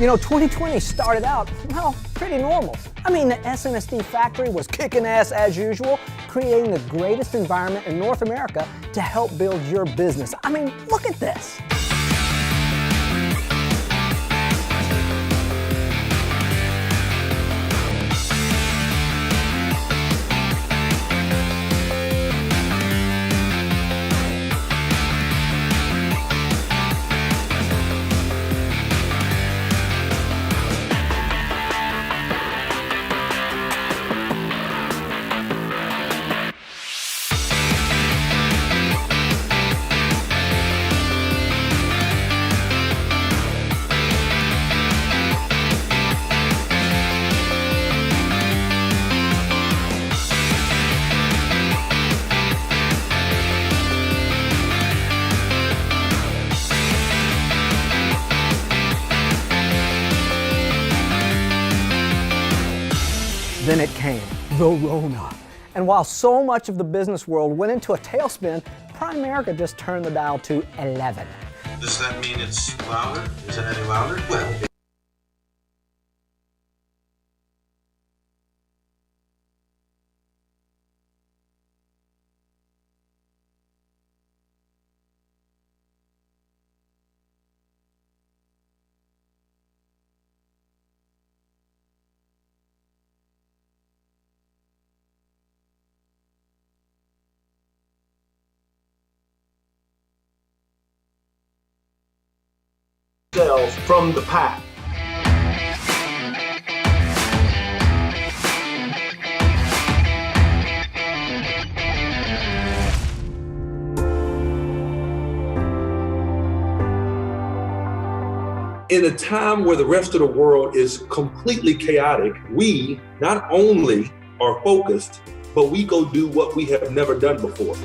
You know, 2020 started out, well, pretty normal. I mean, the SNSD factory was kicking ass as usual, creating the greatest environment in North America to help build your business. I mean, look at this. Then it came, the Rona. And while so much of the business world went into a tailspin, Primerica just turned the dial to 11. Does that mean it's louder? Is it any louder? Well, from the pack. In a time where the rest of the world is completely chaotic, we not only are focused, but we go do what we have never done before.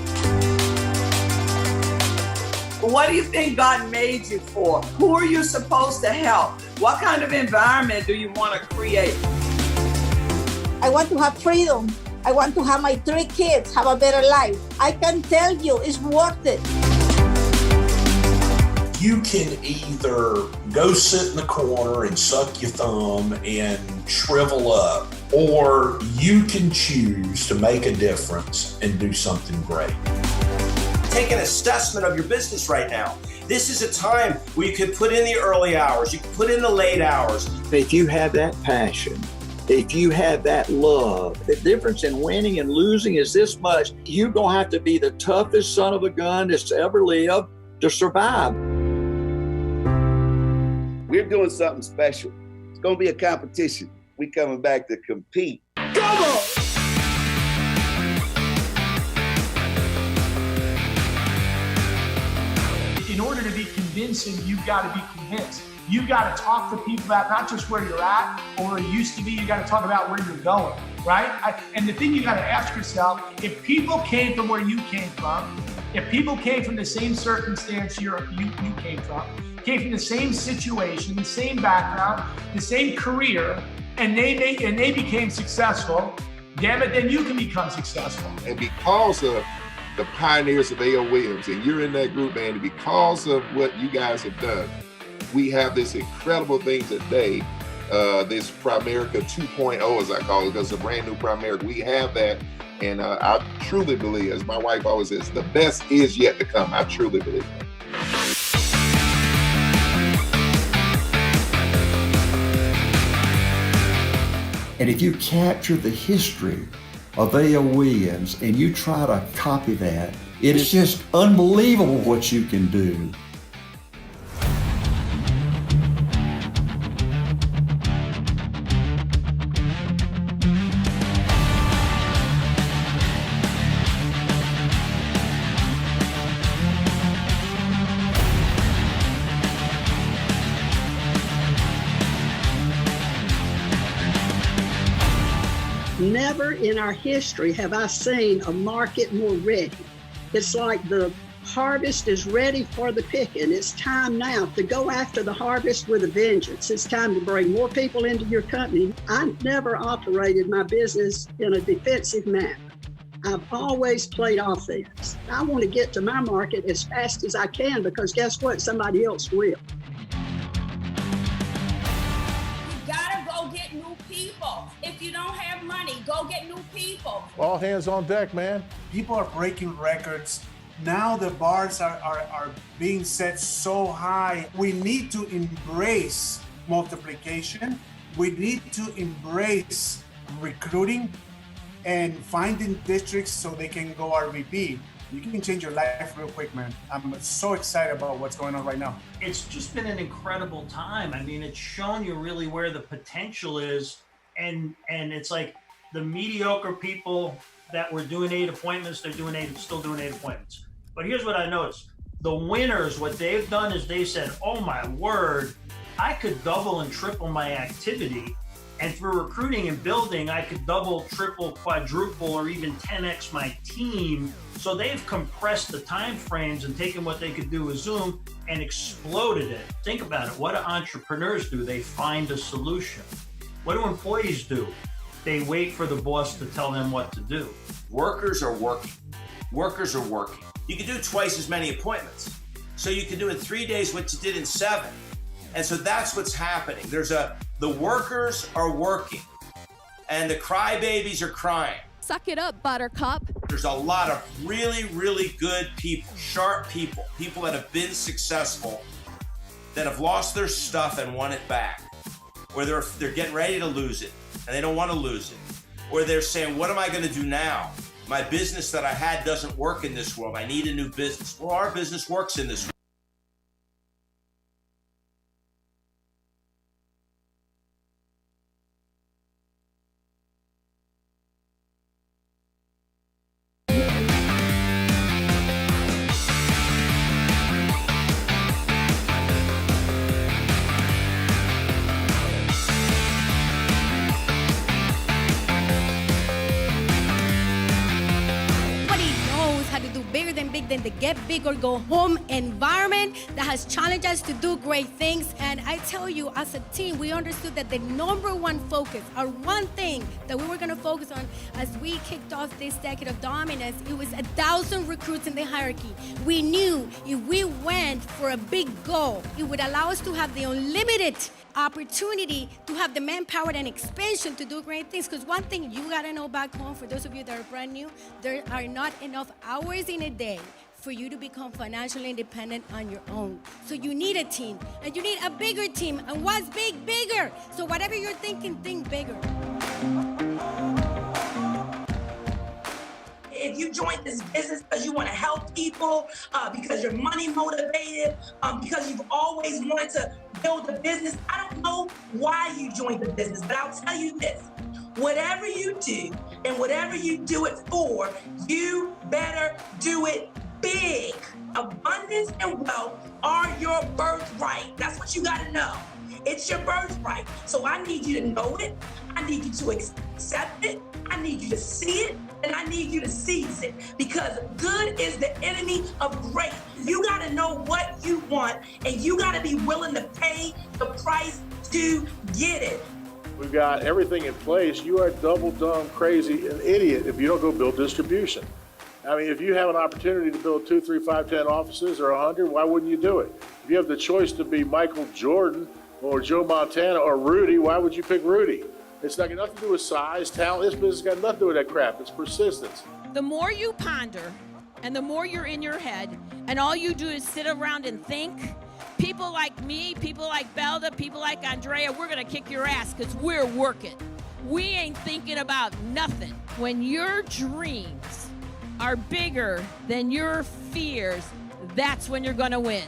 What do you think God made you for? Who are you supposed to help? What kind of environment do you want to create? I want to have freedom. I want to have my 3 kids have a better life. I can tell you it's worth it. You can either go sit in the corner and suck your thumb and shrivel up, or you can choose to make a difference and do something great. Take an assessment of your business right now. This is a time where you could put in the early hours, you can put in the late hours. If you have that passion, if you have that love, the difference in winning and losing is this much. You're going to have to be the toughest son of a gun that's ever lived to survive. We're doing something special. It's going to be a competition. We coming back to compete. Come on! In order to be convincing, you've got to be convinced. You've got to talk to people about not just where you're at or where you used to be, you got to talk about where you're going, right? And the thing you got to ask yourself, if people came from where you came from, if people came from the same circumstance you came from the same situation, the same background, the same career, and they became successful, damn it, then you can become successful. And because of the pioneers of A.O. Williams, and you're in that group, man, and because of what you guys have done, we have this incredible thing today, this Primerica 2.0, as I call it, because it's a brand new Primerica. We have that, and I truly believe, as my wife always says, the best is yet to come. I truly believe that. And if you capture the history of A.O. Williams and you try to copy that, it is just unbelievable what you can do. Never in our history have I seen a market more ready. It's like the harvest is ready for the picking. It's time now to go after the harvest with a vengeance. It's time to bring more people into your company. I never operated my business in a defensive manner. I've always played offense. I want to get to my market as fast as I can because guess what? Somebody else will. people. All hands on deck, man. People are breaking records. Now the bars are being set so high. We need to embrace multiplication. We need to embrace recruiting and finding districts so they can go RVP. You can change your life real quick, man. I'm so excited about what's going on right now. It's just been an incredible time. I mean, it's shown you really where the potential is. And it's like the mediocre people that were doing 8 appointments, they're still doing 8 appointments. But here's what I noticed. The winners, what they've done is they said, oh my word, I could double and triple my activity. And through recruiting and building, I could double, triple, quadruple, or even 10x my team. So they've compressed the time frames and taken what they could do with Zoom and exploded it. Think about it. What do entrepreneurs do? They find a solution. What do employees do? They wait for the boss to tell them what to do. Workers are working. Workers are working. You can do twice as many appointments. So you can do in 3 days what you did in 7. And so that's what's happening. The workers are working and the crybabies are crying. Suck it up, Buttercup. There's a lot of really, really good people, sharp people that have been successful, that have lost their stuff and want it back. Or they're getting ready to lose it and they don't want to lose it. Or they're saying, what am I going to do now? My business that I had doesn't work in this world. I need a new business. Well, our business works in this world. Than the get big or go home environment that has challenged us to do great things. And I tell you, as a team, we understood that the number one focus, or one thing that we were going to focus on as we kicked off this decade of dominance, it was 1,000 recruits in the hierarchy. We knew if we went for a big goal, it would allow us to have the unlimited opportunity to have the manpower and expansion to do great things. Because one thing you gotta know back home, for those of you that are brand new, there are not enough hours in a day for you to become financially independent on your own. So you need a team, and you need a bigger team. And what's big? Bigger. So whatever you're thinking, think bigger. If you joined this business because you want to help people, because you're money motivated, because you've always wanted to build a business, I don't know why you joined the business, but I'll tell you this. Whatever you do and whatever you do it for, you better do it big. Abundance and wealth are your birthright. That's what you got to know. It's your birthright. So I need you to know it. I need you to accept it. I need you to see it. And I need you to seize it, because good is the enemy of great. You got to know what you want, and you got to be willing to pay the price to get it. We've got everything in place. You are double dumb, crazy, an idiot if you don't go build distribution. I mean, if you have an opportunity to build 2, 3, 5, 10 offices or 100, why wouldn't you do it? If you have the choice to be Michael Jordan or Joe Montana or Rudy, why would you pick Rudy? It's not got nothing to do with size, talent. This business got nothing to do with that crap. It's persistence. The more you ponder and the more you're in your head and all you do is sit around and think, people like me, people like Belda, people like Andrea, we're going to kick your ass because we're working. We ain't thinking about nothing. When your dreams are bigger than your fears, that's when you're going to win.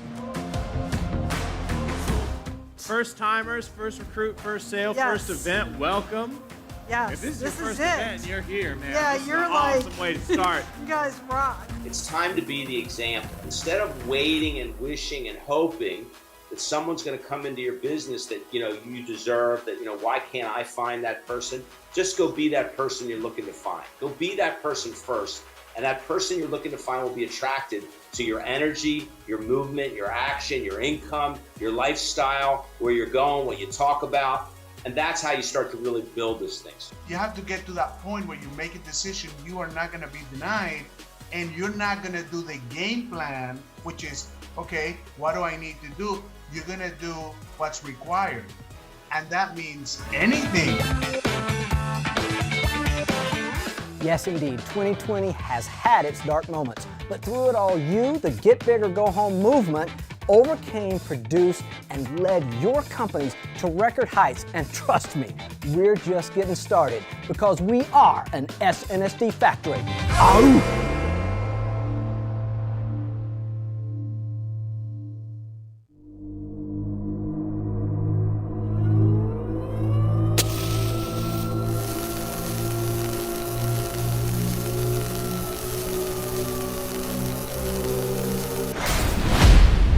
First timers, first recruit, first sale, Yes. first event, welcome. Yes, If this is this your is first it. event and you're here, man. Yeah, this is you're an like- awesome way to start. You guys rock. It's time to be the example. Instead of waiting and wishing and hoping that someone's going to come into your business that, you deserve, that, why can't I find that person? Just go be that person you're looking to find. Go be that person first. And that person you're looking to find will be attracted to your energy, your movement, your action, your income, your lifestyle, where you're going, what you talk about. And that's how you start to really build these things. You have to get to that point where you make a decision you are not going to be denied, and you're not going to do the game plan, which is, okay, what do I need to do? You're going to do what's required. And that means anything. Yes, indeed, 2020 has had its dark moments, but through it all, you, the Get Big or Go Home movement, overcame, produced, and led your companies to record heights. And trust me, we're just getting started because we are an SNSD factory. Ow!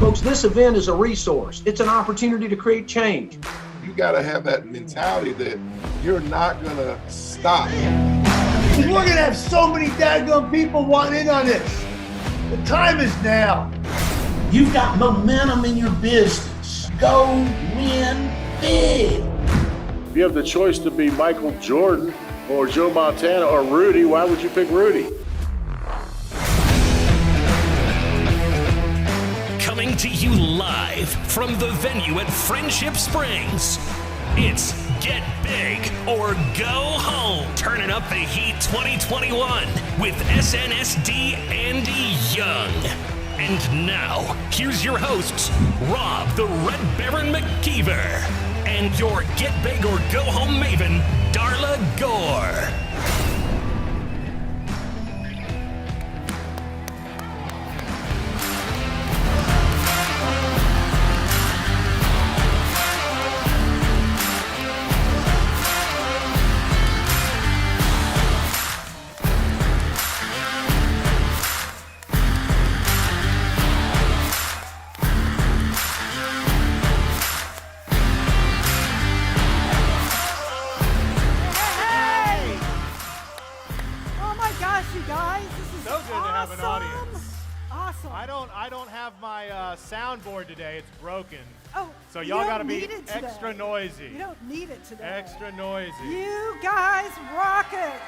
Folks, this event is a resource. It's an opportunity to create change. You got to have that mentality that you're not going to stop. We're going to have so many daggone people want in on this. The time is now. You've got momentum in your business. Go win big. If you have the choice to be Michael Jordan or Joe Montana or Rudy, why would you pick Rudy? Coming to you live from the venue at Friendship Springs, it's Get Big or Go Home. Turning Up the Heat 2021 with SNSD Andy Young. And now, here's your hosts, Rob the Red Baron McKeever and your Get Big or Go Home maven, Darla Gore. Soundboard today, it's broken. Oh, so y'all got to be extra noisy. You don't need it today. Extra noisy. You guys rock it.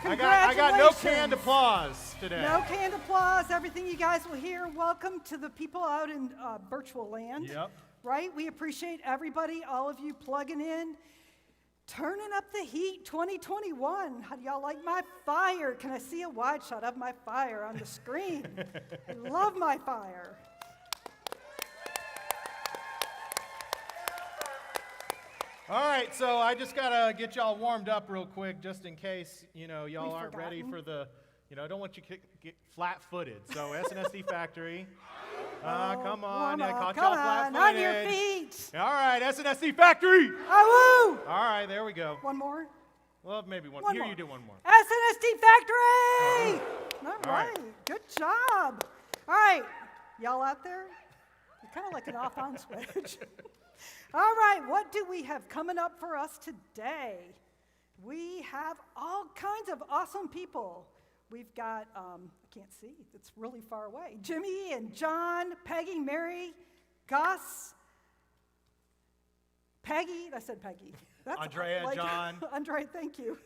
I got no canned applause today. No canned applause. Everything you guys will hear. Welcome to the people out in virtual land. Yep. Right? We appreciate everybody, all of you plugging in. Turning Up the Heat 2021. How do y'all like my fire? Can I see a wide shot of my fire on the screen? I love my fire. All right, so I just got to get y'all warmed up real quick just in case, y'all aren't ready for the, I don't want you to get flat-footed. So SNSD Factory. Come on, caught y'all flat-footed. On your feet. All right, SNSD Factory. Oh, woo. All right, there we go. One more. Well, maybe one. Here, you do one more. SNSD Factory. All right. Good job. All right, y'all out there? You're kind of like an off-on switch. All right, what do we have coming up for us today? We have all kinds of awesome people. We've got, I can't see, it's really far away. Jimmy and John, Peggy, Mary, Gus, Peggy, I said Peggy. That's Andrea, John. Andrea, thank you.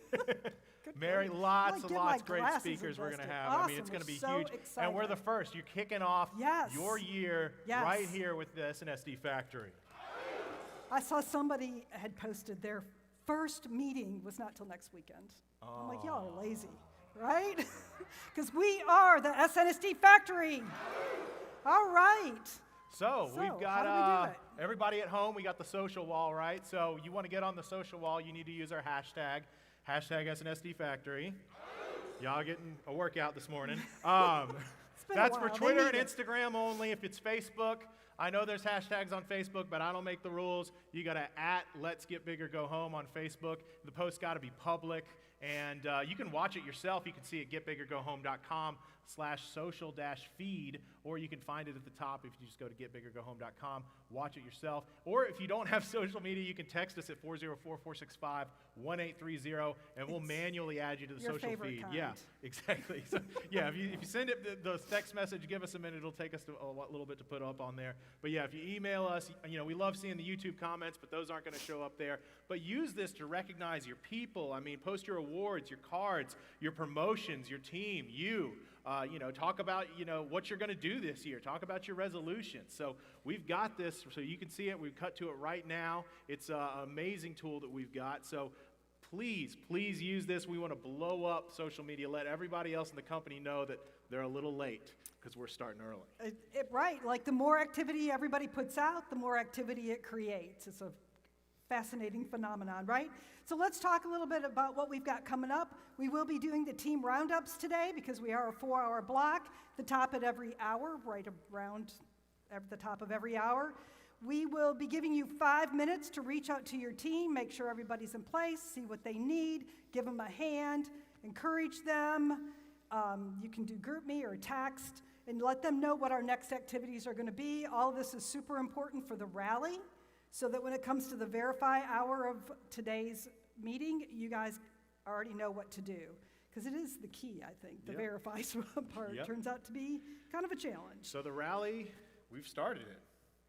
Mary, lots and lots of great speakers we're going to have. Awesome. I mean, it's going to be so huge. Excited. And we're the first. You're kicking off your year right here with the SNSD Factory. I saw somebody had posted their first meeting was not till next weekend. I'm like, y'all are lazy. Right? Because we are the SNSD Factory. All right. So we've got everybody at home. We got the social wall, right? So you want to get on the social wall, you need to use our hashtag SNSD Factory. Y'all getting a workout this morning. That's for Twitter and Instagram only. If it's Facebook, I know there's hashtags on Facebook, but I don't make the rules. You got to Let's Get Big or Go Home on Facebook. The post got to be public. And you can watch it yourself. You can see it at getbigorgohome.com/social-feed, or you can find it at the top if you just go to getbigorgohome.com, watch it yourself. Or if you don't have social media, you can text us at 404-465-1830, and we'll manually add you to the social feed. Kind. Yeah, exactly. So, yeah, if you send it the text message, give us a minute. It'll take us a little bit to put up on there. But yeah, if you email us, we love seeing the YouTube comments, but those aren't going to show up there. But use this to recognize your people. I mean, post your awards, your cards, your promotions, your team, you. Talk about, what you're going to do this year. Talk about your resolutions. So we've got this, so you can see it. We've cut to it right now. It's an amazing tool that we've got. So please use this. We want to blow up social media. Let everybody else in the company know that they're a little late because we're starting early. Right, like the more activity everybody puts out, the more activity it creates. It's a fascinating phenomenon, right? So let's talk a little bit about what we've got coming up. We will be doing the team roundups today because we are a 4-hour block, the top at every hour, right around at the top of every hour. We will be giving you 5 minutes to reach out to your team, make sure everybody's in place, see what they need, give them a hand, encourage them. You can do GroupMe or text and let them know what our next activities are going to be. All of this is super important for the rally, so that when it comes to the verify hour of today's meeting, you guys already know what to do. Because it is the key, I think. The verify part turns out to be kind of a challenge. So the rally, we've started it.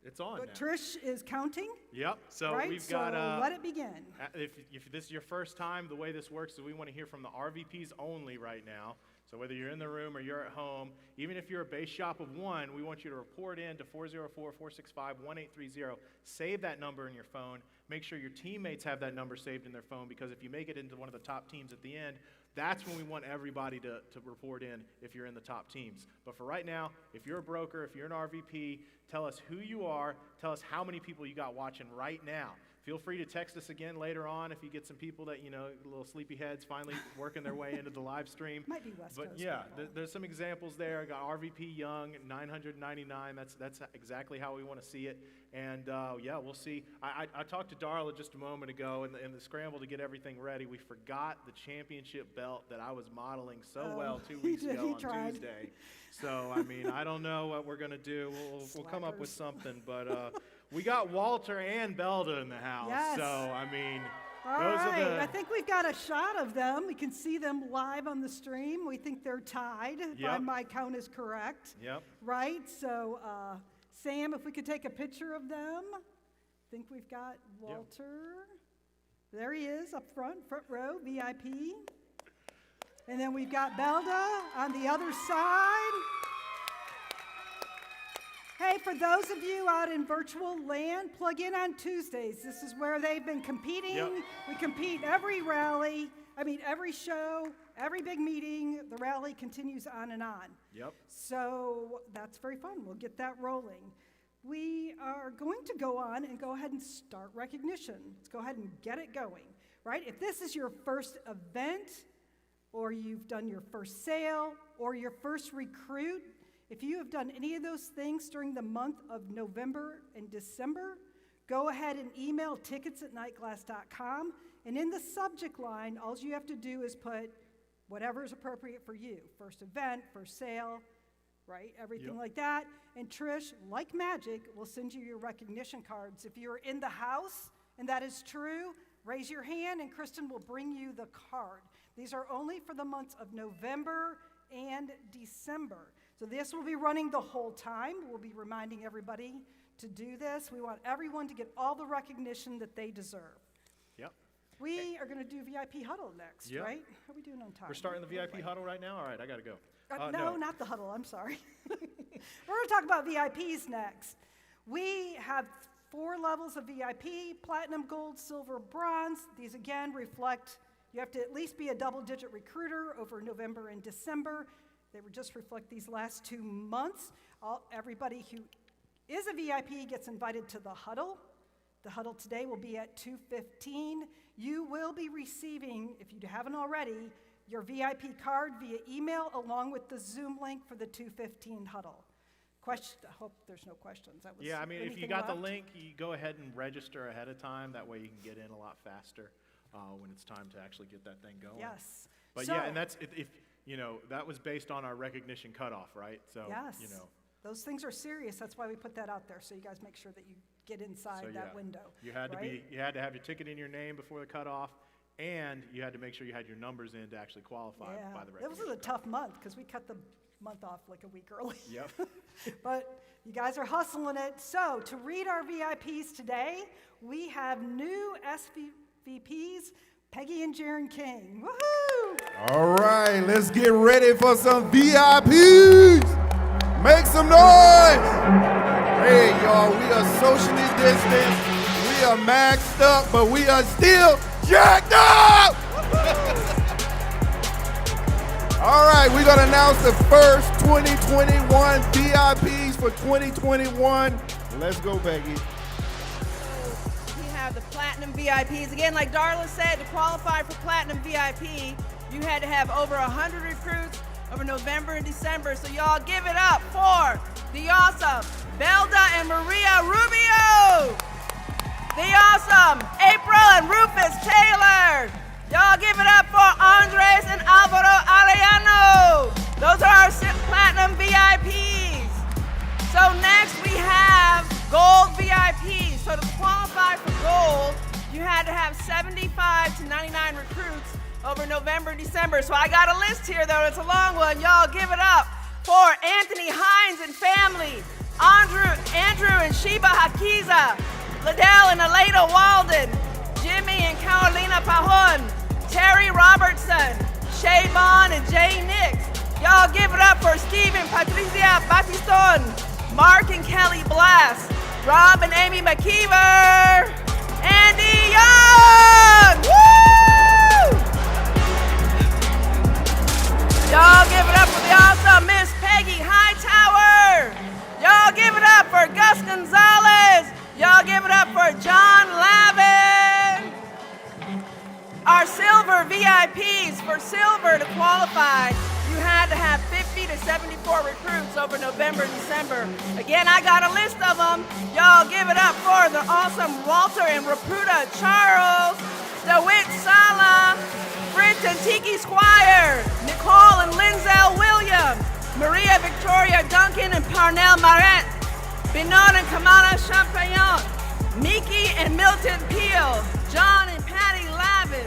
It's on But now. Trish is counting. Yep. So right? we've got. So let it begin. If this is your first time, the way this works is we want to hear from the RVPs only right now. So whether you're in the room or you're at home, even if you're a base shop of 1, we want you to report in to 404-465-1830. Save that number in your phone. Make sure your teammates have that number saved in their phone, because if you make it into one of the top teams at the end, that's when we want everybody to report in if you're in the top teams. But for right now, if you're a broker, if you're an RVP, tell us who you are, tell us how many people you got watching right now. Feel free to text us again later on if you get some people that, little sleepy heads finally working their way into the live stream. Might be West Coast. But yeah, there's some examples there. I got RVP Young, 999. That's exactly how we want to see it. And we'll see. I talked to Darla just a moment ago in the scramble to get everything ready. We forgot the championship belt that I was modeling so well 2 weeks ago on Tuesday. So, I don't know what we're going to do. We'll come up with something. But we got Walter and Belda in the house. Yes. So, All those right. are the... I think we've got a shot of them. We can see them live on the stream. We think they're tied, if my count is correct. Yep. Right? So, Sam, if we could take a picture of them. I think we've got Walter. Yep. There he is up front row, VIP. And then we've got Belda on the other side. Hey, for those of you out in virtual land, plug in on Tuesdays. This is where they've been competing. Yep. We compete every rally, every show, every big meeting. The rally continues on and on. Yep. So that's very fun. We'll get that rolling. We are going to go on and go ahead and start recognition. Let's go ahead and get it going, right? If this is your first event, or you've done your first sale, or your first recruit, if you have done any of those things during the month of November and December, go ahead and email tickets@nightglass.com, and in the subject line, all you have to do is put whatever is appropriate for you. First event, first sale, right? Everything like that. And Trish, like magic, will send you your recognition cards. If you're in the house and that is true, raise your hand and Kristen will bring you the card. These are only for the months of November and December. So this will be running the whole time. We'll be reminding everybody to do this. We want everyone to get all the recognition that they deserve. Yep. We are going to do VIP huddle next, right? How are we doing on time? We're starting the VIP huddle right now? All right, I got to go. No, not the huddle. I'm sorry. We're going to talk about VIPs next. We have 4 levels of VIP: platinum, gold, silver, bronze. These again reflect, you have to at least be a double-digit recruiter over November and December. They would just reflect these last 2 months. Everybody who is a VIP gets invited to the huddle. The huddle today will be at 2:15. You will be receiving, if you haven't already, your VIP card via email along with the Zoom link for the 2:15 huddle. I hope there's no questions. If you got the link, you go ahead and register ahead of time. That way you can get in a lot faster when it's time to actually get that thing going. Yes. But and that's if that was based on our recognition cutoff, right? So yes. Those things are serious. That's why we put that out there, so you guys make sure that you get inside that window. You had to have your ticket in your name before the cutoff, and you had to make sure you had your numbers in to actually qualify by the recognition. It was a tough month because we cut the month off like a week early. Yep. But you guys are hustling it. So to read our VIPs today, we have new SVPs, Peggy and Jaron King. Woohoo! All right, let's get ready for some VIPs. Make some noise. Hey, y'all, we are socially distanced. We are maxed up, but we are still jacked up. All right, we're going to announce the first 2021 VIPs for 2021. Let's go, Becky. We have the Platinum VIPs. Again, like Darla said, to qualify for Platinum VIP, you had to have over 100 recruits over November and December. So y'all give it up for the awesome Belda and Maria Rubio. The awesome April and Rufus Taylor. Y'all give it up for Andres and Alvaro Arellano. Those are our Platinum VIPs. So next we have Gold VIPs. So to qualify for Gold, you had to have 75 to 99 recruits over November, December. So I got a list here though, it's a long one. Y'all give it up for Anthony Hines and family, Andrew and Sheba Hakiza, Liddell and Aleda Walden, Jimmy and Carolina Pajon, Terry Robertson, Shay Bond and Jay Nix. Y'all give it up for Stephen, Patricia Batiston, Mark and Kelly Blass, Rob and Amy McKeever, Andy Young! Woo! Y'all give it up for the awesome Miss Peggy Hightower. Y'all give it up for Gus Gonzalez. Y'all give it up for John Lavin. Our silver VIPs, for silver to qualify, you had to have 50 to 74 recruits over November and December. Again, I got a list of them. Y'all give it up for the awesome Walter and Raputa Charles, DeWitt Sala, Fritz and Tiki Squire, Nicole and Linzel Williams, Maria Victoria Duncan and Parnell Maret, Binon and Kamala Champagnon, Miki and Milton Peel, John and Patty Lavin,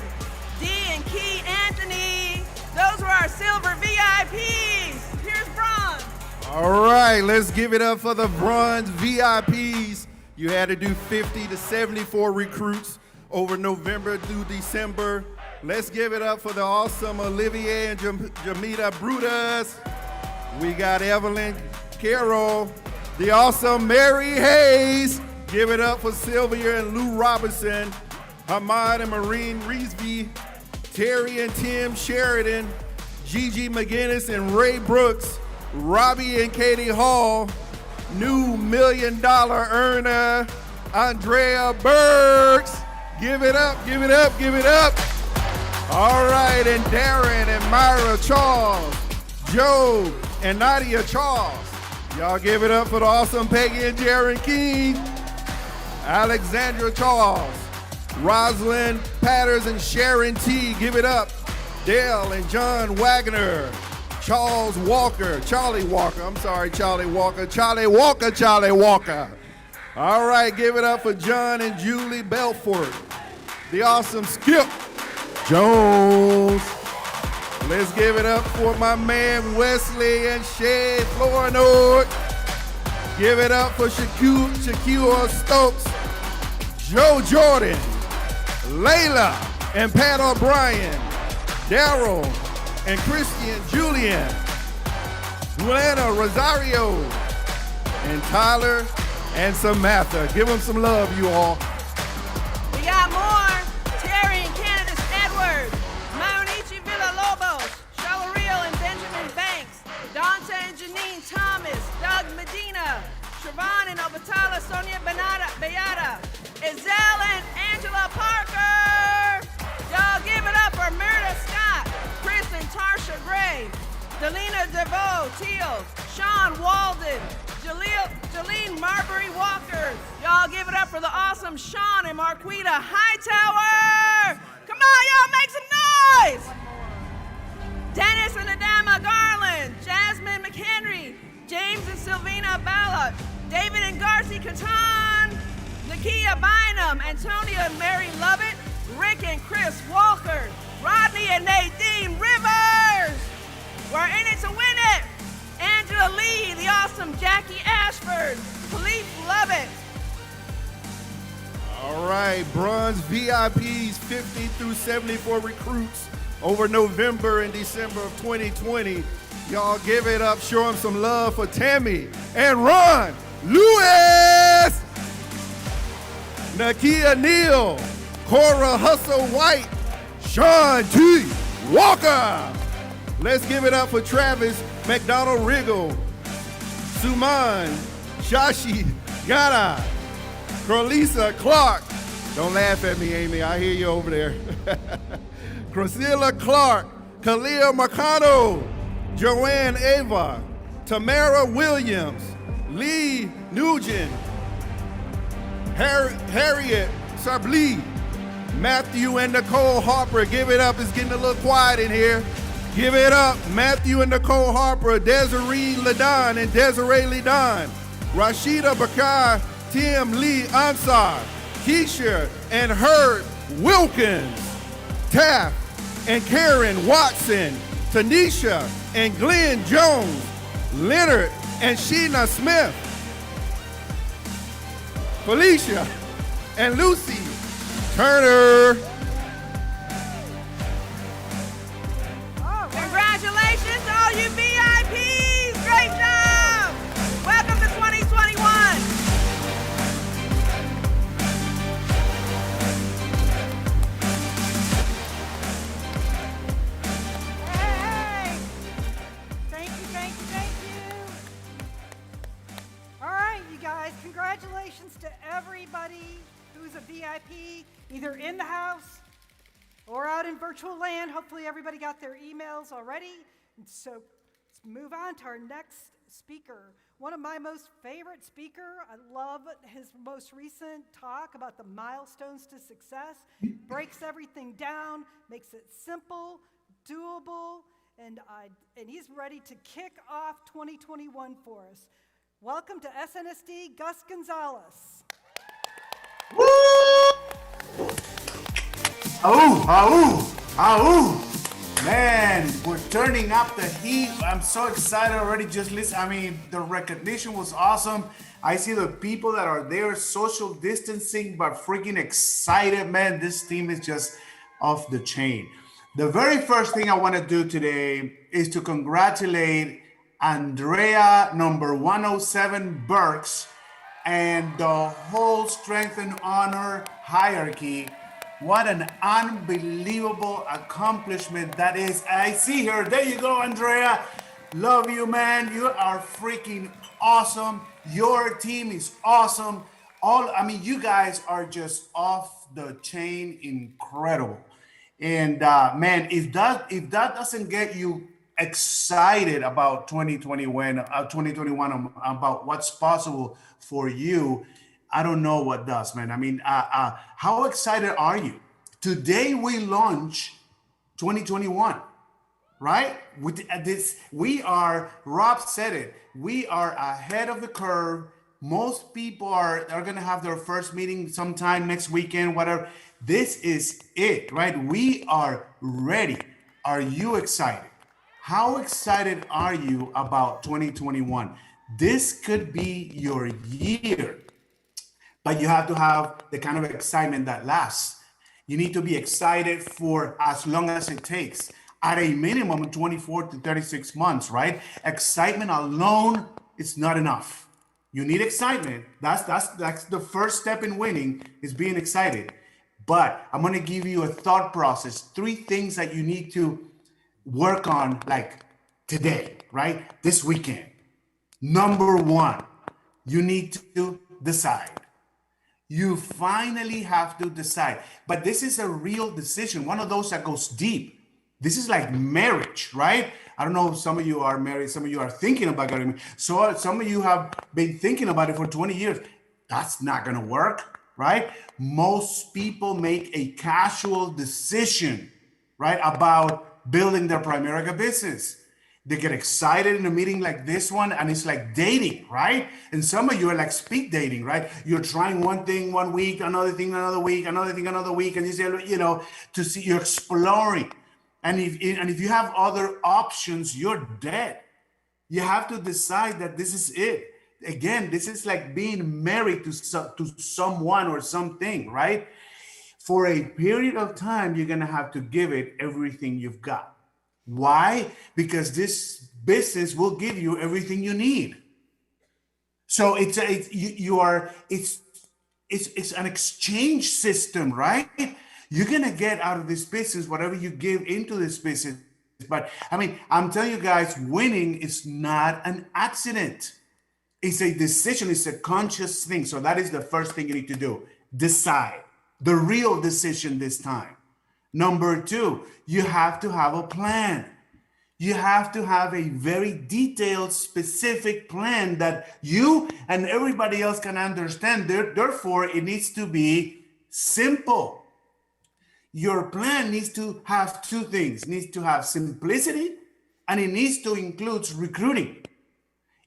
Dee and Key Anthony. Those were our silver VIPs. Here's bronze. All right, let's give it up for the bronze VIPs. You had to do 50 to 74 recruits over November through December. Let's give it up for the awesome Olivier and Jamita Brutus. We got Evelyn Carroll, the awesome Mary Hayes. Give it up for Sylvia and Lou Robinson, Hamad and Maureen Reesby, Terry and Tim Sheridan, Gigi McGinnis and Ray Brooks, Robbie and Katie Hall, new $1 million earner, Andrea Burks. Give it up, give it up, give it up. All right, and Darren and Myra Charles, Joe and Nadia Charles. Y'all give it up for the awesome Peggy and Jaron King, Alexandra Charles, Rosalind Patters and Sharon T. Give it up. Dale and John Wagner, Charlie Walker. Charlie Walker. All right, give it up for John and Julie Belfort, the awesome Skip Jones. Let's give it up for my man Wesley and Shay Flournoy. Give it up for Shaquille Stokes, Joe Jordan, Layla and Pat O'Brien, Daryl and Christian Julian, Luana Rosario, and Tyler and Samantha. Give them some love, you all. We got more. Terry and Candace Edwards, Maunichi Villalobos, Shalario and Benjamin Banks, Dante and Janine Thomas, Doug Medina, Siobhan and Obatala, Sonia Beata, Ezell and Angela Parker. Y'all give it up for Myrna Scott, Chris and Tarsha Gray, Delina DeVoe Teal, Sean Walden, Jolene Marbury Walker. Y'all give it up for the awesome Sean and Marquita Hightower. Come on, y'all make some noise. Dennis and Adama Garland, Jasmine McHenry, James and Sylvina Ballot, David and Garci Catan, Nakia Bynum, Antonia and Mary Lovett, Rick and Chris Walker, Rodney and Nadine Rivers. We're in it to win it. Angela Lee, the awesome Jackie Ashford, Philippe Lovett. All right, bronze VIPs, 50 through 74 recruits over November and December of 2020. Y'all give it up, show them some love for Tammy and Ron Lewis, Nakia Neal, Cora Hustle White, Sean T. Walker. Let's give it up for Travis McDonald Riggle, Suman Shashi Gana, Carlisa Clark. Don't laugh at me, Amy. I hear you over there. Priscilla Clark, Khalil Mercado, Joanne Ava, Tamara Williams, Lee Nugent, Harriet Sabli, Matthew and Nicole Harper. Give it up. It's getting a little quiet in here. Give it up. Matthew and Nicole Harper, Desiree Ladon and Desiree Ladon, Rashida Bakar, Tim Lee Ansar, Keisha and Herb Wilkins, Taff and Karen Watson, Tanisha and Glenn Jones, Leonard and Sheena Smith, Felicia and Lucy Turner. Congratulations, all you VIPs. Great job. Welcome to 2021. Hey! Thank you, thank you, thank you. All right, you guys, congratulations to everybody who's a VIP, either in the house or out in virtual land. Hopefully everybody got their emails already. And so let's move on to our next speaker. One of my most favorite speaker. I love his most recent talk about the milestones to success. Breaks everything down, makes it simple, doable, and he's ready to kick off 2021 for us. Welcome to SNSD, Gus Gonzalez. Woo! Man, we're turning up the heat. I'm so excited already. Just listen. I mean, the recognition was awesome. I see the people that are there social distancing, but freaking excited, man. This team is just off the chain. The very first thing I want to do today is to congratulate Andrea number 107 Burks and the whole Strength and Honor hierarchy. What an unbelievable accomplishment that is. I see her. There you go, Andrea. Love you, man. You are freaking awesome. Your team is awesome. You guys are just off the chain incredible. And man, if that doesn't get you excited about 2021, about what's possible for you, I don't know what does, man. I mean, how excited are you? Today we launch 2021, right? Rob said it, we are ahead of the curve. Most people are gonna have their first meeting sometime next weekend, whatever. This is it, right? We are ready. Are you excited? How excited are you about 2021? This could be your year. But you have to have the kind of excitement that lasts. You need to be excited for as long as it takes. At a minimum, 24 to 36 months, right? Excitement alone is not enough. You need excitement. That's the first step in winning, is being excited. But I'm gonna give you a thought process, 3 things that you need to work on, like today, right? This weekend. Number 1, you need to decide. You finally have to decide. But this is a real decision, one of those that goes deep. This is like marriage, right? I don't know if some of you are married, some of you are thinking about getting married. So some of you have been thinking about it for 20 years. That's not gonna work, right? Most people make a casual decision, right, about building their Primerica business. They get excited in a meeting like this one, and it's like dating, right? And some of you are like speed dating, right? You're trying one thing one week, another thing another week, another thing another week, and you say, to see, you're exploring. And if you have other options, you're dead. You have to decide that this is it. Again, this is like being married to someone or something, right? For a period of time, you're going to have to give it everything you've got. Why? Because this business will give you everything you need. So it's an exchange system, right? You're going to get out of this business whatever you give into this business. But I mean, I'm telling you guys, winning is not an accident. It's a decision, it's a conscious thing. So that is the first thing you need to do. Decide. The real decision this time. Number two, you have to have a plan. You have to have a very detailed, specific plan that you and everybody else can understand. Therefore, it needs to be simple. Your plan needs to have two things. It needs to have simplicity, and it needs to include recruiting.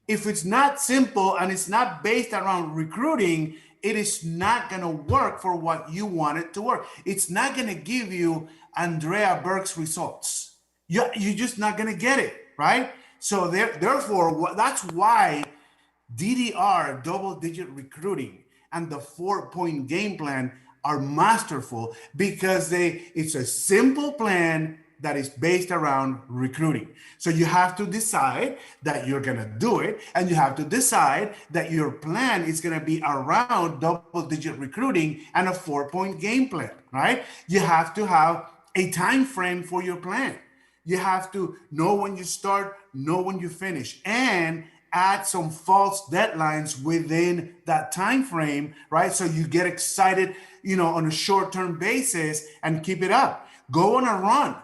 If it's not simple and it's not based around recruiting, it is not going to work for what you want it to work. It's not going to give you Andrea Berg's results. You're just not going to get it, right? So therefore, that's why DDR, double-digit recruiting, and the 4-point game plan are masterful, because it's a simple plan that is based around recruiting. So you have to decide that you're gonna do it, and you have to decide that your plan is gonna be around double-digit recruiting and a 4-point game plan, right? You have to have a time frame for your plan. You have to know when you start, know when you finish, and add some false deadlines within that time frame, right? So you get excited, on a short-term basis, and keep it up. Go on a run.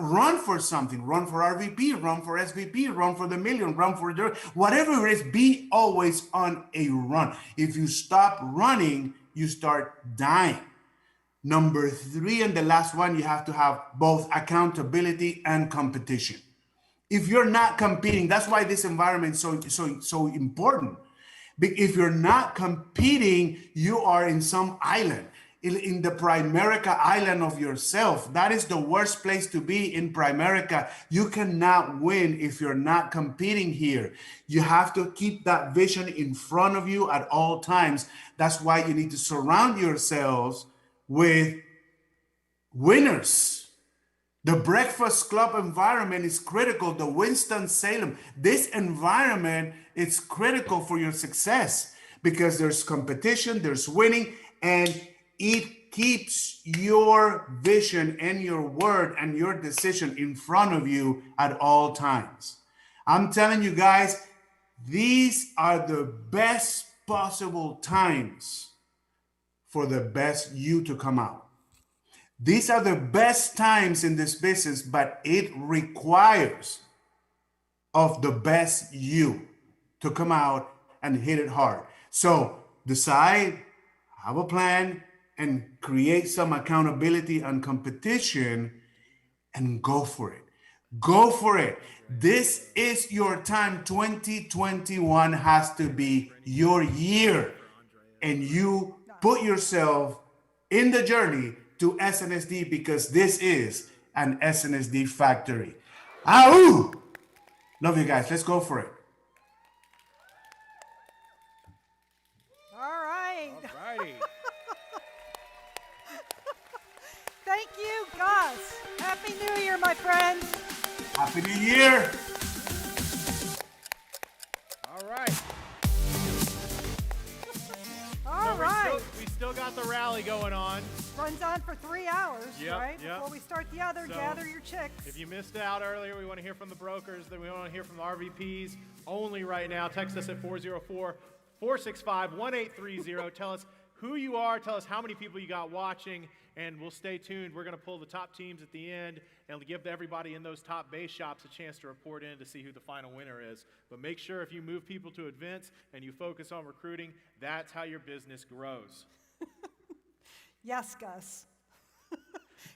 Run for something. Run for RVP, run for SVP, run for the million, run for whatever it is. Be always on a run. If you stop running, you start dying. Number three, and the last one, you have to have both accountability and competition. If you're not competing, that's why this environment is so important. If you're not competing, you are in some island, in the Primerica island of yourself. That is the worst place to be, in Primerica. You cannot win if you're not competing here. You have to keep that vision in front of you at all times. That's why you need to surround yourselves with winners. The Breakfast Club environment is critical. The Winston-Salem, this environment is critical for your success, because there's competition, there's winning, and it keeps your vision and your word and your decision in front of you at all times. I'm telling you guys, these are the best possible times for the best you to come out. These are the best times in this business, but it requires of the best you to come out and hit it hard. So decide, have a plan, and create some accountability and competition, and go for it. Go for it. This is your time. 2021 has to be your year, and you put yourself in the journey to SNSD, because this is an SNSD factory. Ahoo! Love you guys. Let's go for it. All right. All righty. Thank you, Gus. Happy New Year, my friends. Happy New Year. All right. All right. We still got the rally going on. Runs on for 3 hours, right? Yep. Before we start the other, So, gather your chicks. If you missed out earlier, we want to hear from the brokers. Then we want to hear from the RVPs only right now. Text us at 404-465-1830. Tell us who you are. Tell us how many people you got watching, and we'll stay tuned. We're going to pull the top teams at the end and give everybody in those top base shops a chance to report in to see who the final winner is. But make sure if you move people to events and you focus on recruiting, that's how your business grows. Yes, Gus.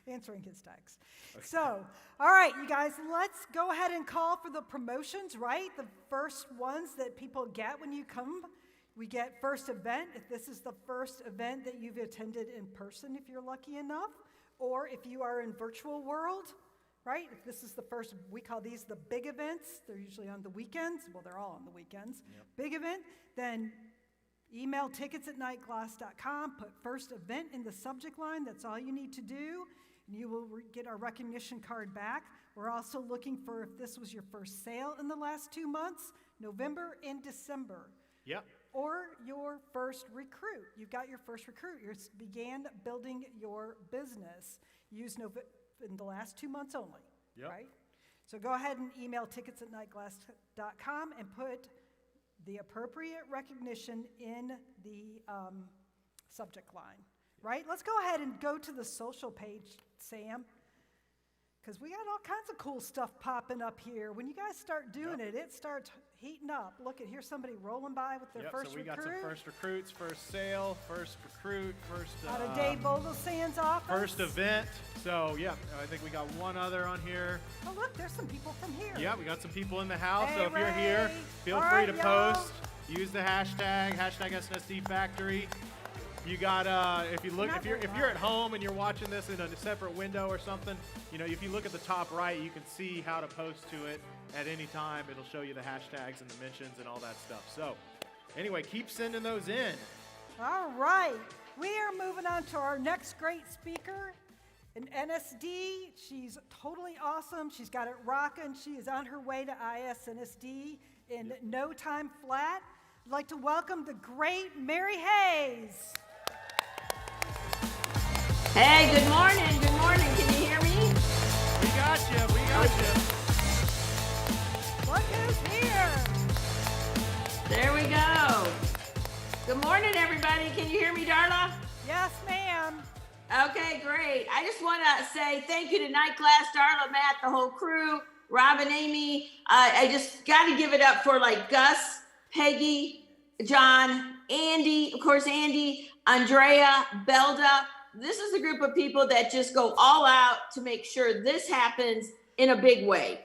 Answering his text. Okay. So, all right, you guys, let's go ahead and call for the promotions, right? The first ones that people get when you come. We get first event, if this is the first event that you've attended in person, if you're lucky enough, or if you are in virtual world, right? If this is the first, we call these the big events. They're usually on the weekends. Well, they're all on the weekends. Yep. Big event, then Email tickets@nightglass.com, put first event in the subject line. That's all you need to do, and you will get our recognition card back. We're also looking for if this was your first sale in the last 2 months, November and December. Yep. Or your first recruit. You've got your first recruit. You began building your business. Use in the last 2 months only, right? So go ahead and email tickets@nightglass.com and put the appropriate recognition in the subject line, right? Let's go ahead and go to the social page, Sam, because we got all kinds of cool stuff popping up here. When you guys start doing it, it starts heating up. Look at here's somebody rolling by with their first recruit. So we got some first recruits, first sale, first recruit, first out of Dave Vogelsand's office. First event. So yeah, I think we got one other on here. Oh look, there's some people from here. Yeah, we got some people in the house. Hey, so if you're here, feel free to post. Use the hashtag SNSD Factory. You got if you're at home and you're watching this in a separate window or something, you know, if you look at the top right, you can see how to post to it at any time. It'll show you the hashtags and the mentions and all that stuff. So anyway, keep sending those in. All right. We are moving on to our next great speaker, an NSD. She's totally awesome. She's got it rocking. She is on her way to ISNSD in no time flat. I'd like to welcome the great Mary Hayes. Hey, good morning. Good morning. Can you hear me? We got you. We got you. Look who's here. There we go. Good morning, everybody. Can you hear me, Darla? Yes, ma'am. Okay, great. I just want to say thank you to Night Glass, Darla, Matt, the whole crew, Rob and Amy. I just got to give it up for like Gus, Peggy, John, Andy, of course, Andy, Andrea, Belda. This is a group of people that just go all out to make sure this happens in a big way,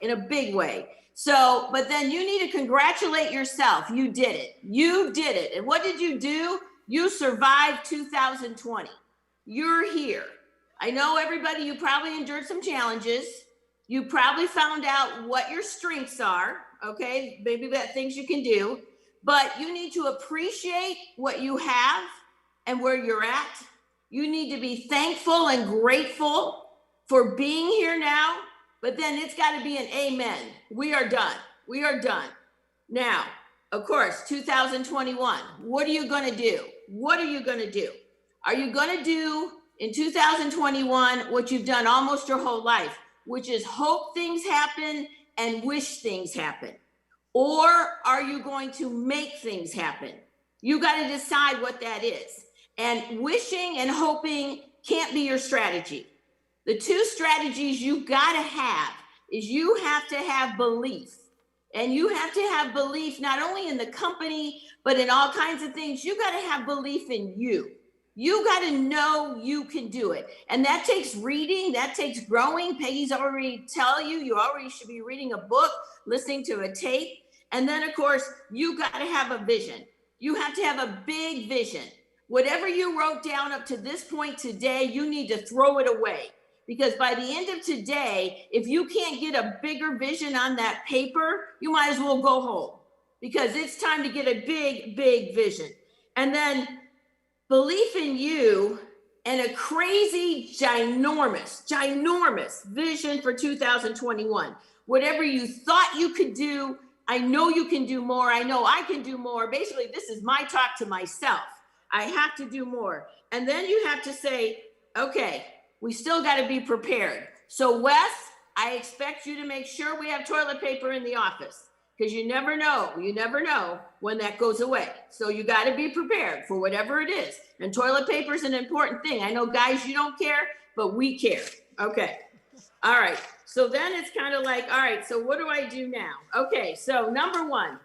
So, but then you need to congratulate yourself. You did it. You did it. And what did you do? You survived 2020. You're here. I know everybody, you probably endured some challenges. You probably found out what your strengths are, okay? Maybe that things you can do, but you need to appreciate what you have and where you're at. You need to be thankful and grateful for being here now, but then it's got to be an amen. We are done. We are done. Now, of course, 2021, what are you going to do? What are you going to do? Are you going to do in 2021 what you've done almost your whole life, which is hope things happen and wish things happen? Or are you going to make things happen? You got to decide what that is. And wishing and hoping can't be your strategy. The two strategies you got to have is you have to have belief. And you have to have belief not only in the company, but in all kinds of things. You got to have belief in you. You got to know you can do it. And that takes reading, that takes growing. Peggy's already tell you already should be reading a book, listening to a tape. And then, of course, you got to have a vision. You have to have a big vision. Whatever you wrote down up to this point today, you need to throw it away. Because by the end of today, if you can't get a bigger vision on that paper, you might as well go home. Because it's time to get a big, big vision. And then belief in you and a crazy, ginormous vision for 2021. Whatever you thought you could do, I know you can do more. I know I can do more. Basically, this is my talk to myself. I have to do more. And then you have to say, okay, we still got to be prepared. So Wes, I expect you to make sure we have toilet paper in the office because you never know when that goes away. So you got to be prepared for whatever it is. And toilet paper is an important thing. I know guys, you don't care, but we care. Okay. All right. So then it's kind of like, all right, so what do I do now? Okay. So number one,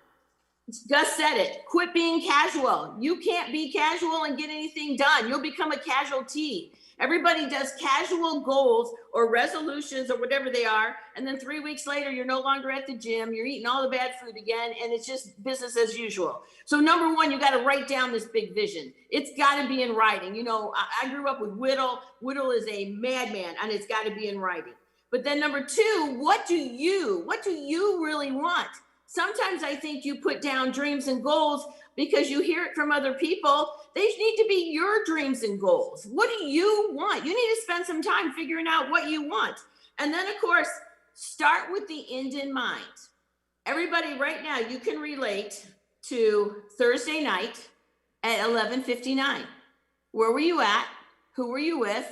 Gus said it, quit being casual. You can't be casual and get anything done. You'll become a casualty. Everybody does casual goals or resolutions or whatever they are. And then 3 weeks later, you're no longer at the gym. You're eating all the bad food again. And it's just business as usual. So number one, you got to write down this big vision. It's got to be in writing. You know, I grew up with Whittle. Whittle is a madman and it's got to be in writing. But then number two, what do you really want? Sometimes I think you put down dreams and goals because you hear it from other people. They need to be your dreams and goals. What do you want? You need to spend some time figuring out what you want. And then, of course, start with the end in mind. Everybody right now, you can relate to Thursday night at 11:59. Where were you at? Who were you with?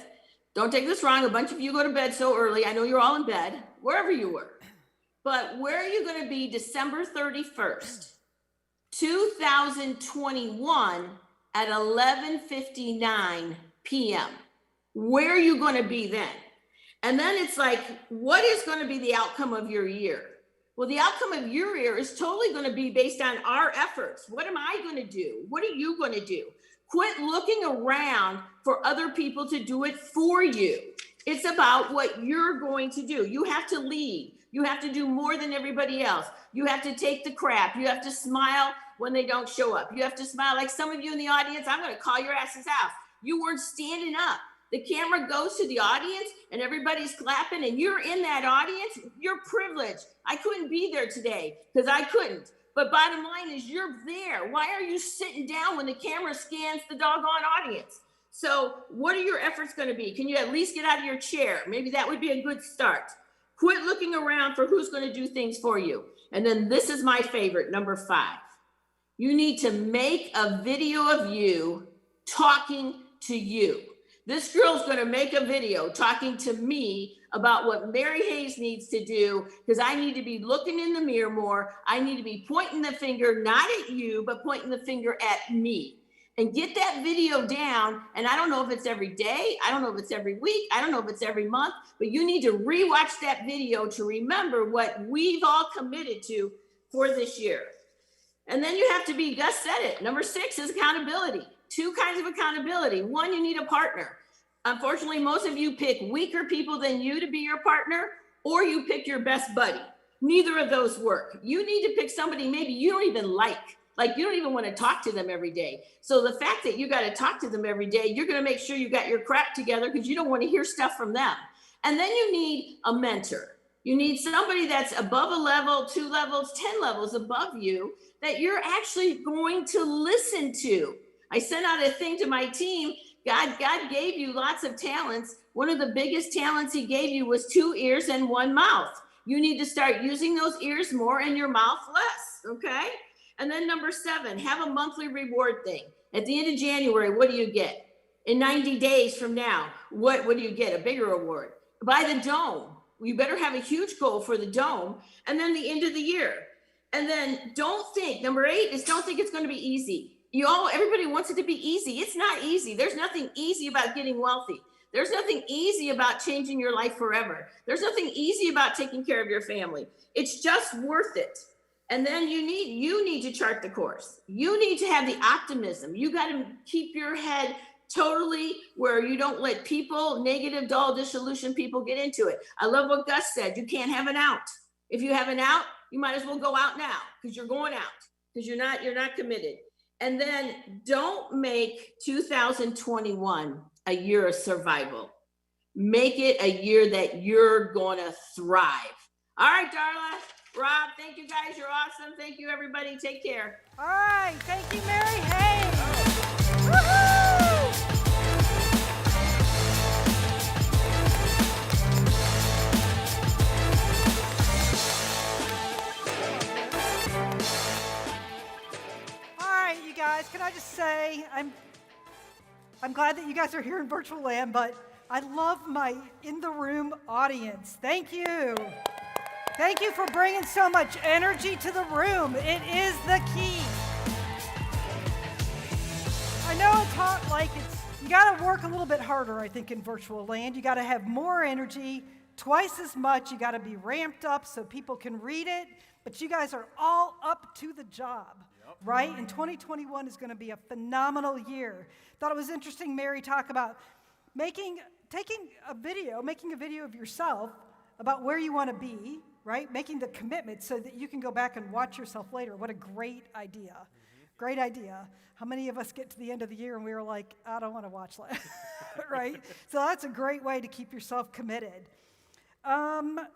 Don't take this wrong. A bunch of you go to bed so early. I know you're all in bed, wherever you were. But where are you going to be December 31st, 2021 at 11:59 p.m.? Where are you going to be then? And then it's like, what is going to be the outcome of your year? Well, the outcome of your year is totally going to be based on our efforts. What am I going to do? What are you going to do? Quit looking around for other people to do it for you. It's about what you're going to do. You have to lead. You have to do more than everybody else. You have to take the crap. You have to smile when they don't show up. You have to smile. Like some of you in the audience, I'm going to call your asses out. You weren't standing up. The camera goes to the audience and everybody's clapping and you're in that audience. You're privileged. I couldn't be there today because I couldn't. But bottom line is you're there. Why are you sitting down when the camera scans the doggone audience? So what are your efforts going to be? Can you at least get out of your chair? Maybe that would be a good start. Quit looking around for who's going to do things for you. And then this is my favorite, number 5. You need to make a video of you talking to you. This girl's going to make a video talking to me about what Mary Hayes needs to do because I need to be looking in the mirror more. I need to be pointing the finger, not at you, but pointing the finger at me. And get that video down. And I don't know if it's every day. I don't know if it's every week. I don't know if it's every month. But you need to rewatch that video to remember what we've all committed to for this year. And then you have to be, Gus said it, number 6 is accountability. 2 kinds of accountability. 1, you need a partner. Unfortunately, most of you pick weaker people than you to be your partner, or you pick your best buddy. Neither of those work. You need to pick somebody maybe you don't even like you don't even want to talk to them every day. So the fact that you got to talk to them every day, you're going to make sure you got your crap together because you don't want to hear stuff from them. And then you need a mentor. You need somebody that's above a level, 2 levels, 10 levels above you that you're actually going to listen to. I sent out a thing to my team. God gave you lots of talents. One of the biggest talents he gave you was 2 ears and 1 mouth. You need to start using those ears more and your mouth less, okay? And then number 7, have a monthly reward thing. At the end of January, what do you get? In 90 days from now, what do you get? A bigger award. Buy the dome. You better have a huge goal for the dome. And then the end of the year. And then don't think, number 8 is don't think it's going to be easy. Everybody wants it to be easy. It's not easy. There's nothing easy about getting wealthy. There's nothing easy about changing your life forever. There's nothing easy about taking care of your family. It's just worth it. And then you need to chart the course. You need to have the optimism. You got to keep your head totally where you don't let people, negative, dull, disillusioned people get into it. I love what Gus said. You can't have an out. If you have an out, you might as well go out now because you're going out because you're not committed. And then don't make 2021 a year of survival. Make it a year that you're going to thrive. All right, Darla. Rob, thank you guys. You're awesome. Thank you, everybody. Take care. All right. Thank you, Mary Hayes. Woohoo! All right, you guys. Can I just say I'm glad that you guys are here in virtual land, but I love my in-the-room audience. Thank you. Thank you for bringing so much energy to the room. It is the key. I know it's hard, you got to work a little bit harder, I think, in virtual land. You got to have more energy, twice as much. You got to be ramped up so people can read it. But you guys are all up to the job, right? And 2021 is going to be a phenomenal year. Thought it was interesting, Mary, talk about making a video of yourself about where you want to be, right? Making the commitment so that you can go back and watch yourself later. What a great idea. Great idea. How many of us get to the end of the year and we were like, I don't want to watch that, right? So that's a great way to keep yourself committed.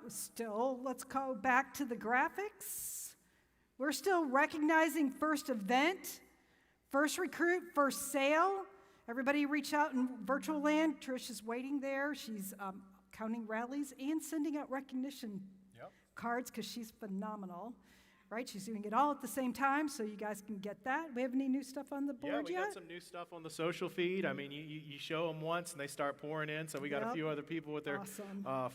Still, let's go back to the graphics. We're still recognizing first event, first recruit, first sale. Everybody reach out in virtual land. Trish is waiting there. She's counting rallies and sending out recognition cards because she's phenomenal. Right, she's doing it all at the same time, so you guys can get that. We have any new stuff on the board yet? Yeah, we got some new stuff on the social feed. I mean, you show them once and they start pouring in. So we got a few other people with their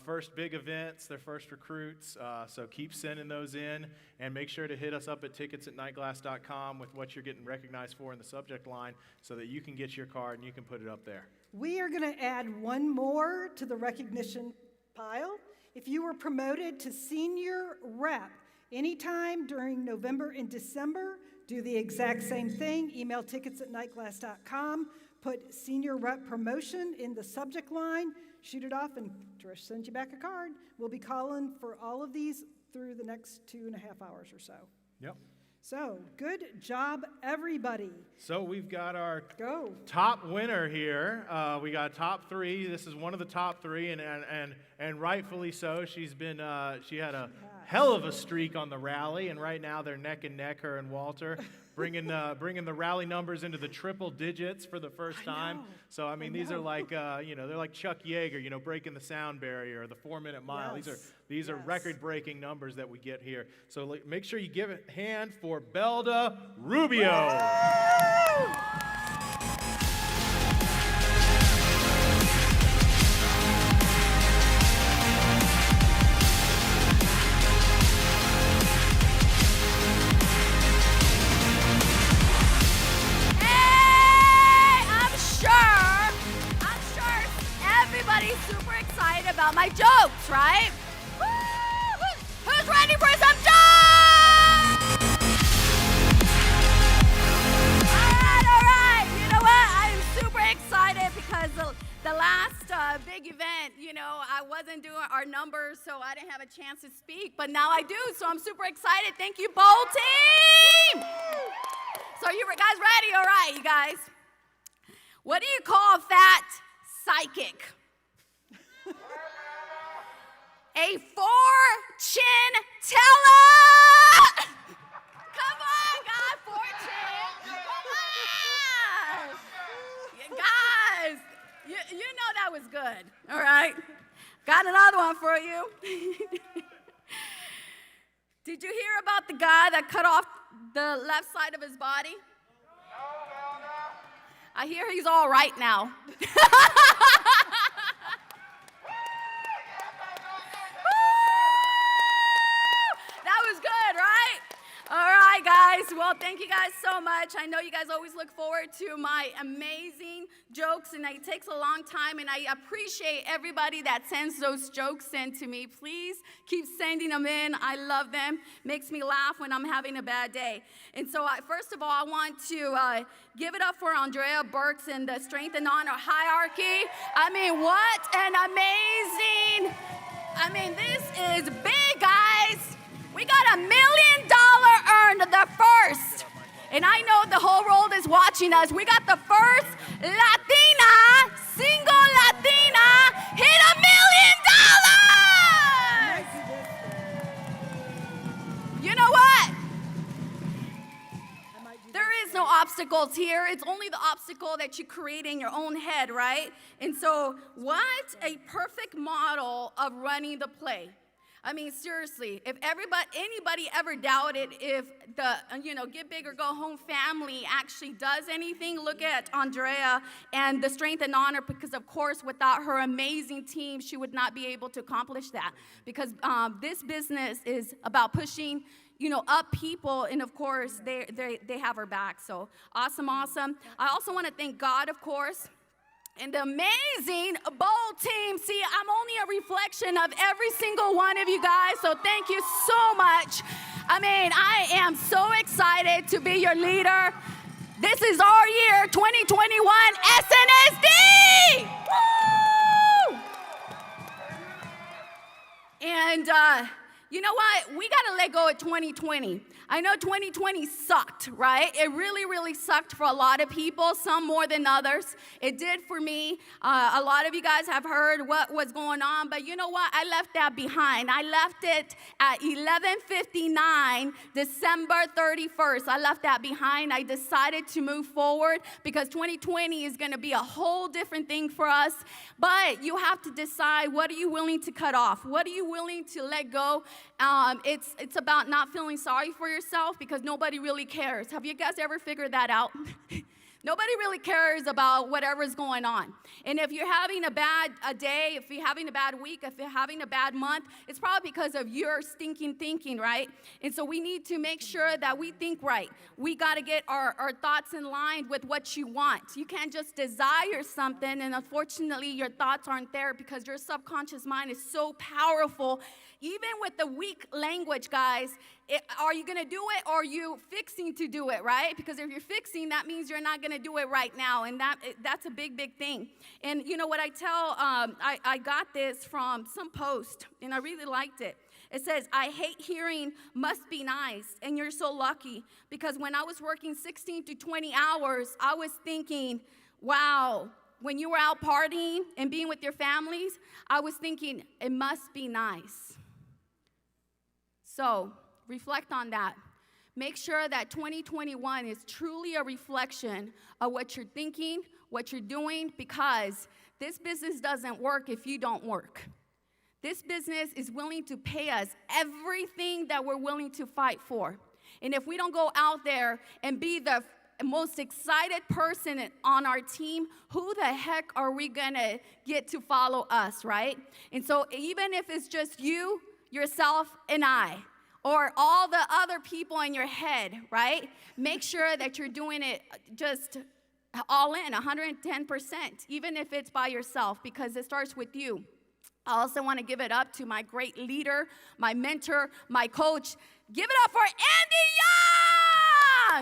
first big events, their first recruits. So keep sending those in, and make sure to hit us up at tickets@nightglass.com with what you're getting recognized for in the subject line, so that you can get your card and you can put it up there. We are going to add one more to the recognition pile. If you were promoted to senior rep anytime during November and December, do the exact same thing. Email tickets@nightglass.com, put senior rep promotion in the subject line, shoot it off, and Trish sends you back a card. We'll be calling for all of these through the next 2.5 hours or so. Yep. So, good job, everybody. So we've got our top winner here. We got top 3. This is one of the top 3, and rightfully so. She's been she had a hell of a streak on the rally, and right now they're neck and neck, her and Walter, bringing the rally numbers into the triple digits for the first time. So I mean, these are like they're like Chuck Yeager, breaking the sound barrier, or the 4-minute mile. These are record-breaking numbers that we get here. So make sure you give a hand for Belda Rubio. Super excited about my jokes, right? Woo! Who's ready for some jokes? All right. You know what? I am super excited because the last big event, I wasn't doing our numbers, so I didn't have a chance to speak, but now I do, so I'm super excited. Thank you, Bowl Team! So you guys ready? All right, you guys. What do you call a fat psychic? A fortune teller! Come on, God, fortune! Come on! Guys, you know that was good, all right? Got another one for you. Did you hear about the guy that cut off the left side of his body? I hear he's all right now. All right, guys. Well, thank you guys so much. I know you guys always look forward to my amazing jokes, and it takes a long time, and I appreciate everybody that sends those jokes in to me. Please keep sending them in. I love them. Makes me laugh when I'm having a bad day. And so, first of all, I want to give it up for Andrea Burks and the Strength and Honor hierarchy. I mean, what an amazing, this is big, guys. We got $1 million earned the first. And I know the whole world is watching us. We got the first Latina, single Latina, hit $1 million. You know what? There is no obstacles here. It's only the obstacle that you create in your own head, right? And so what a perfect model of running the play. I mean, seriously, if anybody ever doubted if the, Get Big or Go Home family actually does anything, look at Andrea and the Strength and Honor, because, of course, without her amazing team, she would not be able to accomplish that. Because this business is about pushing, up people, and, of course, they have her back. So awesome. I also want to thank God, of course, and the amazing Bowl Team. See, I'm only a reflection of every single one of you guys, so thank you so much. I am so excited to be your leader. This is our year, 2021 SNSD! Woo! And You know what? We got to let go of 2020. I know 2020 sucked, right? It really, really sucked for a lot of people, some more than others. It did for me. A lot of you guys have heard what was going on, but you know what? I left that behind. I left it at 11:59, December 31st. I left that behind. I decided to move forward because 2020 is going to be a whole different thing for us. But you have to decide, what are you willing to cut off? What are you willing to let go? It's about not feeling sorry for yourself because nobody really cares. Have you guys ever figured that out? Nobody really cares about whatever's going on. And if you're having a bad day, if you're having a bad week, if you're having a bad month, it's probably because of your stinking thinking, right? And so we need to make sure that we think right. We got to get our thoughts in line with what you want. You can't just desire something, and unfortunately, your thoughts aren't there because your subconscious mind is so powerful. Even with the weak language, guys, are you going to do it or are you fixing to do it, right? Because if you're fixing, that means you're not going to do it right now, and that's a big, big thing. And you know what I tell, I got this from some post, and I really liked it. It says, I hate hearing must be nice, and you're so lucky, because when I was working 16 to 20 hours, I was thinking, wow, when you were out partying and being with your families, I was thinking, it must be nice. So reflect on that. Make sure that 2021 is truly a reflection of what you're thinking, what you're doing, because this business doesn't work if you don't work. This business is willing to pay us everything that we're willing to fight for. And if we don't go out there and be the most excited person on our team, who the heck are we gonna get to follow us, right? And so even if it's just you, yourself, and I, or all the other people in your head, right? Make sure that you're doing it just all in, 110%, even if it's by yourself, because it starts with you. I also want to give it up to my great leader, my mentor, my coach. Give it up for Andy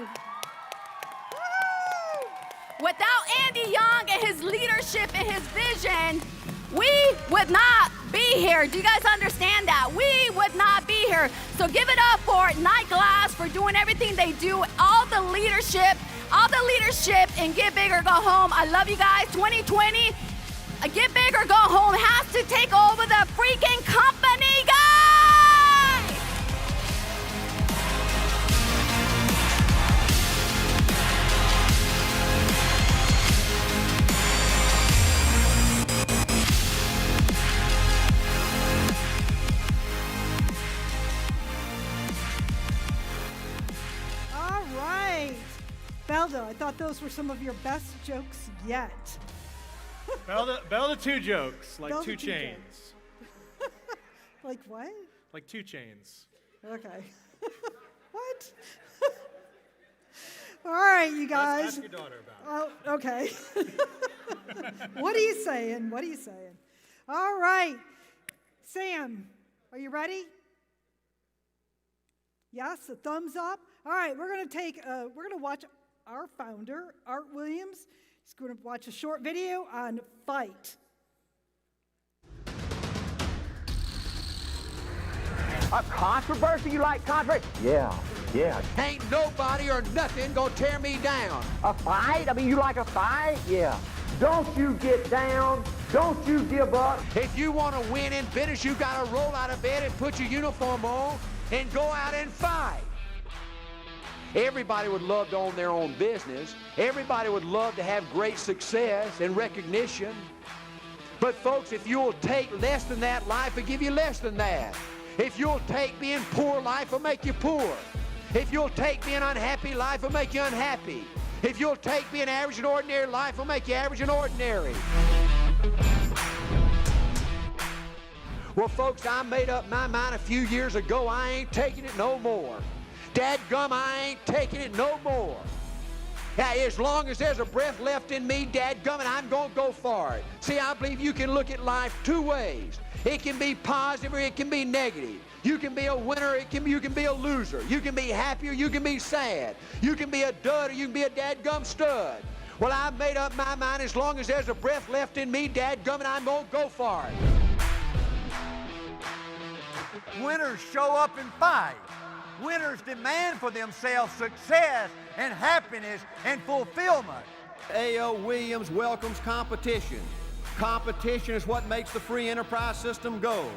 Young! Woo! Without Andy Young and his leadership and his vision, we would not be here. Do you guys understand that? We would not be here. So give it up for Night Glass for doing everything they do, all the leadership and Get Big or Go Home. I love you guys. 2020, Get Big or Go Home has to take over the freaking company, guys! Belda, I thought those were some of your best jokes yet. Belda 2 jokes, like Belda 2 2 chains. Like what? Like 2 chains. Okay. What? All right, you guys. Ask your daughter about it. Oh, okay. What are you saying? All right. Sam, are you ready? Yes, a thumbs up. All right, we're going to watch our founder, Art Williams. He's going to watch a short video on fight. A controversy? You like controversy? Yeah. Ain't nobody or nothing gonna tear me down. A fight? I mean, you like a fight? Yeah. Don't you get down. Don't you give up. If you want to win in business, you gotta roll out of bed and put your uniform on and go out and fight. Everybody would love to own their own business. Everybody would love to have great success and recognition. But folks, if you'll take less than that, life will give you less than that. If you'll take being poor, life will make you poor. If you'll take being unhappy, life will make you unhappy. If you'll take being average and ordinary, life will make you average and ordinary. Well, folks, I made up my mind a few years ago. I ain't taking it no more. Dadgum, I ain't taking it no more. Now, as long as there's a breath left in me, dadgum, and I'm going to go for it. See, I believe you can look at life 2 ways. It can be positive or it can be negative. You can be a winner, you can be a loser. You can be happy or you can be sad. You can be a dud or you can be a dadgum stud. Well, I made up my mind, as long as there's a breath left in me, dadgum, and I'm going to go for it. Winners show up and fight. Winners demand for themselves success and happiness and fulfillment. A.O. Williams welcomes competition. Competition is what makes the free enterprise system go.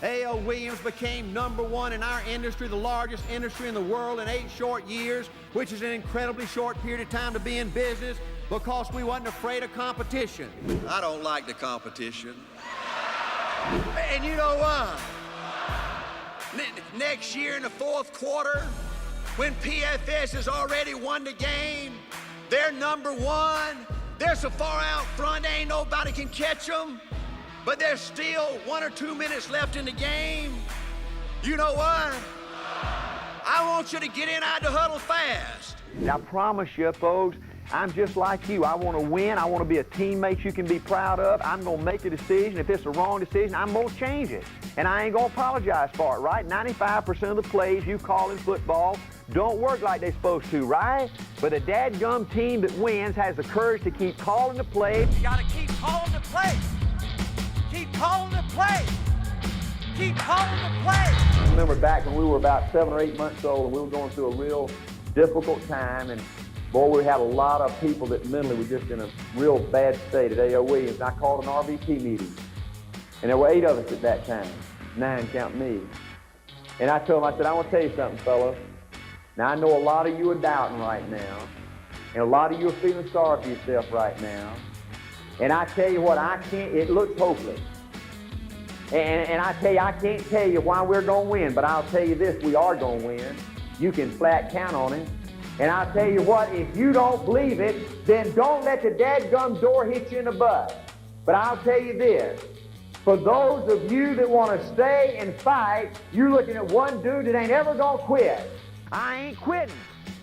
A.O. Williams became #1 in our industry, the largest industry in the world in 8 short years, which is an incredibly short period of time to be in business because we wasn't afraid of competition. I don't like the competition. And you know what? Next year in the 4th quarter, when PFS has already won the game, they're #1. They're so far out front, ain't nobody can catch them. But there's still 1 or 2 minutes left in the game. You know what? I want you to get in out the huddle fast. I promise you, folks, I'm just like you. I want to win. I want to be a teammate you can be proud of. I'm going to make a decision. If it's a wrong decision, I'm going to change it. And I ain't going to apologize for it, right? 95% of the plays you call in football don't work like they're supposed to, right? But a dadgum team that wins has the courage to keep calling the play. You got to keep calling the play. Keep calling the play. Keep calling the play. I remember back when we were about 7 or 8 months old and we were going through a real difficult time, and boy, we had a lot of people that mentally were just in a real bad state at A.O. Williams. And I called an RVP meeting, and there were 8 of us at that time, 9 counting me. And I told them, I said, I want to tell you something, fellas. Now, I know a lot of you are doubting right now, and a lot of you are feeling sorry for yourself right now. And I tell you what, it looks hopeless. And I tell you, I can't tell you why we're going to win, but I'll tell you this, we are going to win. You can flat count on it. And I'll tell you what, if you don't believe it, then don't let the dadgum door hit you in the butt. But I'll tell you this, for those of you that want to stay and fight, you're looking at one dude that ain't ever going to quit. I ain't quitting.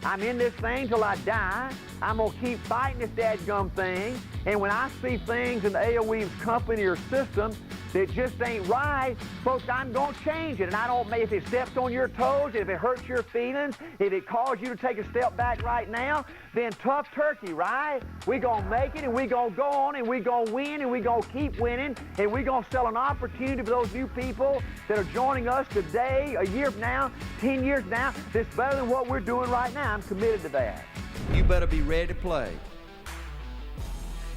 I'm in this thing till I die. I'm going to keep fighting this dadgum thing. And when I see things in the A.O. Williams company or system that just ain't right, folks, I'm going to change it. And I don't make, if it steps on your toes, if it hurts your feelings, if it calls you to take a step back right now, then tough turkey, right? We going to make it, and we going to go on, and we going to win, and we going to keep winning, and we going to sell an opportunity for those new people that are joining us today, a year from now, 10 years from now, that's better than what we're doing right now. I'm committed to that. You better be ready to play.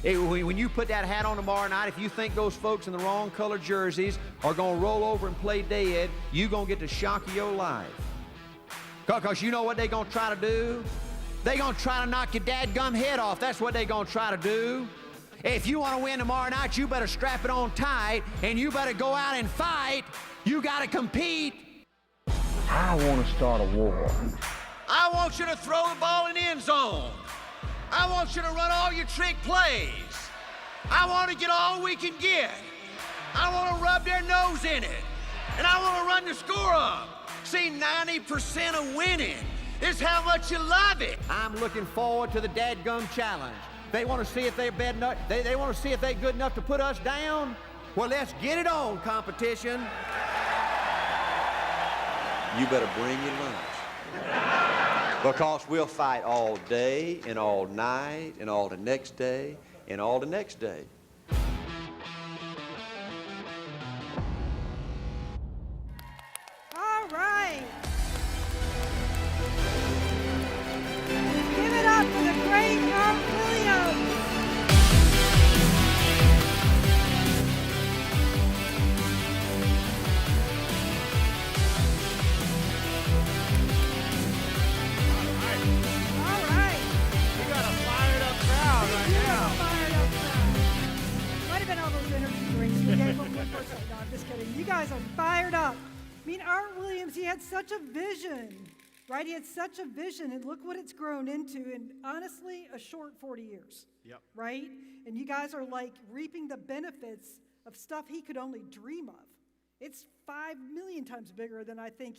When you put that hat on tomorrow night, if you think those folks in the wrong color jerseys are going to roll over and play dead, you're going to get the shock of your life. Because you know what they're going to try to do? They're going to try to knock your dadgum head off. That's what they're going to try to do. If you want to win tomorrow night, you better strap it on tight, and you better go out and fight. You got to compete. I want to start a war. I want you to throw the ball in the end zone. I want you to run all your trick plays. I want to get all we can get. I want to rub their nose in it. And I want to run the score up. See, 90% of winning is how much you love it. I'm looking forward to the dadgum challenge. They want to see if they're bad enough. They want to see if they're good enough to put us down. Well, let's get it on, competition. You better bring your lunch. Because we'll fight all day and all night and all the next day and all the next day. All right. Give it up for the great Art Williams. No, I'm just kidding. You guys are fired up. I mean, Art Williams, he had such a vision, right? He had such a vision, and look what it's grown into in, honestly, a short 40 years. Yep. Right? And you guys are like reaping the benefits of stuff he could only dream of. It's 5 million times bigger than I think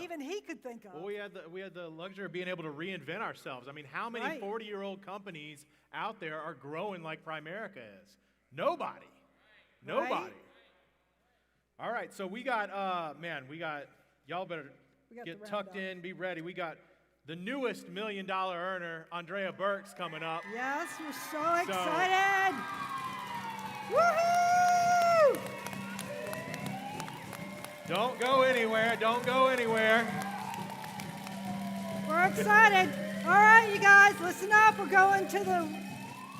even he could think of. Well, we had the luxury of being able to reinvent ourselves. I mean, how many 40-year-old companies out there are growing like Primerica is? Nobody. Nobody. Right? All right, so we got, y'all better get tucked in, be ready. We got the newest $1 million earner, Andrea Burks, coming up. Yes, we're so excited. Woohoo! Don't go anywhere. Don't go anywhere. We're excited. All right, you guys, listen up. We're going to the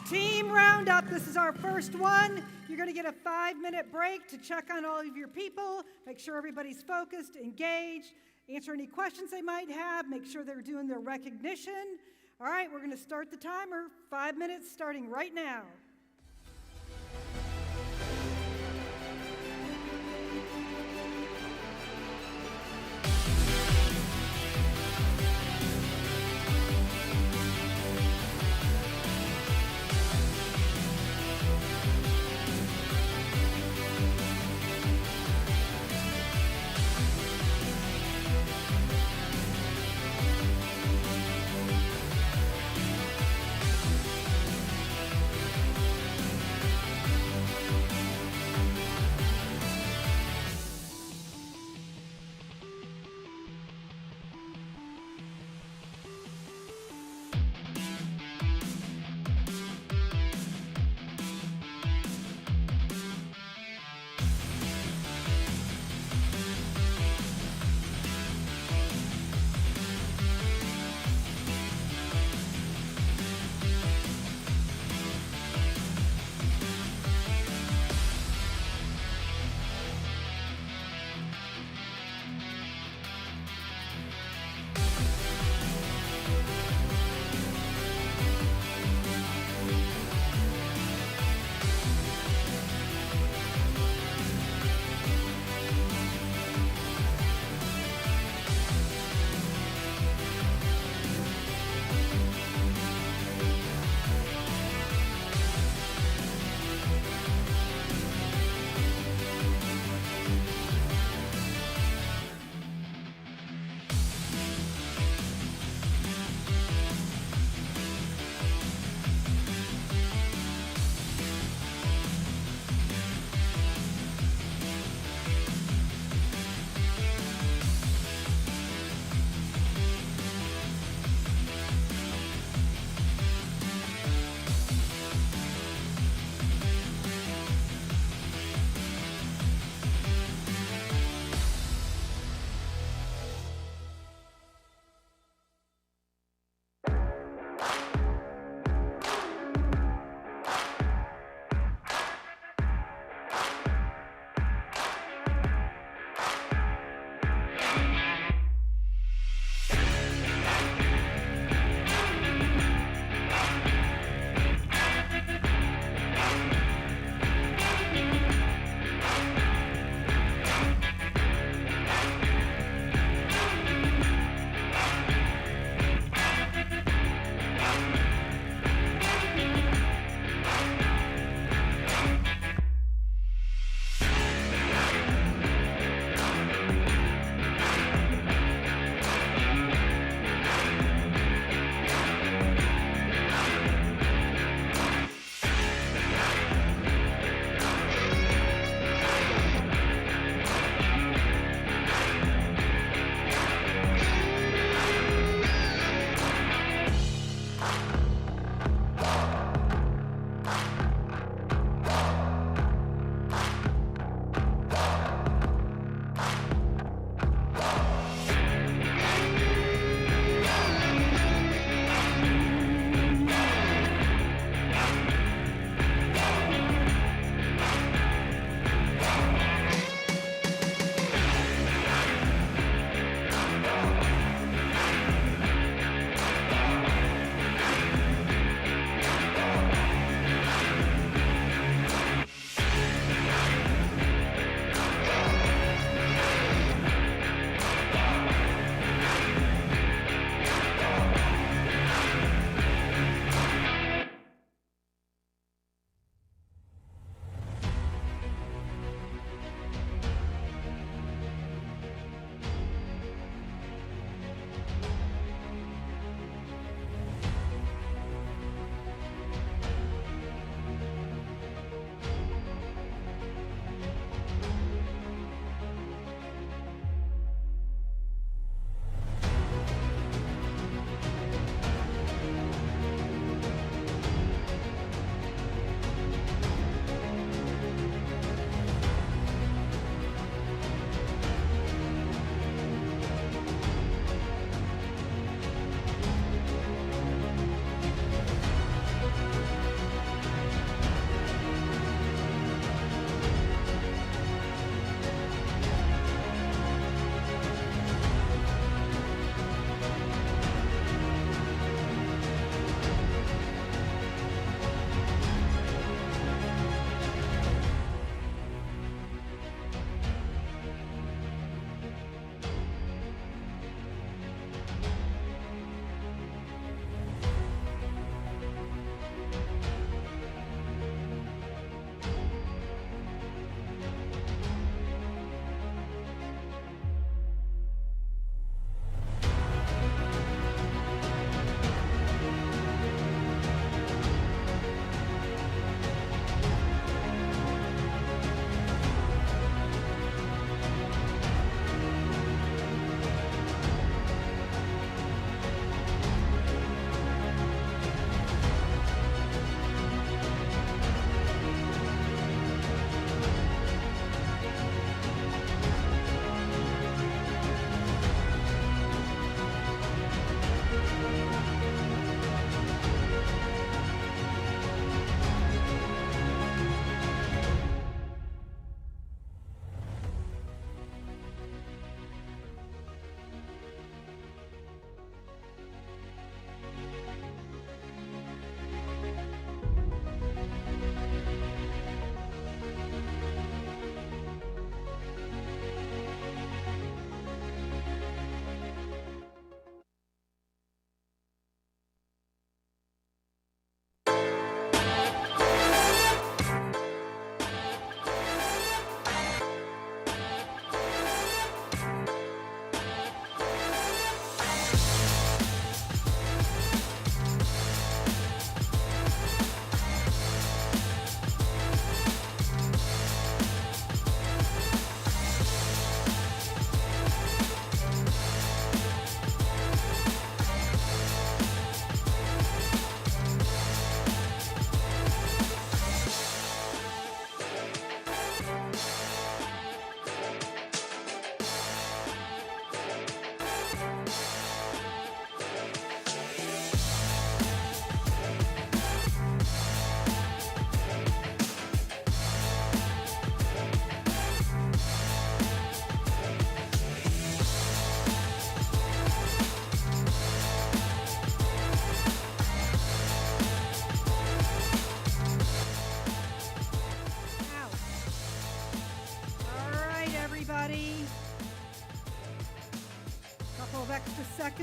team roundup. This is our first one. You're going to get a 5-minute break to check on all of your people, make sure everybody's focused, engaged, answer any questions they might have, make sure they're doing their recognition. All right, we're going to start the timer. 5 minutes starting right now.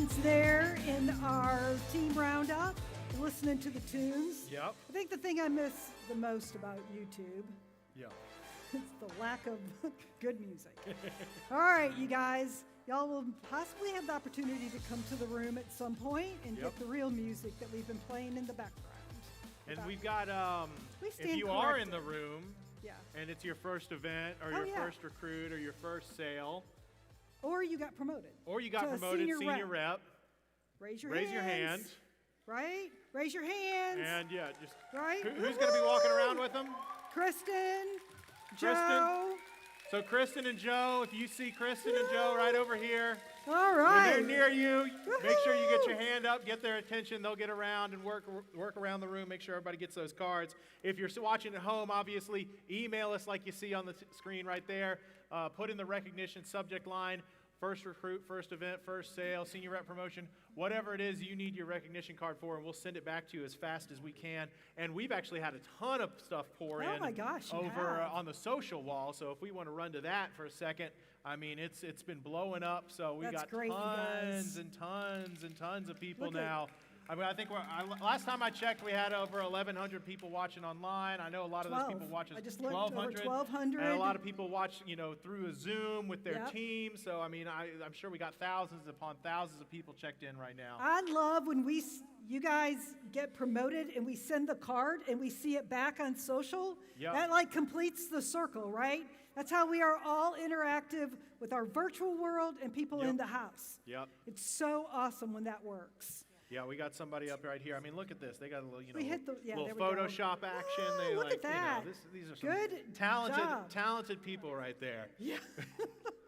seconds there in our team roundup, listening to the tunes. Yep. I think the thing I miss the most about YouTube Yeah. is the lack of good music. All right, you guys. Y'all will possibly have the opportunity to come to the room at some point and get the real music that we've been playing in the background. And we've got, We if stand you are in corrected. the room, Yeah. and it's your first event, or your first recruit, or your first sale, Or you got promoted. or you got to a promoted senior rep, Raise your raise hands. your hand. Right? Raise your hands. And yeah, just Right? who's going to be walking around with them? Kristen, Kristen. Joe. So Kristen and Joe, if you see Kristen and Joe right over here, all right. when they're near you, make sure you get your hand up, get their attention. They'll get around and work around the room, make sure everybody gets those cards. If you're watching at home, obviously, email us like you see on the screen right there. Put in the recognition subject line, first recruit, first event, first sale, senior rep promotion, whatever it is you need your recognition card for, and we'll send it back to you as fast as we can. And we've actually had a ton of stuff pour in Oh my gosh, you over have. on the social wall. So if we want to run to that for a second, I mean, it's been blowing up. So we That's got great, you guys. tons and tons and tons of people Look at- now. I mean, I think last time I checked, we had over 1,100 people watching online. I know a lot of those 12. people watch us. I just looked, over 1,200. And a lot of people watch, through a Zoom with their Yep. team. So I mean, I'm sure we got thousands upon thousands of people checked in right now. I love when you guys get promoted and we send the card and we see it back on social. Yep. That like completes the circle, right? That's how we are all interactive with our virtual world and people in the house. Yep. It's so awesome when that works. Yeah, we got somebody up right here. I mean, look at this. They got a little, We hit the- yeah, little there we go. Photoshop action. Oh, They look like, at that. these are some Good job. talented people right there. Yeah,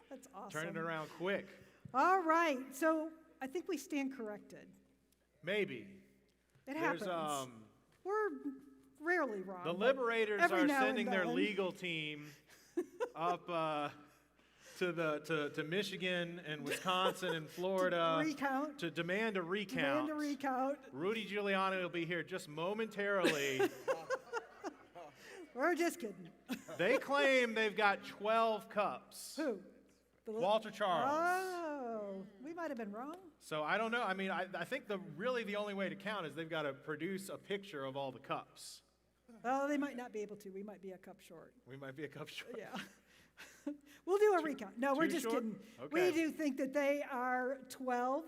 that's awesome. Turning it around quick. All right, so I think we stand corrected. Maybe. It happens. There's, We're rarely wrong. the but Liberators every are now and sending their then. legal team up to Michigan and Wisconsin and Florida recount. to demand a recount. Demand a recount. Rudy Giuliani will be here just momentarily. We're just kidding. They claim they've got 12 cups. Who? Walter Charles. Oh, we might have been wrong. So I don't know. I mean, I think really the only way to count is they've got to produce a picture of all the cups. Oh, they might not be able to. We might be a cup short. We might be a cup short. Yeah. We'll do a recount. No, we're too just short? kidding. Okay. We do think that they are 12,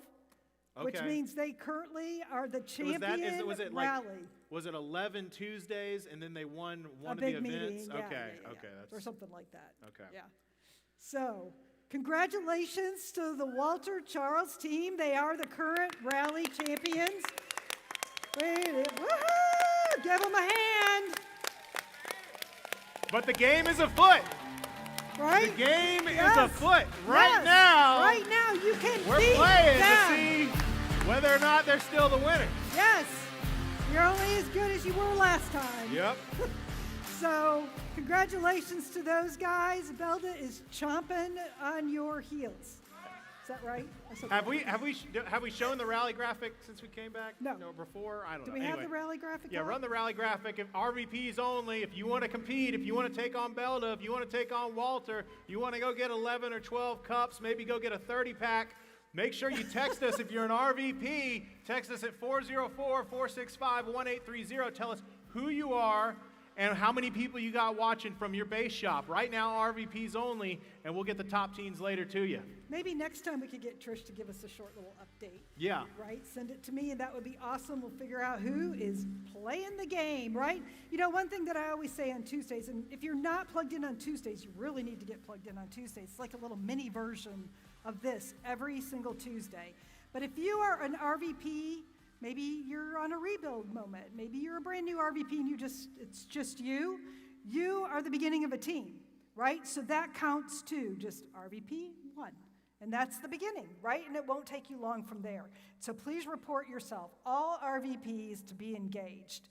which Okay. means they currently are the champion Was it rally. was it 11 Tuesdays and then they won one A of big the events? meeting. Yeah, Okay, yeah, okay, yeah. that's Or something like that. okay. Yeah. So, congratulations to the Walter Charles team. They are the current rally champions. Woohoo! Give them a hand. But the game is afoot. Right? The game Yes. is afoot right Yes. now. Right now, you can We're beat playing them. to see whether or not they're still the winner. Yes. You're only as good as you were last time. Yep. So, congratulations to those guys. Belda is chomping on your heels. Is that right? That's okay. Have we shown the rally graphic since we came back? No. Before? I don't Do know. we have Anyway. the rally graphic? Yeah, up? run the rally graphic. If RVPs only. If you want to compete, if you want to take on Belda, if you want to take on Walter, you want to go get 11 or 12 cups, maybe go get a 30-pack. Make sure you text us if you're an RVP. Text us at 404-465-1830. Tell us who you are and how many people you got watching from your base shop. Right now, RVPs only, and we'll get the top teams later to you. Maybe next time we could get Trish to give us a short little update. Yeah. Right? Send it to me, and that would be awesome. We'll figure out who is playing the game, right? You know, one thing that I always say on Tuesdays, and if you're not plugged in on Tuesdays, you really need to get plugged in on Tuesdays. It's like a little mini version of this every single Tuesday. But if you are an RVP, maybe you're on a rebuild moment, maybe you're a brand new RVP and it's just you are the beginning of a team, right? So that counts too, just RVP 1. And that's the beginning, right? And it won't take you long from there. So please report yourself, all RVPs, to be engaged.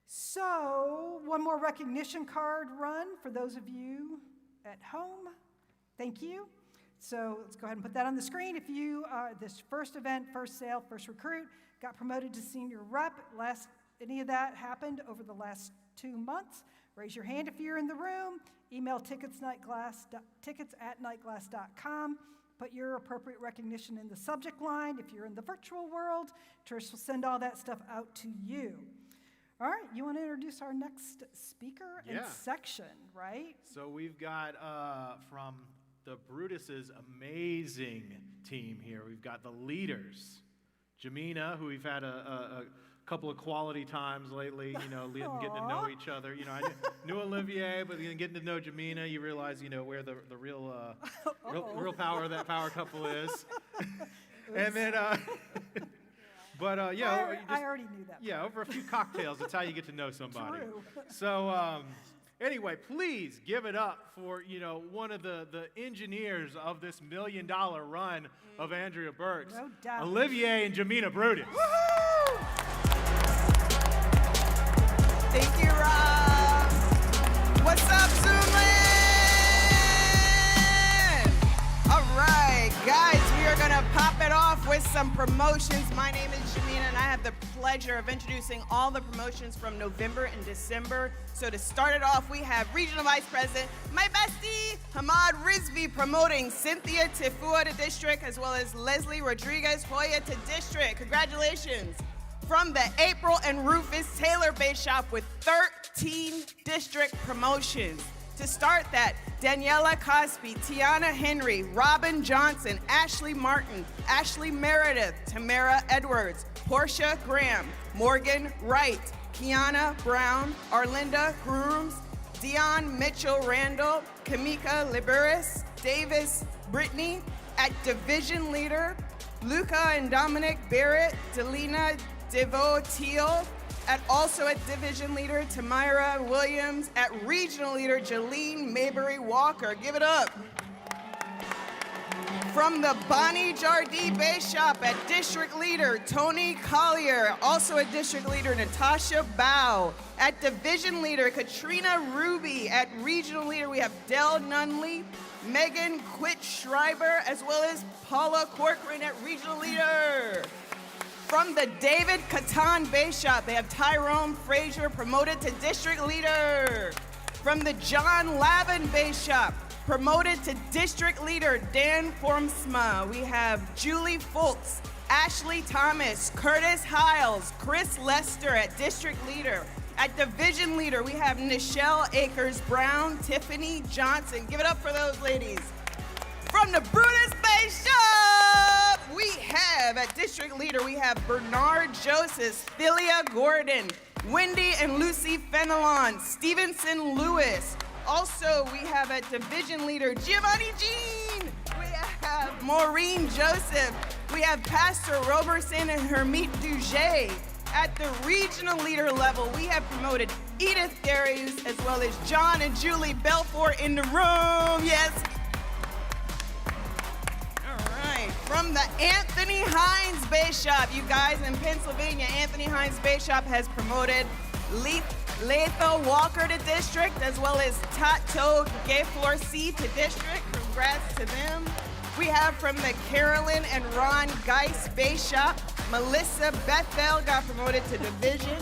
So one more recognition card run for those of you at home. Thank you. So let's go ahead and put that on the screen. If you, this first event, first sale, first recruit, got promoted to senior rep, any of that happened over the last 2 months, raise your hand if you're in the room. Email tickets at nightglass.com. put your appropriate recognition in the subject line. If you're in the virtual world, Trish will send all that stuff out to you. All right, you want to introduce our next speaker and section, right? So we've got from the Brutus's amazing team here, we've got the leaders. Jamina, who we've had a couple of quality times lately, getting to know each other. I knew Olivier, but getting to know Jamina, you realize, where the real power of that power couple is. And then, I already knew that. Yeah, over a few cocktails, that's how you get to know somebody. True. So, anyway, please give it up for, one of the engineers of this $1 million run of Andrea Burks, No doubt. Olivier and Jamina Brutus. Woo-hoo! Thank you, Rob. What's up, Zoomland? All right, guys, we are going to pop it off with some promotions. My name is Jamina, and I have the pleasure of introducing all the promotions from November and December. So to start it off, we have Regional Vice President, my bestie, Hamad Rizvi, promoting Cynthia Tifua to district, as well as Leslie Rodriguez Hoya to district. Congratulations. From the April and Rufus Taylor Base Shop with 13 district promotions. To start that, Daniela Cosby, Tiana Henry, Robin Johnson, Ashley Martin, Ashley Meredith, Tamara Edwards, Portia Graham, Morgan Wright, Kiana Brown, Arlinda Grooms, Dion Mitchell Randall, Kamika Liberis, Davis Brittany. At Division Leader, Luca and Dominic Barrett, Delina Devo-Teal. Also at Division Leader, Tamira Williams. At Regional Leader, Jalene Mayberry Walker. Give it up. From the Bonnie Jardee Base Shop at District Leader, Tony Collier. Also at District Leader, Natasha Bow. At Division Leader, Katrina Ruby. At Regional Leader, we have Dell Nunley, Megan Quitt-Schreiber, as well as Paula Corcoran at Regional Leader. From the David Catan Base Shop, they have Tyrone Frazier promoted to District Leader. From the John Lavin Base Shop, promoted to District Leader, Dan Formsma. We have Julie Fultz, Ashley Thomas, Curtis Hiles, Chris Lester at District Leader. At Division Leader, we have Nichelle Akers Brown, Tiffany Johnson. Give it up for those ladies. From the Brutus Base Shop, we have at District Leader, we have Bernard Joseph, Philia Gordon, Wendy and Lucy Fenelon, Stevenson Lewis. Also, we have at Division Leader, Giovanni Jean. We have Maureen Joseph. We have Pastor Roberson and Hermite Duget. At the Regional Leader level, we have promoted Edith Darius, as well as John and Julie Belfort in the room. Yes. From the Anthony Hines Base Shop, you guys in Pennsylvania, Anthony Hines Base Shop has promoted Letha Walker to district, as well as Tato Gayflor-C to district. Congrats to them. We have from the Carolyn and Ron Geis Base Shop, Melissa Bethel got promoted to division.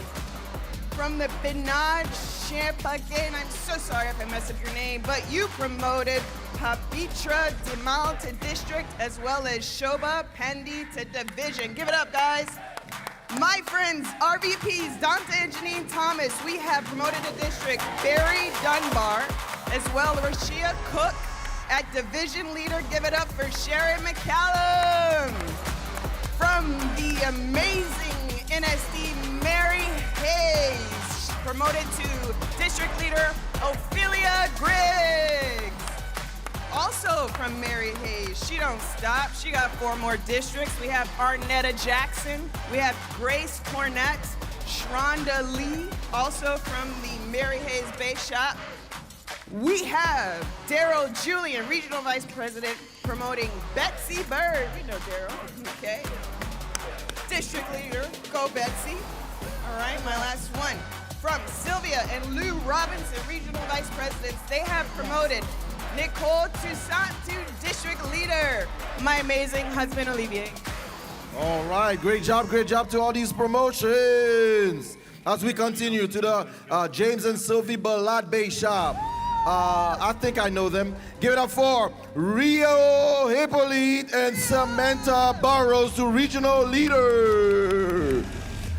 From the Benaj Champagne, I'm so sorry if I messed up your name, but you promoted Papitra Dimal to district, as well as Shobha Pendy to division. Give it up, guys. My friends, RVPs, Dante and Janine Thomas, we have promoted to district Barry Dunbar, as well as Rashia Cook. At Division Leader, give it up for Sharon McCallum. From the amazing NSD, Mary Hayes, promoted to District Leader, Ophelia Griggs. Also from Mary Hayes, she don't stop. She got 4 more districts. We have Arnetta Jackson. We have Grace Cornett, Shronda Lee, also from the Mary Hayes Base Shop. We have Daryl Julian, Regional Vice President, promoting Betsy Bird. We know Daryl, okay. District Leader, go Betsy. All right, my last one. From Sylvia and Lou Robinson, Regional Vice Presidents, they have promoted Nicole Toussaint to District Leader. My amazing husband, Olivier. All right, great job to all these promotions. As we continue to the James and Sophie Ballad Base Shop. I think I know them. Give it up for Rio Hippolyte and Samantha Burrows, to regional leader.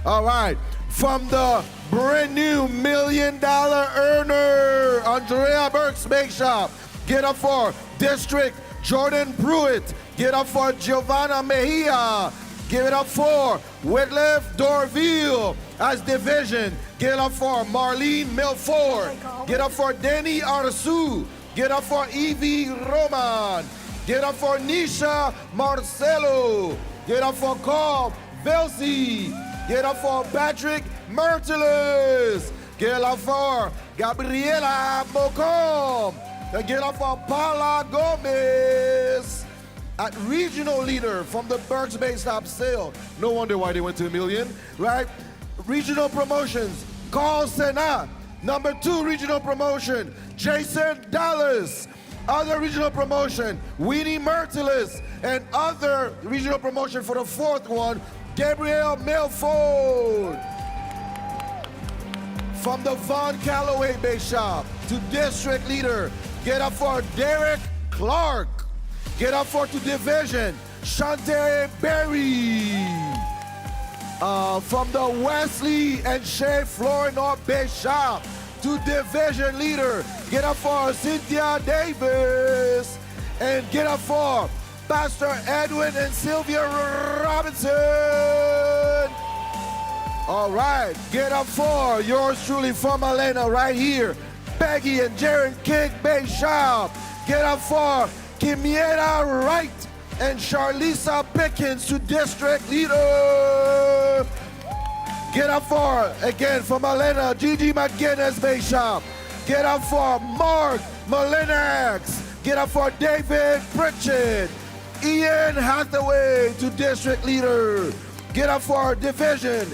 All right. From the brand new $1 million earner, Andrea Burke's Bake Shop. Get up for District Jordan Pruitt. Get up for Giovanna Mejia. Give it up for Whitliff Dorville as division. Get up for Marlene Milford. Get up for Danny Arsu. Get up for Evie Roman. Get up for Nisha Marcelo. Get up for Carl Velsi. Get up for Patrick Mertilis. Get up for Gabriela Mocom. And get up for Paula Gomez. At regional leader from the Berks Bay Stop sale. No wonder why they went to $1 million, right? Regional promotions, Carl Sena. Number 2 regional promotion, Jason Dallas. Other regional promotion, Winnie Mertilis. And other regional promotion for the 4th one, Gabrielle Milford. From the Von Calloway Bay Shop to district leader, get up for Derek Clark. Get up for to division, Shantae Berry. From the Wesley and Shea Florinor Bay Shop to division leader, get up for Cynthia Davis. And get up for Pastor Edwin and Sylvia Robinson. All right, get up for yours truly from Elena right here, Peggy and Jared King Bay Shop. Get up for Kimiera Wright and Charlisa Pickens to district leader. Get up for, again, from Elena, Gigi McGinnis Bay Shop. Get up for Mark Malinax. Get up for David Pritchett. Ian Hathaway to district leader. Get up for division.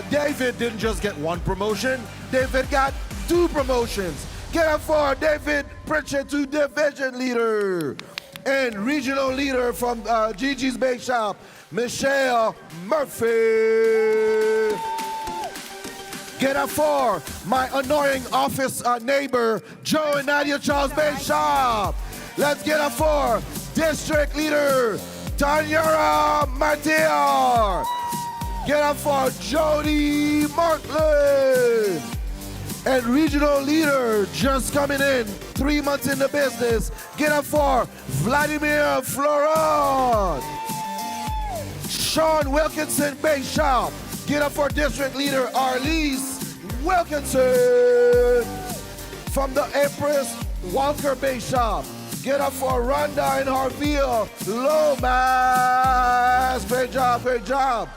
David didn't just get 1 promotion. David got 2 promotions. Get up for David Pritchett to division leader. And regional leader from Gigi's Bake Shop, Michelle Murphy. Get up for my annoying office neighbor, Joe and Nadia Charles Bake Shop. Let's get up for district leader, Tanyara Martier. Get up for Jody Markland. And regional leader just coming in, 3 months in the business. Get up for Vladimir Floron. Sean Wilkinson Bay Shop. Get up for district leader Arlise Wilkinson. From the Empress Walker Bay Shop. Get up for Rhonda and Harville Lomas. Great job, great job.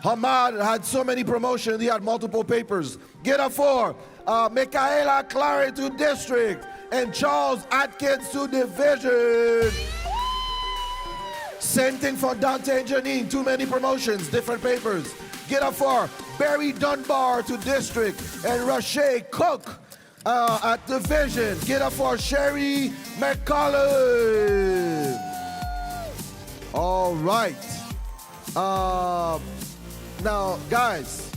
Hamad had so many promotions, he had multiple papers. Get up for Michaela Clary to district and Charles Atkins to division. Same thing for Dante and Janine, too many promotions, different papers. Get up for Barry Dunbar to district and Rashay Cook at division. Get up for Sherry McCollum. All right. Now, guys.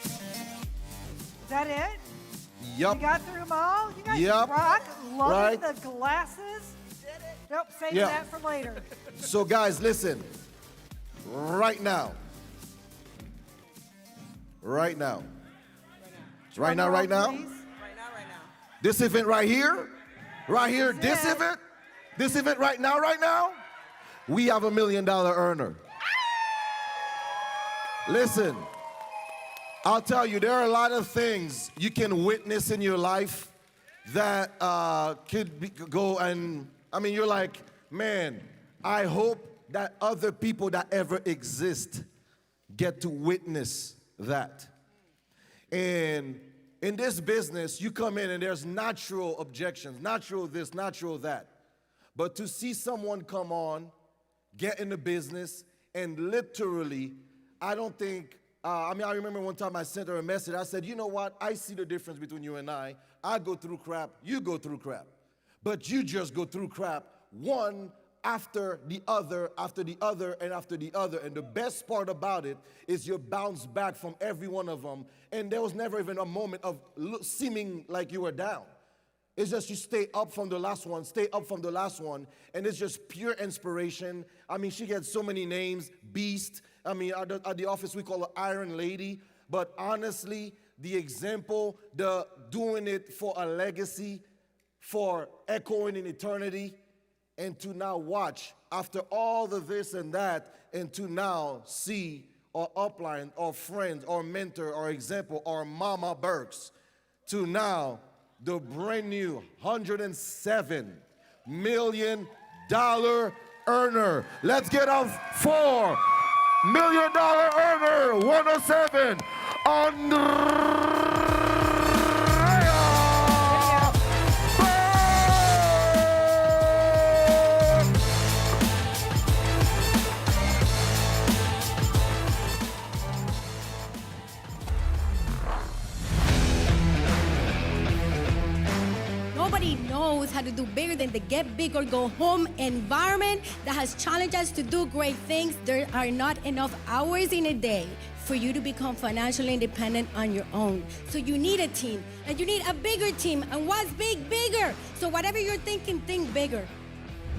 Is that it? Yup. You got through them all? You guys Yup. rock. Loving Right. the glasses. Nope, save Yep. that for later. So, guys, listen. Right now. Right now. Right now, right now. This event right here. Right here. This event. This event right now, right now. We have $1 million earner. Listen. I'll tell you, there are a lot of things you can witness in your life that go and, I mean, you're like, man, I hope that other people that ever exist get to witness that. And in this business, you come in and there's natural objections, natural this, natural that. But to see someone come on, get in the business, and literally, I don't think, I remember one time I sent her a message. I said, you know what? I see the difference between you and I. I go through crap. You go through crap. But you just go through crap one after the other, after the other, and after the other. And the best part about it is you bounce back from every one of them. And there was never even a moment of seeming like you were down. It's just you stay up from the last one, stay up from the last one, and it's just pure inspiration. I mean, she gets so many names, Beast. I mean, at the office we call her Iron Lady. But honestly, the example, the doing it for a legacy, for echoing in eternity, and to now watch after all the this and that, and to now see our upline, our friend, our mentor, our example, our Mama Burks, to now the brand new $107 million earner. Let's get a $4 million earner, 107, Andrea. Nobody knows how to do bigger than the get big or go home environment that has challenged us to do great things. There are not enough hours in a day for you to become financially independent on your own. So you need a team, and you need a bigger team. And what's big? Bigger. So whatever you're thinking, think bigger.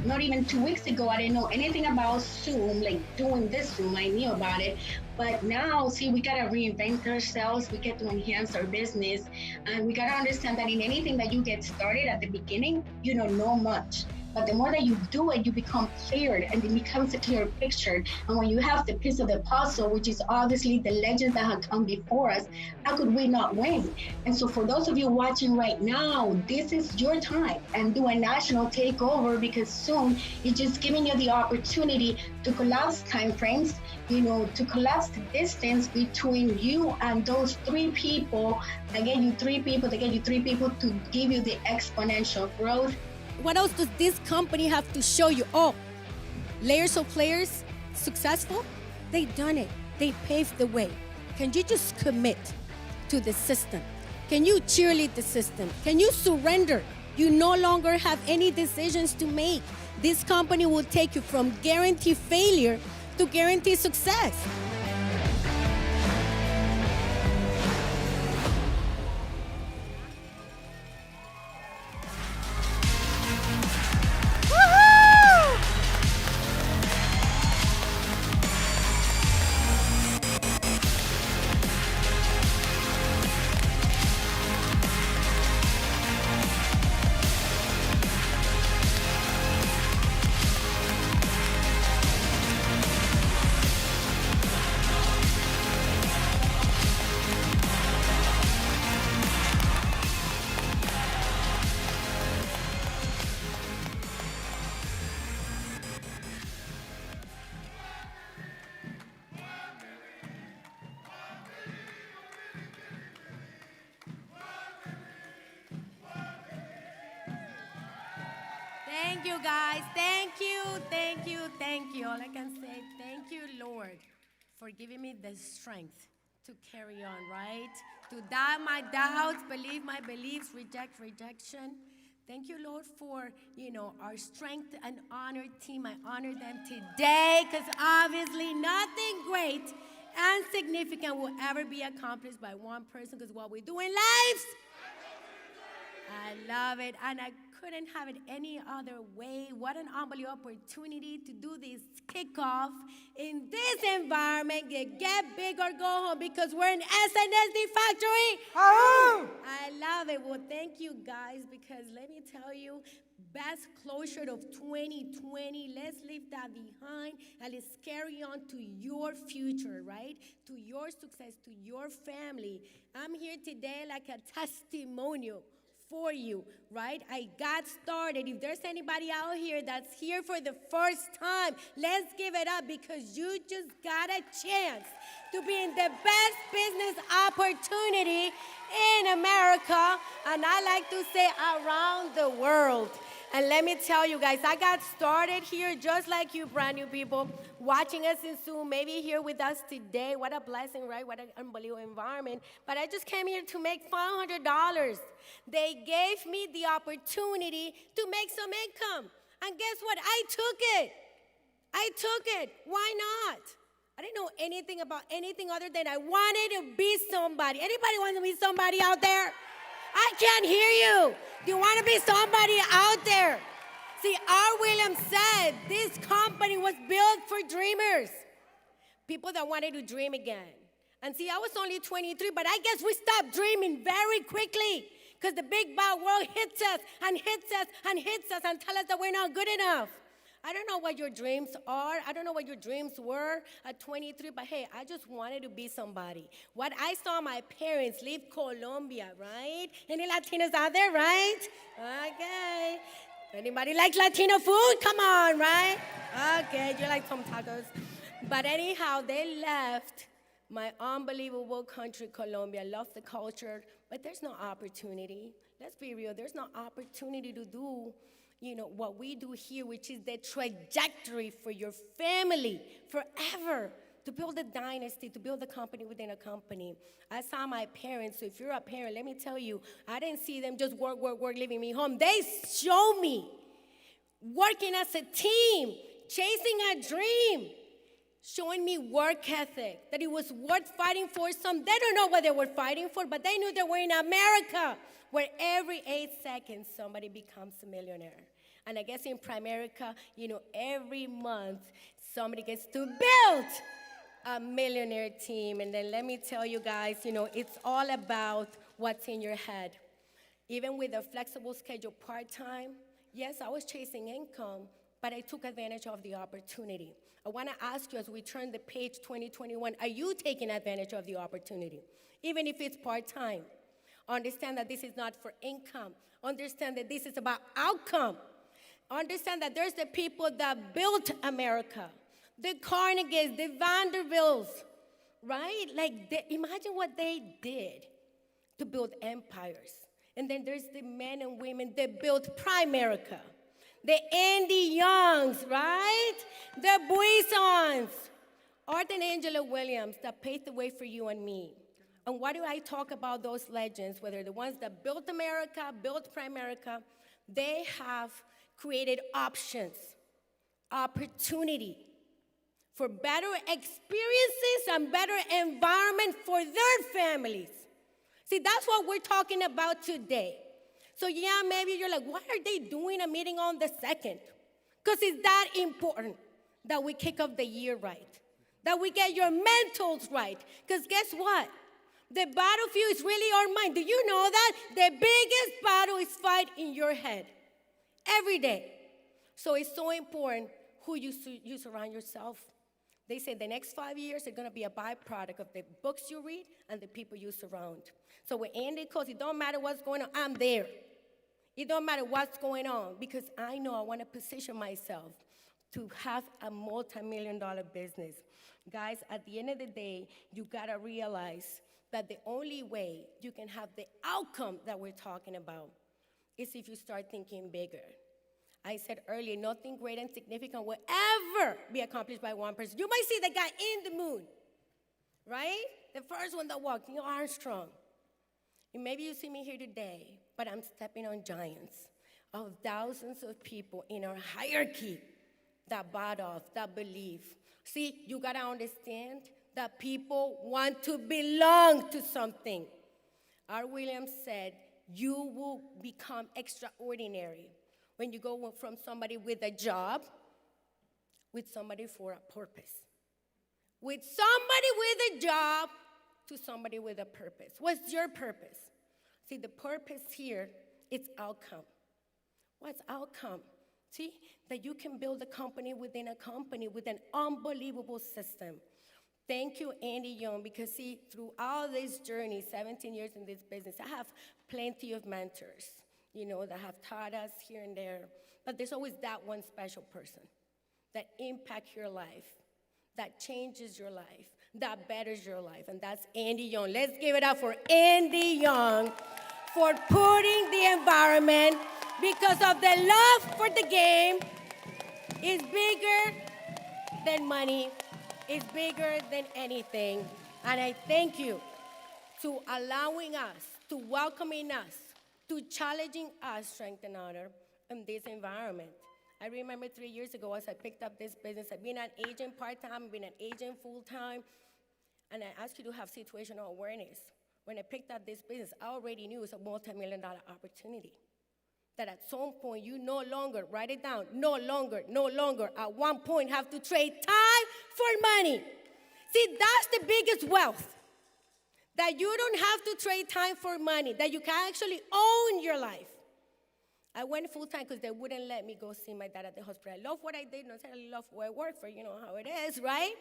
Not even 2 weeks ago, I didn't know anything about Zoom, like doing this Zoom, I knew about it. But now, see, we gotta reinvent ourselves, we get to enhance our business, and we gotta understand that in anything that you get started at the beginning, you don't know much. But the more that you do it, you become cleared, and it becomes a clear picture. And when you have the piece of the puzzle, which is obviously the legends that have come before us, how could we not win? And so for those of you watching right now, this is your time, and do a national takeover, because soon it's just giving you the opportunity to collapse timeframes, to collapse the distance between you and those three people that get you three people to give you the exponential growth. What else does this company have to show you? Oh, layers of players, successful? They've done it. They paved the way. Can you just commit to the system? Can you cheerlead the system? Can you surrender? You no longer have any decisions to make. This company will take you from guaranteed failure to guaranteed success. Thank you, guys. Thank you, thank you, thank you. All I can say, thank you, Lord, for giving me the strength to carry on, right? To doubt my doubts, believe my beliefs, reject rejection. Thank you, Lord, for, our strength and honor team. I honor them today, because obviously nothing great and significant will ever be accomplished by one person, because what we do in lives, I love it, and I couldn't have it any other way. What an unbelievable opportunity to do this kickoff in this environment. Get big or go home, because we're an SNSD factory. Oh! I love it. Well, thank you, guys, because let me tell you, best closure of 2020. Let's leave that behind, and let's carry on to your future, right? To your success, to your family. I'm here today like a testimonial for you, right? I got started. If there's anybody out here that's here for the first time, let's give it up, because you just got a chance to be in the best business opportunity in America, and I like to say around the world. And let me tell you guys, I got started here just like you brand new people watching us in Zoom, maybe here with us today. What a blessing, right? What an unbelievable environment. But I just came here to make $500. They gave me the opportunity to make some income. And guess what? I took it. Why not? I didn't know anything about anything other than I wanted to be somebody. Anybody want to be somebody out there? I can't hear you. Do you want to be somebody out there? See, R. Williams said this company was built for dreamers, people that wanted to dream again. And see, I was only 23, but I guess we stopped dreaming very quickly because the big bad world hits us and hits us and hits us and tells us that we're not good enough. I don't know what your dreams are. I don't know what your dreams were at 23, but hey, I just wanted to be somebody. What I saw my parents leave Colombia, right? Any Latinos out there, right? Okay. Anybody like Latino food? Come on, right? Okay, you like some tacos. But anyhow, they left my unbelievable country, Colombia. Love the culture, but there's no opportunity. Let's be real. There's no opportunity to do, what we do here, which is the trajectory for your family forever, to build a dynasty, to build a company within a company. I saw my parents, so if you're a parent, let me tell you, I didn't see them just work, leaving me home. They showed me working as a team, chasing a dream, showing me work ethic, that it was worth fighting for some. They don't know what they were fighting for, but they knew they were in America, where every 8 seconds somebody becomes a millionaire. And I guess in Primerica, every month somebody gets to build a millionaire team. And then let me tell you guys, it's all about what's in your head. Even with a flexible schedule part-time, yes, I was chasing income, but I took advantage of the opportunity. I want to ask you as we turn the page 2021, are you taking advantage of the opportunity? Even if it's part-time. Understand that this is not for income. Understand that this is about outcome. Understand that there's the people that built America. The Carnegies, the Vanderbilts, right? Imagine what they did to build empires. And then there's the men and women that built Primerica. The Andy Youngs, right? The Buissons. Art and Angela Williams that paved the way for you and me. And why do I talk about those legends, whether the ones that built America, built Primerica, they have created options, opportunity for better experiences and better environment for their families. See, that's what we're talking about today. So yeah, maybe you're like, why are they doing a meeting on the 2nd? Because it's that important that we kick off the year right, that we get your mentals right. Because guess what? The battlefield is really our mind. Do you know that? The biggest battle is fight in your head every day. So it's so important who you surround yourself. They say the next 5 years are going to be a byproduct of the books you read and the people you surround. So when Andy calls, it don't matter what's going on, I'm there. It don't matter what's going on because I know I want to position myself to have a multi-million-dollar business. Guys, at the end of the day, you got to realize that the only way you can have the outcome that we're talking about is if you start thinking bigger. I said earlier, nothing great and significant will ever be accomplished by one person. You might see the guy in the moon, right? The first one that walked, Neil Armstrong. And maybe you see me here today, but I'm stepping on giants of thousands of people in our hierarchy that bought off, that believe. See, you gotta understand that people want to belong to something. R. Williams said, you will become extraordinary when you go from somebody with a job with somebody for a purpose. With somebody with a job to somebody with a purpose. What's your purpose? See, the purpose here is outcome. What's outcome? See, that you can build a company within a company with an unbelievable system. Thank you, Andy Young, because see, through all this journey, 17 years in this business, I have plenty of mentors, that have taught us here and there. But there's always that one special person that impacts your life, that changes your life, that betters your life, and that's Andy Young. Let's give it up for Andy Young for putting the environment, because of the love for the game, is bigger than money, is bigger than anything. And I thank you to allowing us, to welcoming us, to challenging us, strength and honor in this environment. I remember 3 years ago as I picked up this business, I've been an agent part-time, I've been an agent full-time, and I asked you to have situational awareness. when I picked up this business, I already knew it was a multi-million-dollar opportunity. That at some point, you no longer, write it down, no longer, at one point have to trade time for money. See, that's the biggest wealth. That you don't have to trade time for money, that you can actually own your life. I went full-time because they wouldn't let me go see my dad at the hospital. I love what I did, not necessarily love where I work for, you know how it is, right?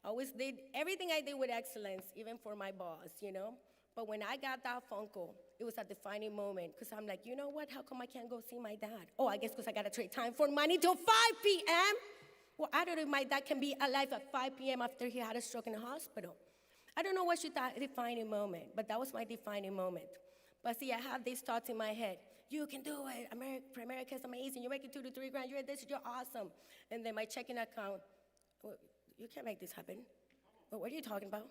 I always did everything I did with excellence, even for my boss, you know? But when I got that phone call, it was a defining moment, because I'm like, you know what, how come I can't go see my dad? Oh, I guess because I got to trade time for money till 5 p.m.? Well, I don't know if my dad can be alive at 5 p.m. after he had a stroke in the hospital. I don't know what's your defining moment, but that was my defining moment. But see, I have these thoughts in my head. You can do it. America is amazing. You're making $2 to $3 grand. You're this. You're awesome. And then my checking account. Well, you can't make this happen. Well, what are you talking about?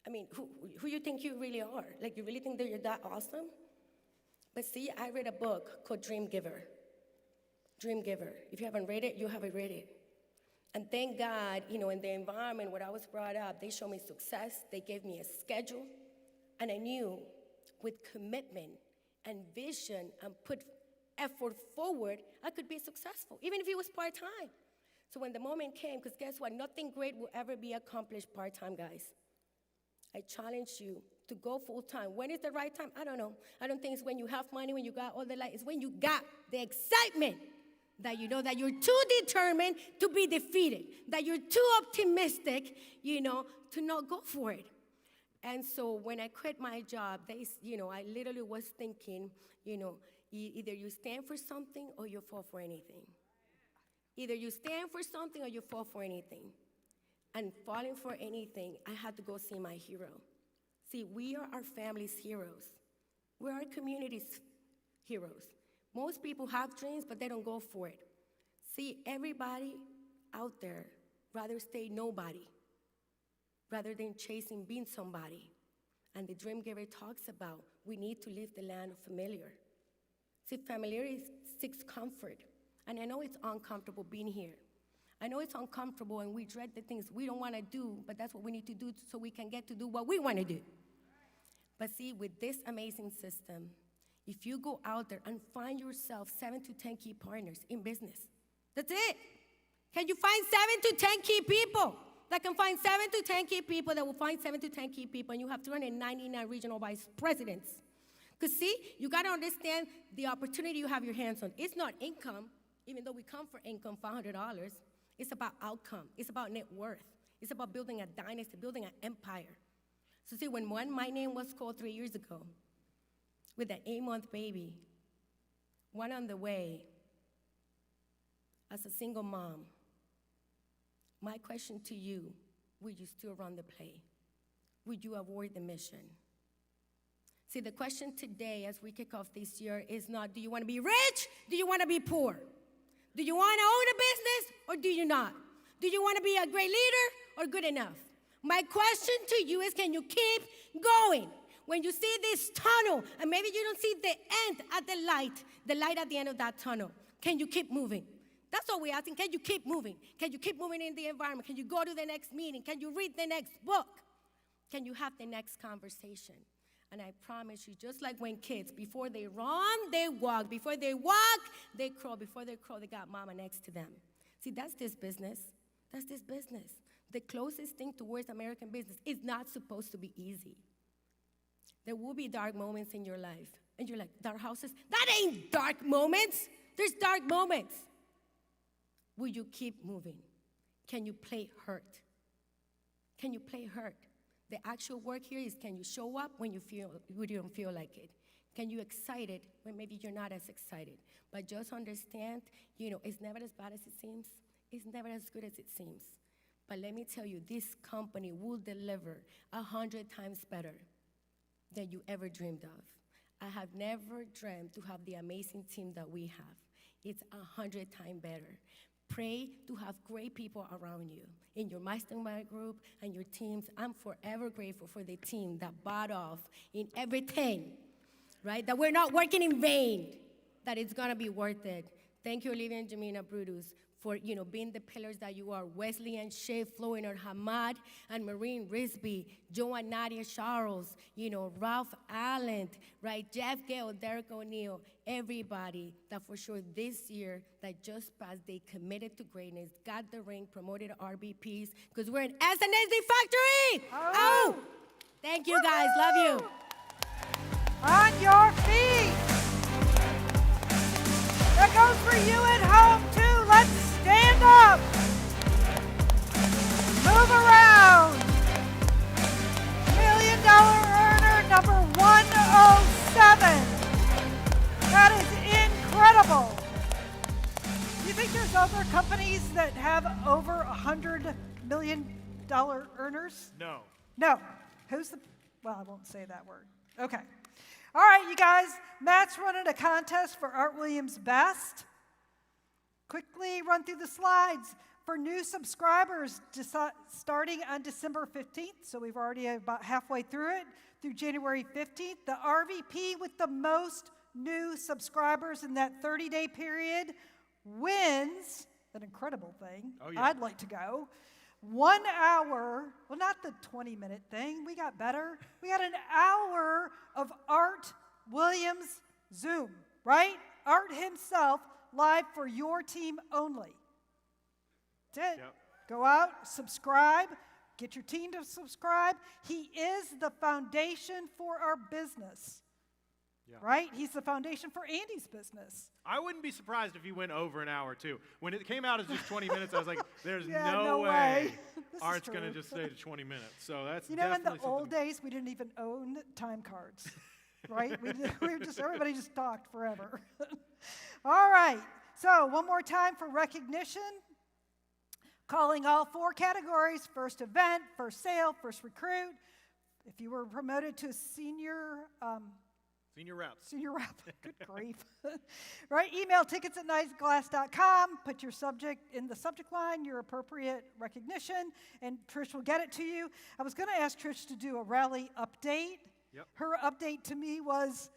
I mean, who you think you really are? Like, you really think that you're that awesome? But see, I read a book called Dream Giver. Dream Giver. If you haven't read it, you haven't read it. And thank God, you know, in the environment where I was brought up, they showed me success. They gave me a schedule. And I knew with commitment and vision and put effort forward, I could be successful, even if it was part-time. So when the moment came, because guess what? Nothing great will ever be accomplished part-time, guys. I challenge you to go full-time. When is the right time? I don't know. I don't think it's when you have money, when you got all the light. It's when you got the excitement that you know that you're too determined to be defeated, that you're too optimistic, you know, to not go for it. And so when I quit my job, I literally was thinking, you know, either you stand for something or you fall for anything. Either you stand for something or you fall for anything. And falling for anything, I had to go see my hero. See, we are our family's heroes. We're our community's heroes. Most people have dreams, but they don't go for it. See, everybody out there rather stay nobody rather than chasing being somebody. And the Dream Giver talks about we need to leave the land of familiar. See, familiarity seeks comfort. And I know it's uncomfortable being here. I know it's uncomfortable and we dread the things we don't want to do, but that's what we need to do so we can get to do what we want to do. But see, with this amazing system, if you go out there and find yourself 7 to 10 key partners in business, that's it. Can you find 7 to 10 key people that can find 7 to 10 key people that will find 7 to 10 key people, and you have 399 regional vice presidents? Because see, you got to understand the opportunity you have your hands on. It's not income, even though we come for income, $500. It's about outcome. It's about net worth. It's about building a dynasty, building an empire. So see, when my name was called 3 years ago, with an 8-month baby, one on the way, as a single mom, my question to you, would you still run the play? Would you avoid the mission? See, the question today as we kick off this year is not, do you want to be rich? Do you want to be poor? Do you want to own a business or do you not? Do you want to be a great leader or good enough? My question to you is, can you keep going? When you see this tunnel, and maybe you don't see the end at the light at the end of that tunnel, can you keep moving? That's what we're asking. Can you keep moving? Can you keep moving in the environment? Can you go to the next meeting? Can you read the next book? Can you have the next conversation? And I promise you, just like when kids, before they run, they walk. Before they walk, they crawl. Before they crawl, they got mama next to them. See, that's this business. That's this business. The closest thing towards American business is not supposed to be easy. There will be dark moments in your life. And you're like, dark houses? That ain't dark moments. There's dark moments. Will you keep moving? Can you play hurt? Can you play hurt? The actual work here is, can you show up when you don't feel like it? Can you excited when maybe you're not as excited? But just understand, it's never as bad as it seems. It's never as good as it seems. But let me tell you, this company will deliver 100 times better than you ever dreamed of. I have never dreamed to have the amazing team that we have. It's 100 times better. Pray to have great people around you in your mastermind group and your teams. I'm forever grateful for the team that bought off in everything, right? That we're not working in vain, that it's gonna be worth it. Thank you, Olivia and Jamina Brutus, for, being the pillars that you are. Wesley and Shay, Florian Hamad, and Marine Risby, Joe and Nadia Charles, Ralph Allen, right? Jeff Gale, Derek O'Neill, everybody that for sure this year that just passed, they committed to greatness, got the ring, promoted RBPs, because we're an SNSD factory. Oh! Thank you, guys. Love you. On your feet. That goes for you at home, too. Let's stand up. Move around. $1 million earner number 107. That is incredible. Do you think there's other companies that have over $100 million earners? No. No. Well, I won't say that word. Okay. All right, you guys. Matt's running a contest for Art Williams Best. Quickly run through the slides. For new subscribers, starting on December 15th, so we've already about halfway through it, through January 15th, the RVP with the most new subscribers in that 30-day period wins an incredible thing. Oh, yeah. I'd like to go. 1 hour, well, not the 20-minute thing. We got better. We got an hour of Art Williams Zoom, right? Art himself live for your team only. That's it. Yep. Go out, subscribe, get your team to subscribe. He is the foundation for our business, right? He's the foundation for Andy's business. I wouldn't be surprised if he went over an hour, too. When it came out as just 20 minutes, I was like, there's no way way. Art's going to just stay to 20 minutes. So that's in definitely the old days, we didn't even own time cards, right? Everybody just talked forever. All right. So one more time for recognition. Calling all 4 categories: first event, first sale, first recruit. If you were promoted to senior rep. Good grief. Right? Email tickets@nightglass.com. Put your subject in the subject line, your appropriate recognition, and Trish will get it to you. I was going to ask Trish to do a rally update. Yep. Her update to me was,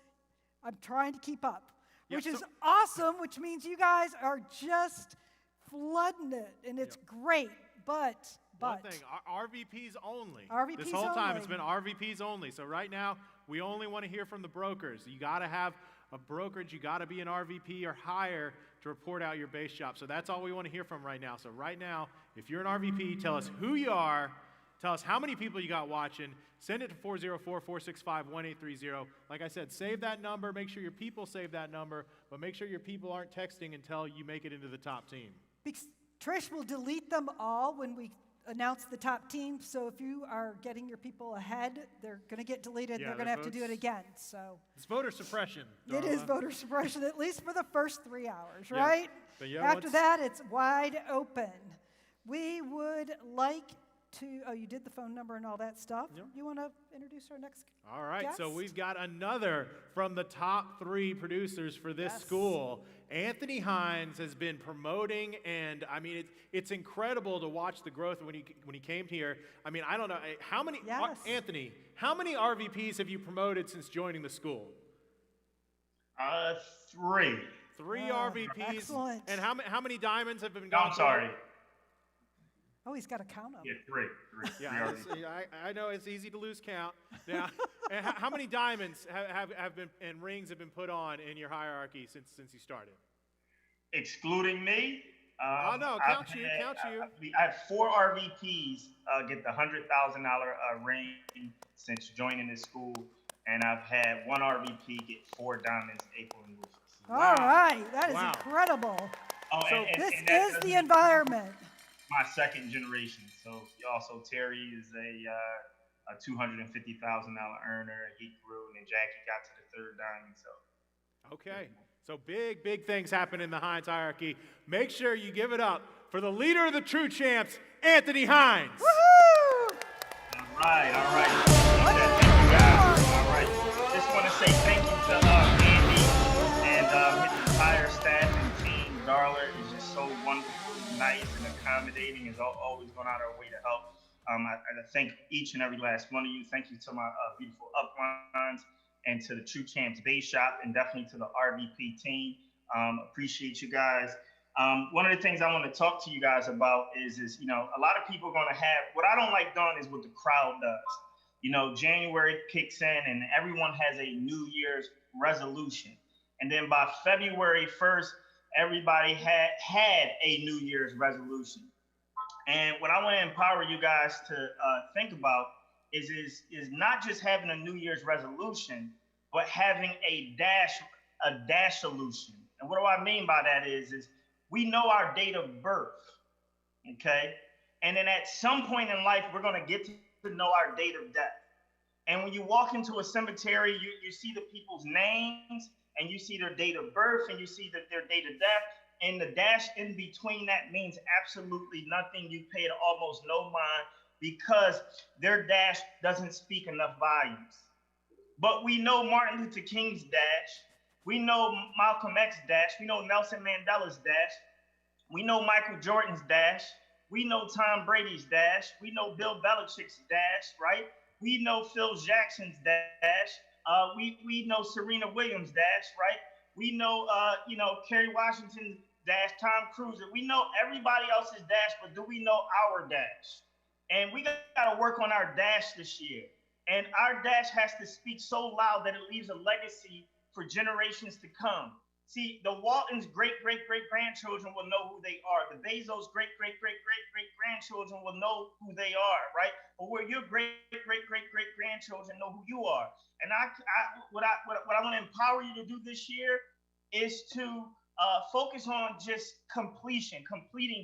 I'm trying to keep up, Yep, which is so- awesome, which means you guys are just flooding it, and it's great. But One thing, RVPs only. RVPs this whole time it's only. been RVPs only. So right now, we only want to hear from the brokers. You got to have a brokerage. You got to be an RVP or higher to report out your base shop. So that's all we want to hear from right now. So right now, if you're an RVP, tell us who you are. Tell us how many people you got watching. Send it to 404-465-1830. Like I said, save that number. Make sure your people save that number. But make sure your people aren't texting until you make it into the top team. Because Trish will delete them all when we announce the top team. So if you are getting your people ahead, they're going to get deleted. Yeah, they're going to have to do it again. So it's voter suppression. it is voter suppression, at least for the first 3 hours, Yeah. right? But yeah, After that, it's wide open. We would like to, you did the phone number and all that stuff. Yep. You want to introduce our next All right, guest? so we've got another from the top 3 producers for this school. Anthony Hines has been promoting, and I mean, it's incredible to watch the growth when he came here. I mean, I don't know, how many, Anthony, how many RVPs have you promoted since joining the school? 3. 3 RVPs. Excellent. And how many diamonds have been No, gone? I'm sorry. Oh, he's got to count them. Yeah, 3. Yeah, I know it's easy to lose count. Now, and how many diamonds have been and rings have been put on in your hierarchy since you started? Excluding me. Oh no, count you. I have 4 RVPs get the $100,000 ring since joining this school, and I've had 1 RVP get 4 diamonds, April and Rufus. All right, that is incredible. Oh, so and this that is the environment. My second generation. So also Terry is a $250,000 earner. He grew, and then Jackie got to the 3rd diamond. So okay, so big things happen in the Hines hierarchy. Make sure you give it up for the leader of the true champs, Anthony Hines. Woohoo! All right. Thank you guys. All right. Just want to say thank you to Andy and his entire staff and team. Darla is just so wonderful, nice, and accommodating. Is always going out of our way to help. I thank each and every last one of you. Thank you to my beautiful uplines and to the True Champs Base Shop, and definitely to the RVP team. Appreciate you guys. One of the things I want to talk to you guys about is a lot of people are going to have, what I don't like doing is what the crowd does. January kicks in and everyone has a New Year's resolution. And then by February 1st, everybody had a New Year's resolution. And what I want to empower you guys to think about is not just having a New Year's resolution, but having a dash solution. And what do I mean by that is we know our date of birth, okay? And then at some point in life, we're going to get to know our date of death. And when you walk into a cemetery, you see the people's names, and you see their date of birth, and you see their date of death, and the dash in between that means absolutely nothing. You pay it almost no mind because their dash doesn't speak enough volumes. But we know Martin Luther King's dash. We know Malcolm X's dash. We know Nelson Mandela's dash. We know Michael Jordan's dash. We know Tom Brady's dash. We know Bill Belichick's dash, right? We know Phil Jackson's dash. We know Serena Williams' dash, right? We know, Kerry Washington's dash, Tom Cruise. We know everybody else's dash, but do we know our dash? And we got to work on our dash this year. And our dash has to speak so loud that it leaves a legacy for generations to come. See, the Waltons' great-great-great-grandchildren will know who they are. The Bezos' great-great-great-great-great-grandchildren will know who they are, right? But where your great-great-great-great-grandchildren know who you are. And what I want to empower you to do this year is to focus on just completing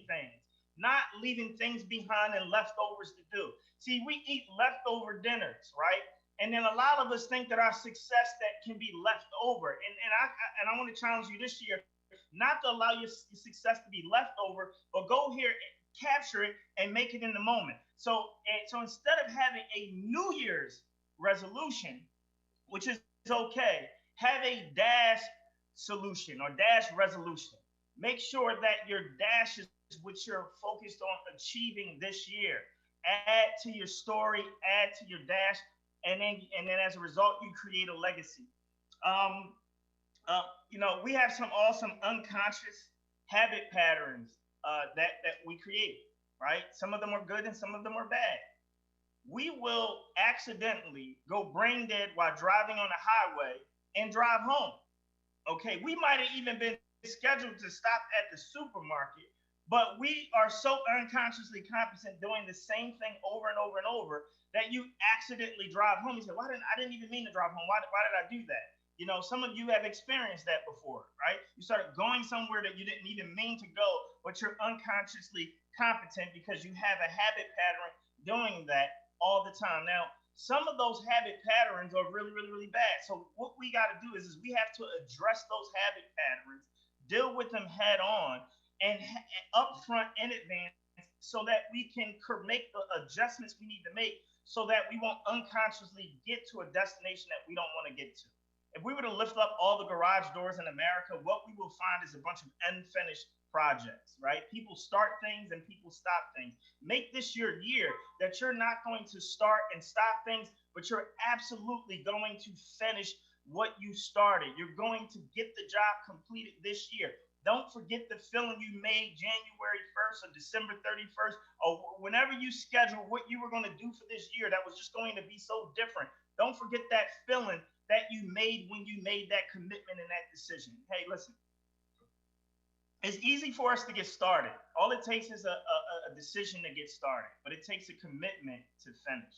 things, not leaving things behind and leftovers to do. See, we eat leftover dinners, right? And then a lot of us think that our success that can be left over. And I want to challenge you this year, not to allow your success to be left over, but go here and capture it and make it in the moment. So instead of having a New Year's resolution, which is okay, have a dash solution or dash resolution. Make sure that your dash is what you're focused on achieving this year. Add to your story, add to your dash, and then as a result, you create a legacy. We have some awesome unconscious habit patterns that we create, right? Some of them are good and some of them are bad. We will accidentally go brain dead while driving on the highway and drive home. Okay, we might have even been scheduled to stop at the supermarket, but we are so unconsciously competent doing the same thing over and over and over that you accidentally drive home. You say, I didn't even mean to drive home. Why did I do that? Some of you have experienced that before, right? You started going somewhere that you didn't even mean to go, but you're unconsciously competent because you have a habit pattern doing that all the time. Now, some of those habit patterns are really, really, really bad. So what we got to do is we have to address those habit patterns, deal with them head on, and upfront in advance so that we can make the adjustments we need to make so that we won't unconsciously get to a destination that we don't want to get to. If we were to lift up all the garage doors in America, what we will find is a bunch of unfinished projects, right? People start things and people stop things. Make this your year that you're not going to start and stop things, but you're absolutely going to finish what you started. You're going to get the job completed this year. Don't forget the feeling you made January 1st or December 31st, or whenever you schedule what you were going to do for this year that was just going to be so different. Don't forget that feeling that you made when you made that commitment and that decision. Hey, listen, it's easy for us to get started. All it takes is a decision to get started, but it takes a commitment to finish.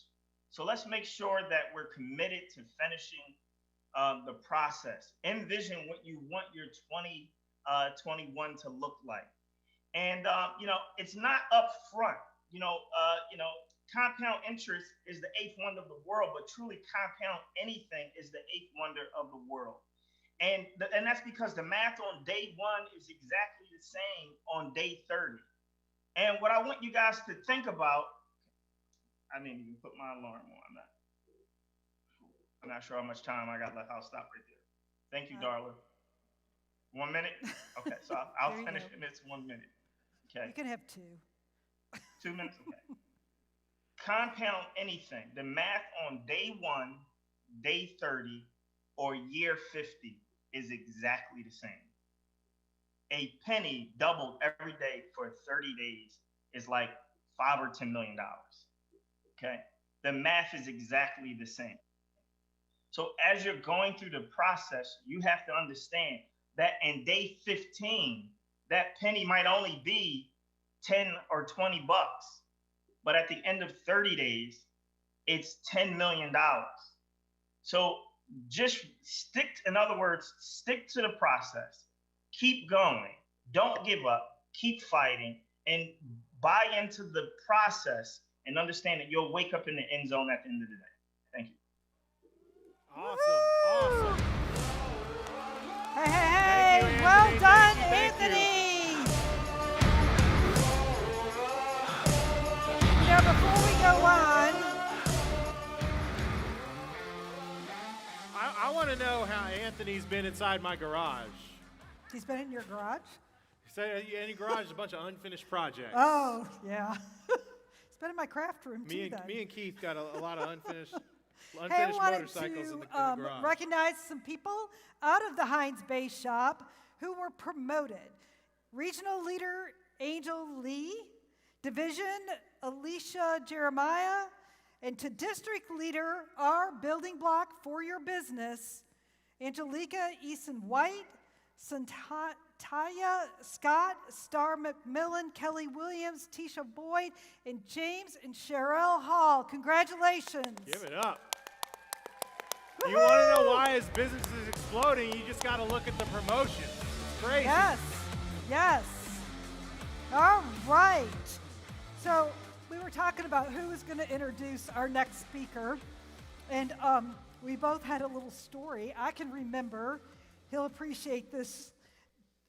So let's make sure that we're committed to finishing the process. Envision what you want your 2021 to look like. And, it's not upfront. Compound interest is the eighth wonder of the world, but truly compound anything is the eighth wonder of the world. And that's because the math on day one is exactly the same on day 30. And what I want you guys to think about, I didn't even put my alarm on. I'm not sure how much time I got left. I'll stop right there. Thank you, darling. 1 minute? Okay, so I'll finish in this 1 minute. Okay. You can have 2. 2 minutes? Okay. Compound anything. The math on day 1, day 30, or year 50 is exactly the same. a penny doubled every day for 30 days is like $5 or $10 million. Okay. The math is exactly the same. So as you're going through the process, you have to understand that in day 15, that penny might only be 10 or 20 bucks. But at the end of 30 days, it's $10 million. So just in other words, stick to the process, keep going, don't give up, keep fighting, and buy into the process and understand that you'll wake up in the end zone at the end of the day. Thank you. Awesome. Hey, well done, Anthony. Now, before we go on, I want to know how Anthony's been inside my garage. He's been in your garage? So, any garage is a bunch of unfinished projects. Oh, yeah. He's been in my craft room, Me too, and Keith got a lot of unfinished Hey, I wanted motorcycles to in the garage. recognize some people out of the Heinz Base Shop who were promoted. Regional Leader Angel Lee, Division Alicia Jeremiah, and to District Leader, our building block for your business, Angelica Eason White, Taya Scott, Star McMillan, Kelly Williams, Tisha Boyd, and James and Cheryl Hall. Congratulations. Give it up. You want to know why his business is exploding, you just got to look at the promotion. It's crazy. Yes. All right. So we were talking about who was going to introduce our next speaker, and we both had a little story. I can remember, he'll appreciate this.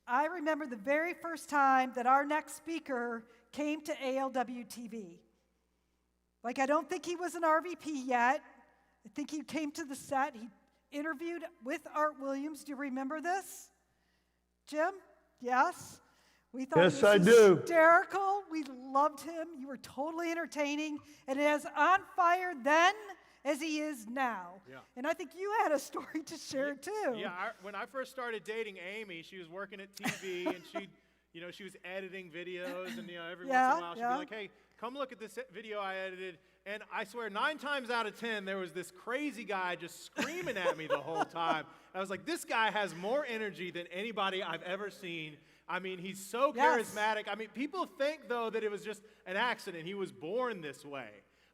I remember the very first time that our next speaker came to ALW TV. Like, I don't think he was an RVP yet. I think he came to the set. He interviewed with Art Williams. Do you remember this? Jim? Yes? We thought Yes, he was I do. hysterical. We loved him. You were totally entertaining. And as on fire then as he is now. Yeah. And I think you had a story to share too. Yeah, when I first started dating Amy, she was working at TV and she was editing videos, and every once in a while she'd be like, "Hey, come look at this video I edited." And I swear 9 times out of 10 there was this crazy guy just screaming at me the whole time. I was like, this guy has more energy than anybody I've ever seen. I mean, he's so charismatic. I mean, people think though that it was just an accident. He was born this way.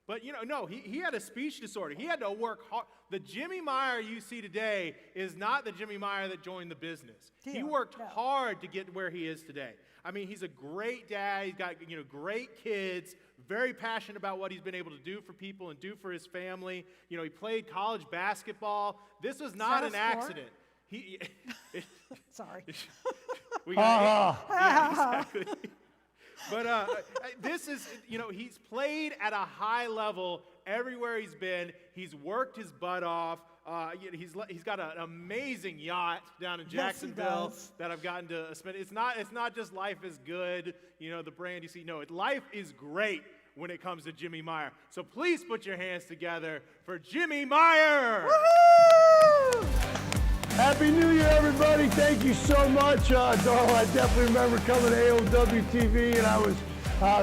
But no, he had a speech disorder. He had to work hard. The Jimmy Meyer you see today is not the Jimmy Meyer that joined the business. He worked hard to get where he is today. I mean, he's a great dad. He's got great kids, very passionate about what he's been able to do for people and do for his family. He played college basketball. This was not an accident. Sorry. Exactly. But this is, he's played at a high level everywhere he's been. He's worked his butt off. He's got an amazing yacht down in Jacksonville that I've gotten to spend. It's not just life is good, the brand you see. No, life is great when it comes to Jimmy Meyer. So please put your hands together for Jimmy Meyer. Woo-hoo! Happy New Year, everybody. Thank you so much. Darla, I definitely remember coming to AOW TV, and I was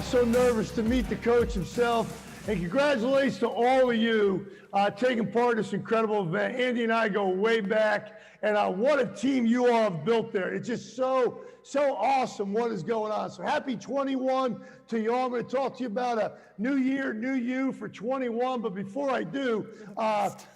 so nervous to meet the coach himself. And congratulations to all of you taking part in this incredible event. Andy and I go way back, and what a team you all have built there. It's just so awesome what is going on. So happy 21 to you all. I'm going to talk to you about a new year, new you for 21. But before I do,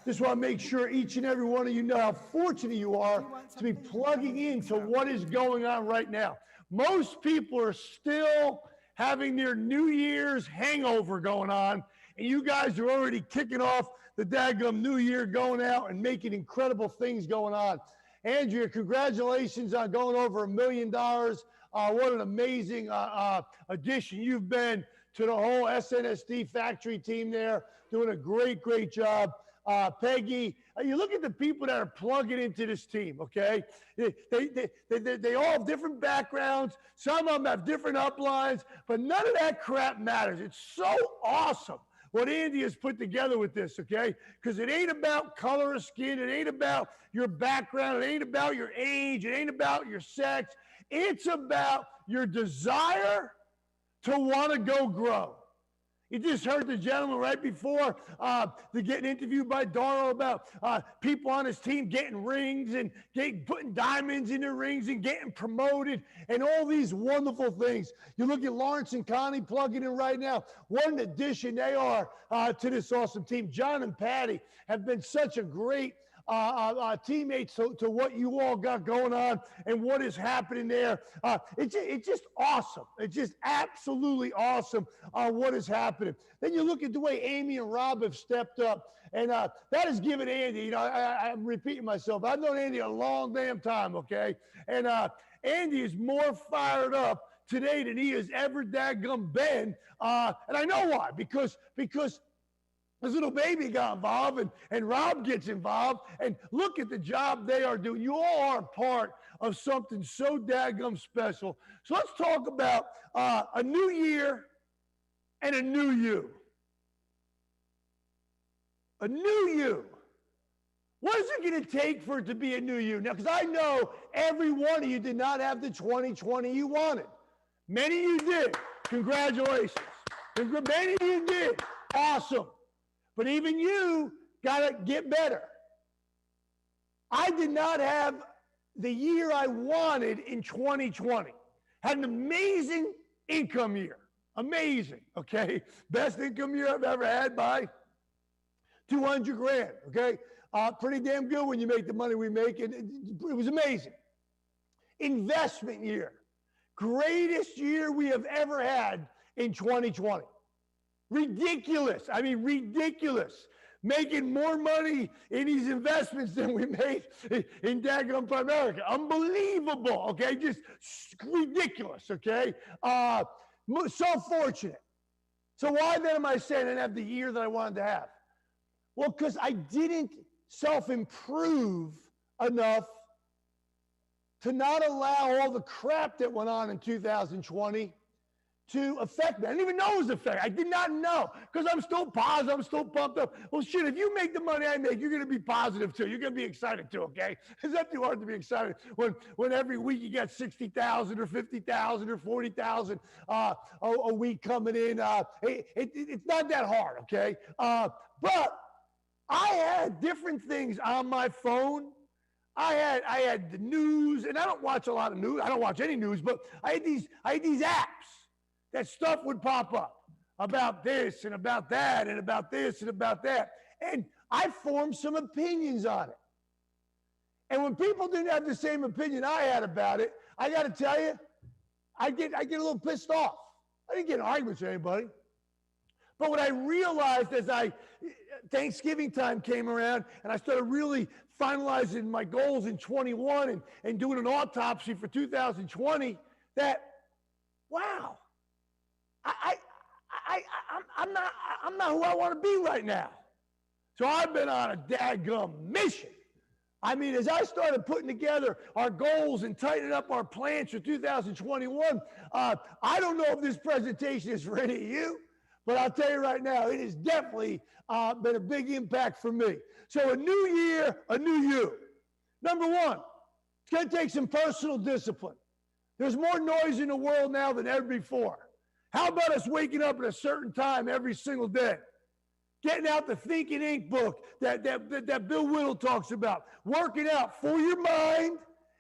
just want to make sure each and every one of you know how fortunate you are to be plugging into what is going on right now. Most people are still having their New Year's hangover going on, and you guys are already kicking off the daggum New Year, going out and making incredible things going on. Andrea, congratulations on going over $1 million. What an amazing addition you've been to the whole SNSD factory team there, doing a great job. Peggy, you look at the people that are plugging into this team, okay? They all have different backgrounds. Some of them have different uplines, but none of that crap matters. It's so awesome what Andy has put together with this, okay? Because it ain't about color of skin. It ain't about your background. It ain't about your age. It ain't about your sex. It's about your desire to want to go grow. You just heard the gentleman right before the getting interviewed by Darrell about people on his team getting rings and putting diamonds in their rings and getting promoted and all these wonderful things. You look at Lawrence and Connie plugging in right now. What an addition they are to this awesome team. John and Patty have been such a great teammates to what you all got going on and what is happening there. It's just awesome. It's just absolutely awesome what is happening. Then you look at the way Amy and Rob have stepped up, and that has given Andy, you know, I'm repeating myself. I've known Andy a long damn time, okay? And Andy is more fired up today than he has ever dadgum been. And I know why, because this little baby got involved and Rob gets involved, and look at the job they are doing. You all are part of something so dadgum special. So let's talk about a new year and a new you. A new you. What is it going to take for it to be a new you? Now, because I know every one of you did not have the 2020 you wanted. Many of you did. Congratulations. Many of you did. Awesome. But even you got to get better. I did not have the year I wanted in 2020. Had an amazing income year. Amazing, okay? Best income year I've ever had by 200 grand, okay? Pretty damn good when you make the money we make. It was amazing. Investment year. Greatest year we have ever had in 2020. Ridiculous. I mean, ridiculous. Making more money in these investments than we made in daggum Primerica. Unbelievable, okay? Just ridiculous, okay? So fortunate. So why then am I saying I didn't have the year that I wanted to have? Well, because I didn't self-improve enough to not allow all the crap that went on in 2020 to affect me. I didn't even know it was affecting. I did not know, because I'm still positive. I'm still pumped up. Well, shit, if you make the money I make, you're going to be positive too. You're going to be excited too, okay? It's not too hard to be excited when every week you got 60,000 or 50,000 or 40,000 a week coming in. It's not that hard, okay? But I had different things on my phone. I had the news, and I don't watch a lot of news. I don't watch any news, but I had these apps. That stuff would pop up about this and about that and about this and about that. And I formed some opinions on it. And when people didn't have the same opinion I had about it, I got to tell you, I get a little pissed off. I didn't get in arguments with anybody. But what I realized as Thanksgiving time came around and I started really finalizing my goals in 21 and doing an autopsy for 2020, that, wow, I'm not who I want to be right now. So I've been on a dadgum mission. I mean, as I started putting together our goals and tightening up our plans for 2021, I don't know if this presentation is for any of you, but I'll tell you right now, it has definitely been a big impact for me. So a new year, a new you. Number one, it's going to take some personal discipline. There's more noise in the world now than ever before. How about us waking up at a certain time every single day? Getting out the Thinking Ink book that Bill Whittle talks about. Working out for your mind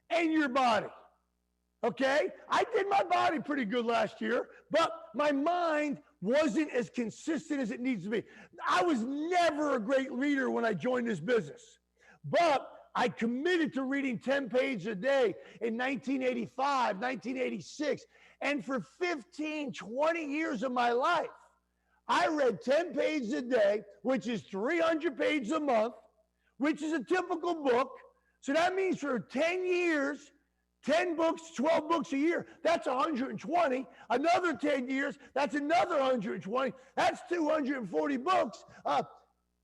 and your body. Okay? I did my body pretty good last year, but my mind wasn't as consistent as it needs to be. I was never a great reader when I joined this business, but I committed to reading 10 pages a day in 1985, 1986, and for 15, 20 years of my life, I read 10 pages a day, which is 300 pages a month, which is a typical book. So that means for 10 years, 10 books, 12 books a year, that's 120. Another 10 years, that's another 120. That's 240 books.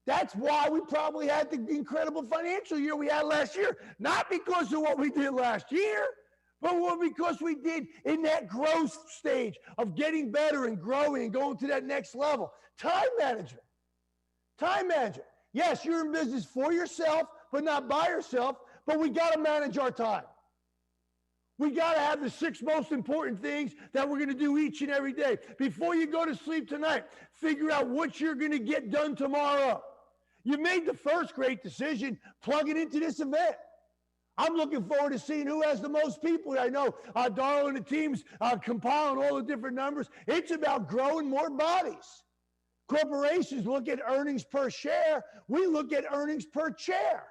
That's why we probably had the incredible financial year we had last year. Not because of what we did last year, but because we did in that growth stage of getting better and growing and going to that next level. Time management. Time management. Yes, you're in business for yourself, but not by yourself, but we got to manage our time. We got to have the 6 most important things that we're going to do each and every day. Before you go to sleep tonight, figure out what you're going to get done tomorrow. You made the first great decision, plug it into this event. I'm looking forward to seeing who has the most people. I know Darla and the team's compiling all the different numbers. It's about growing more bodies. Corporations look at earnings per share. We look at earnings per chair.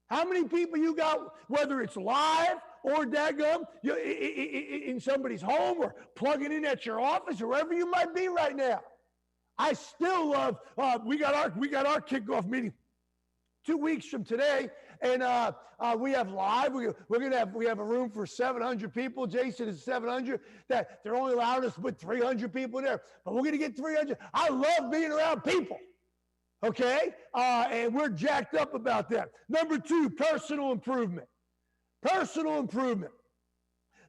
How many people you got, whether it's live or daggum, in somebody's home or plugging in at your office or wherever you might be right now. I still love, we got our kickoff meeting 2 weeks from today, and we have live. We have a room for 700 people. Jason is 700. That they're only allowing us to put 300 people in there, but we're gonna get 300. I love being around people. Okay, and we're jacked up about that. Number 2, personal improvement. Personal improvement.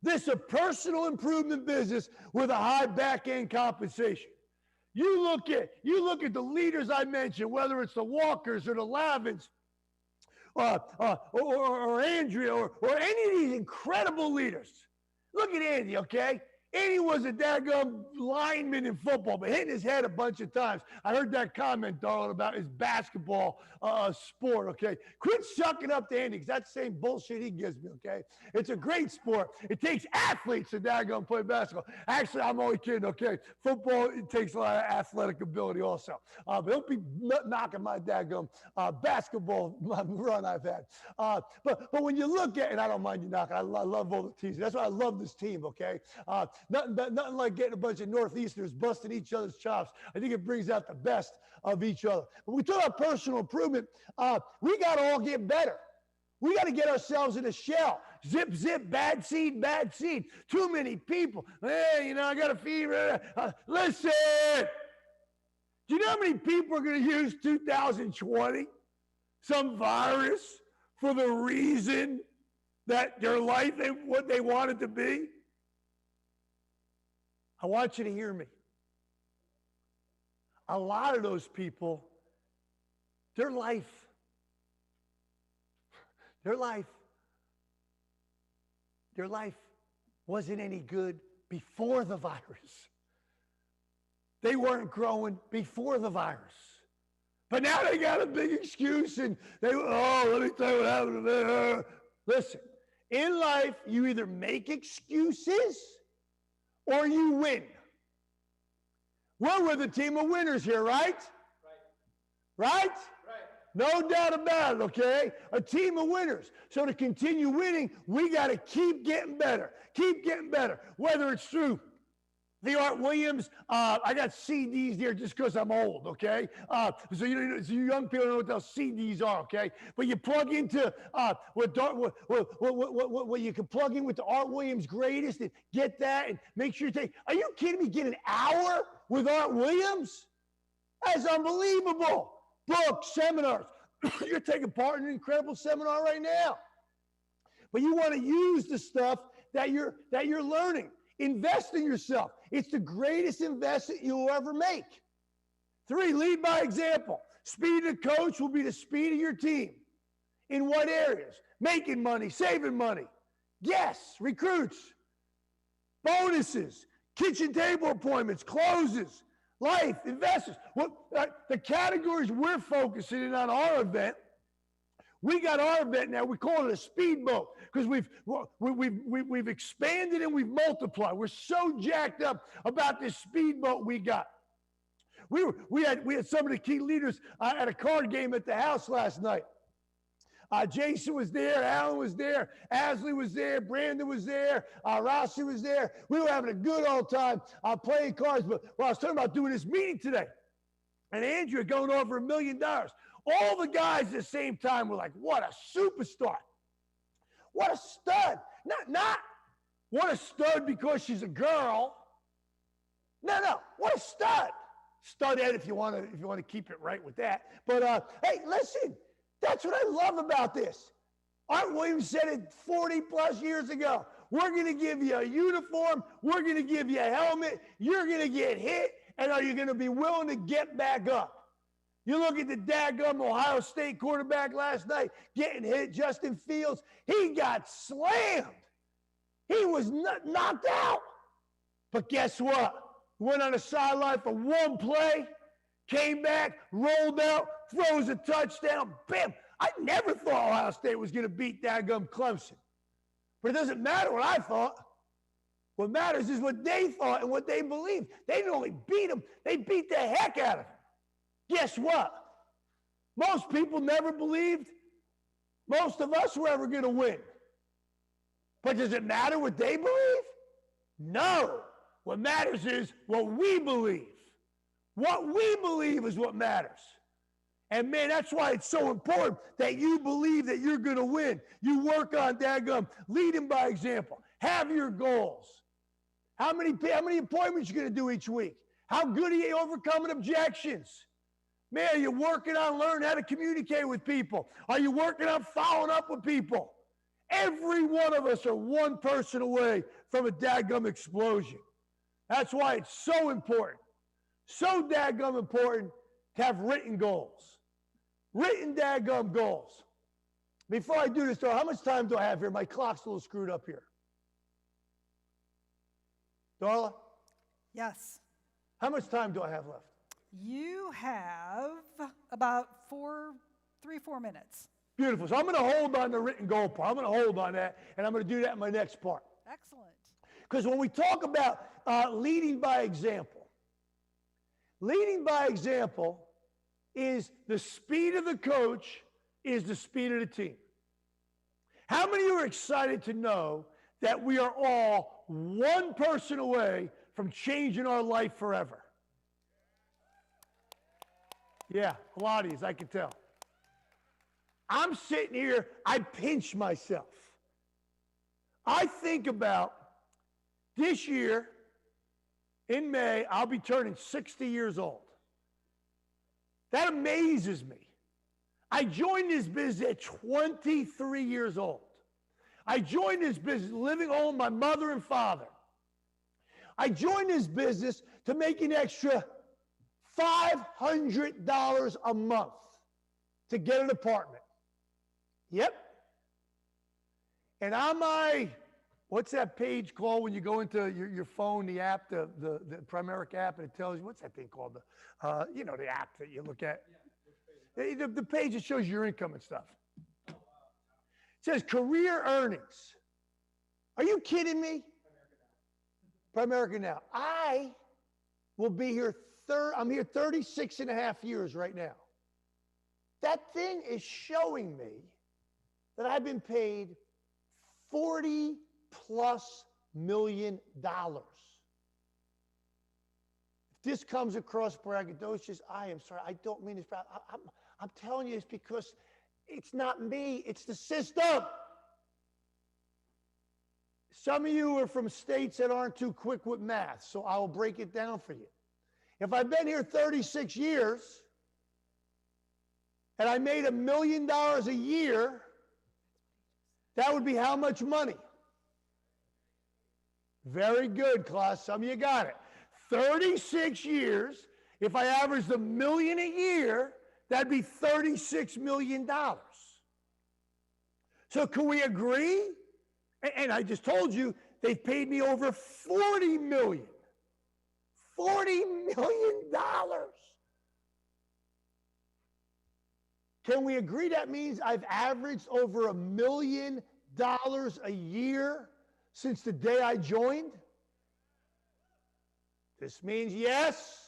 This is a personal improvement business with a high back-end compensation. You look at the leaders I mentioned, whether it's the Walkers or the Lavins, or Andrea, or any of these incredible leaders. Look at Andy, okay? Andy was a daggum lineman in football, but hitting his head a bunch of times. I heard that comment, Darla, about his basketball sport, okay? Quit sucking up to Andy, because that's the same bullshit he gives me, okay? It's a great sport. It takes athletes to daggum play basketball. Actually, I'm only kidding, okay? Football, it takes a lot of athletic ability also. But don't be knocking my daggum basketball run I've had. But when you look at, and I don't mind you knocking, I love all the teams. That's why I love this team, okay? Nothing like getting a bunch of Northeasterners busting each other's chops. I think it brings out the best of each other. When we talk about personal improvement, we got to all get better. We got to get ourselves in a shell. Zip, zip, bad seed, bad seed. Too many people. Hey, I got a fever. Listen. Do you know how many people are going to use 2020? Some virus for the reason that their life ain't what they want it to be? I want you to hear me. A lot of those people, their life wasn't any good before the virus. They weren't growing before the virus. But now they got a big excuse, and let me tell you what happened to me. Listen, in life, you either make excuses or you win. We're with a team of winners here, right? Right? No doubt about it, okay? A team of winners. So to continue winning, we got to keep getting better. Keep getting better. Whether it's through the Art Williams, I got CDs there just because I'm old, okay? So you young people don't know what those CDs are, okay? But you plug into what you can plug in with the Art Williams greatest and get that and make sure you take. Are you kidding me? Get an hour with Art Williams? That's unbelievable. Books, seminars. You're taking part in an incredible seminar right now. But you want to use the stuff that you're learning. Invest in yourself. It's the greatest investment you'll ever make. 3, lead by example. Speed of the coach will be the speed of your team. In what areas? Making money, saving money, guests, recruits, bonuses, kitchen table appointments, closes, life, investors. The categories we're focusing in on our event, we got our event now. We call it a speedboat because we've expanded and we've multiplied. We're so jacked up about this speedboat we got. We had some of the key leaders at a card game at the house last night. Jason was there, Alan was there, Asley was there, Brandon was there, Rossi was there. We were having a good old time playing cards. But I was talking about doing this meeting today, and Andrew going over $1 million. All the guys at the same time were like, what a superstar. What a stud. Not what a stud because she's a girl. No, what a stud. Studette if you want to keep it right with that. But hey, listen, that's what I love about this. Art Williams said it 40 plus years ago. We're going to give you a uniform. We're going to give you a helmet. You're going to get hit. And are you going to be willing to get back up? You look at the daggum Ohio State quarterback last night getting hit, Justin Fields. He got slammed. He was knocked out. But guess what? Went on the sideline for one play, came back, rolled out, throws a touchdown, bam. I never thought Ohio State was going to beat daggum Clemson. But it doesn't matter what I thought. What matters is what they thought and what they believed. They didn't only beat them, they beat the heck out of them. Guess what? Most people never believed most of us were ever going to win. But does it matter what they believe? No. What matters is what we believe. What we believe is what matters. And man, that's why it's so important that you believe that you're going to win. You work on daggum, leading by example. Have your goals. How many appointments you're going to do each week? How good are you overcoming objections? Man, are you working on learning how to communicate with people? Are you working on following up with people? Every one of us are one person away from a daggum explosion. That's why it's so important, so daggum important to have written goals. Written daggum goals. Before I do this, though, how much time do I have here? My clock's a little screwed up here. Darla? Yes. How much time do I have left? You have about 4 minutes. Beautiful. So I'm going to hold on the written goal part. I'm going to hold on that, and I'm going to do that in my next part. Excellent. Because when we talk about leading by example is the speed of the coach is the speed of the team. How many of you are excited to know that we are all one person away from changing our life forever? Yeah, a lot of these, I can tell. I'm sitting here, I pinch myself. I think about this year, in May, I'll be turning 60 years old. That amazes me. I joined this business at 23 years old. I joined this business living home with my mother and father. I joined this business to make an extra $500 a month to get an apartment. Yep. And on my, what's that page called when you go into your phone, the app, the Primerica app, and it tells you, what's that thing called? The app that you look at. The page that shows your income and stuff. It says career earnings. Are you kidding me? Primerica Now. I will be here, I'm here 36 and a half years right now. That thing is showing me that I've been paid $40+ million. If this comes across braggadocious, I am sorry. I don't mean this. I'm telling you this because it's not me. It's the system. Some of you are from states that aren't too quick with math, so I will break it down for you. If I've been here 36 years and I made $1 million a year, that would be how much money? Very good, class. Some of you got it. 36 years, if I averaged $1 million a year, that'd be $36 million. So can we agree? And I just told you, they've paid me over $40 million. $40 million. Can we agree that means I've averaged over $1 million a year since the day I joined? This means yes.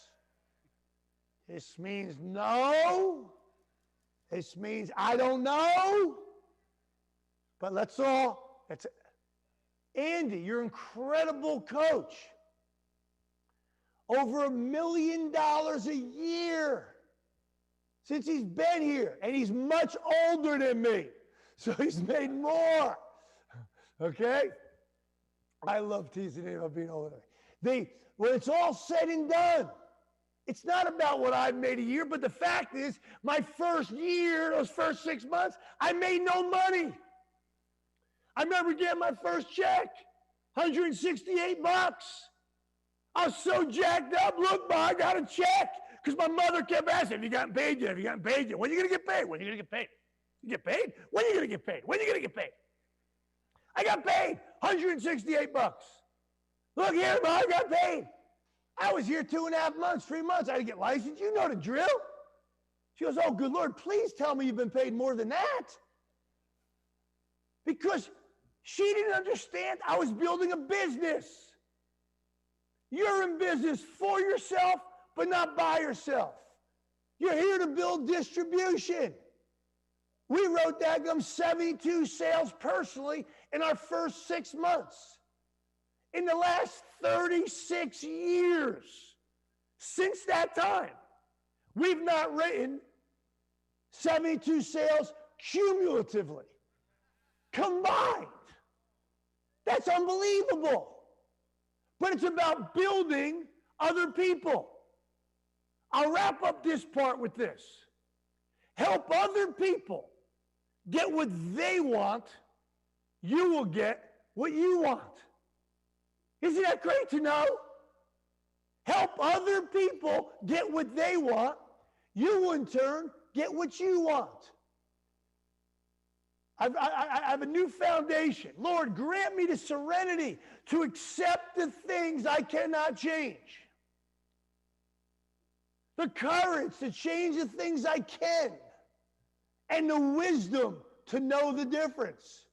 This means no. This means I don't know. But Andy, you're an incredible coach. Over $1 million a year since he's been here. And he's much older than me. So he's made more. Okay? I love teasing him about being older than me. When it's all said and done, it's not about what I've made a year, but the fact is, my first year, those first 6 months, I made no money. I remember getting my first check, $168. I was so jacked up. Look, Ma, I got a check. Because my mother kept asking, have you gotten paid yet? Have you gotten paid yet? When are you going to get paid? When are you going to get paid? You get paid? When are you going to get paid? When are you going to get paid? I got paid $168. Look here, Ma, I got paid. I was here 2.5 months, 3 months. I had to get licensed. You know the drill. She goes, oh, good Lord, please tell me you've been paid more than that. Because she didn't understand I was building a business. You're in business for yourself, but not by yourself. You're here to build distribution. We wrote daggum 72 sales personally in our first 6 months. In the last 36 years, since that time, we've not written 72 sales cumulatively, combined. That's unbelievable. But it's about building other people. I'll wrap up this part with this. Help other people get what they want, you will get what you want. Isn't that great to know? Help other people get what they want, you will in turn get what you want. I have a new foundation. Lord, grant me the serenity to accept the things I cannot change. The courage to change the things I can. And the wisdom to know the difference.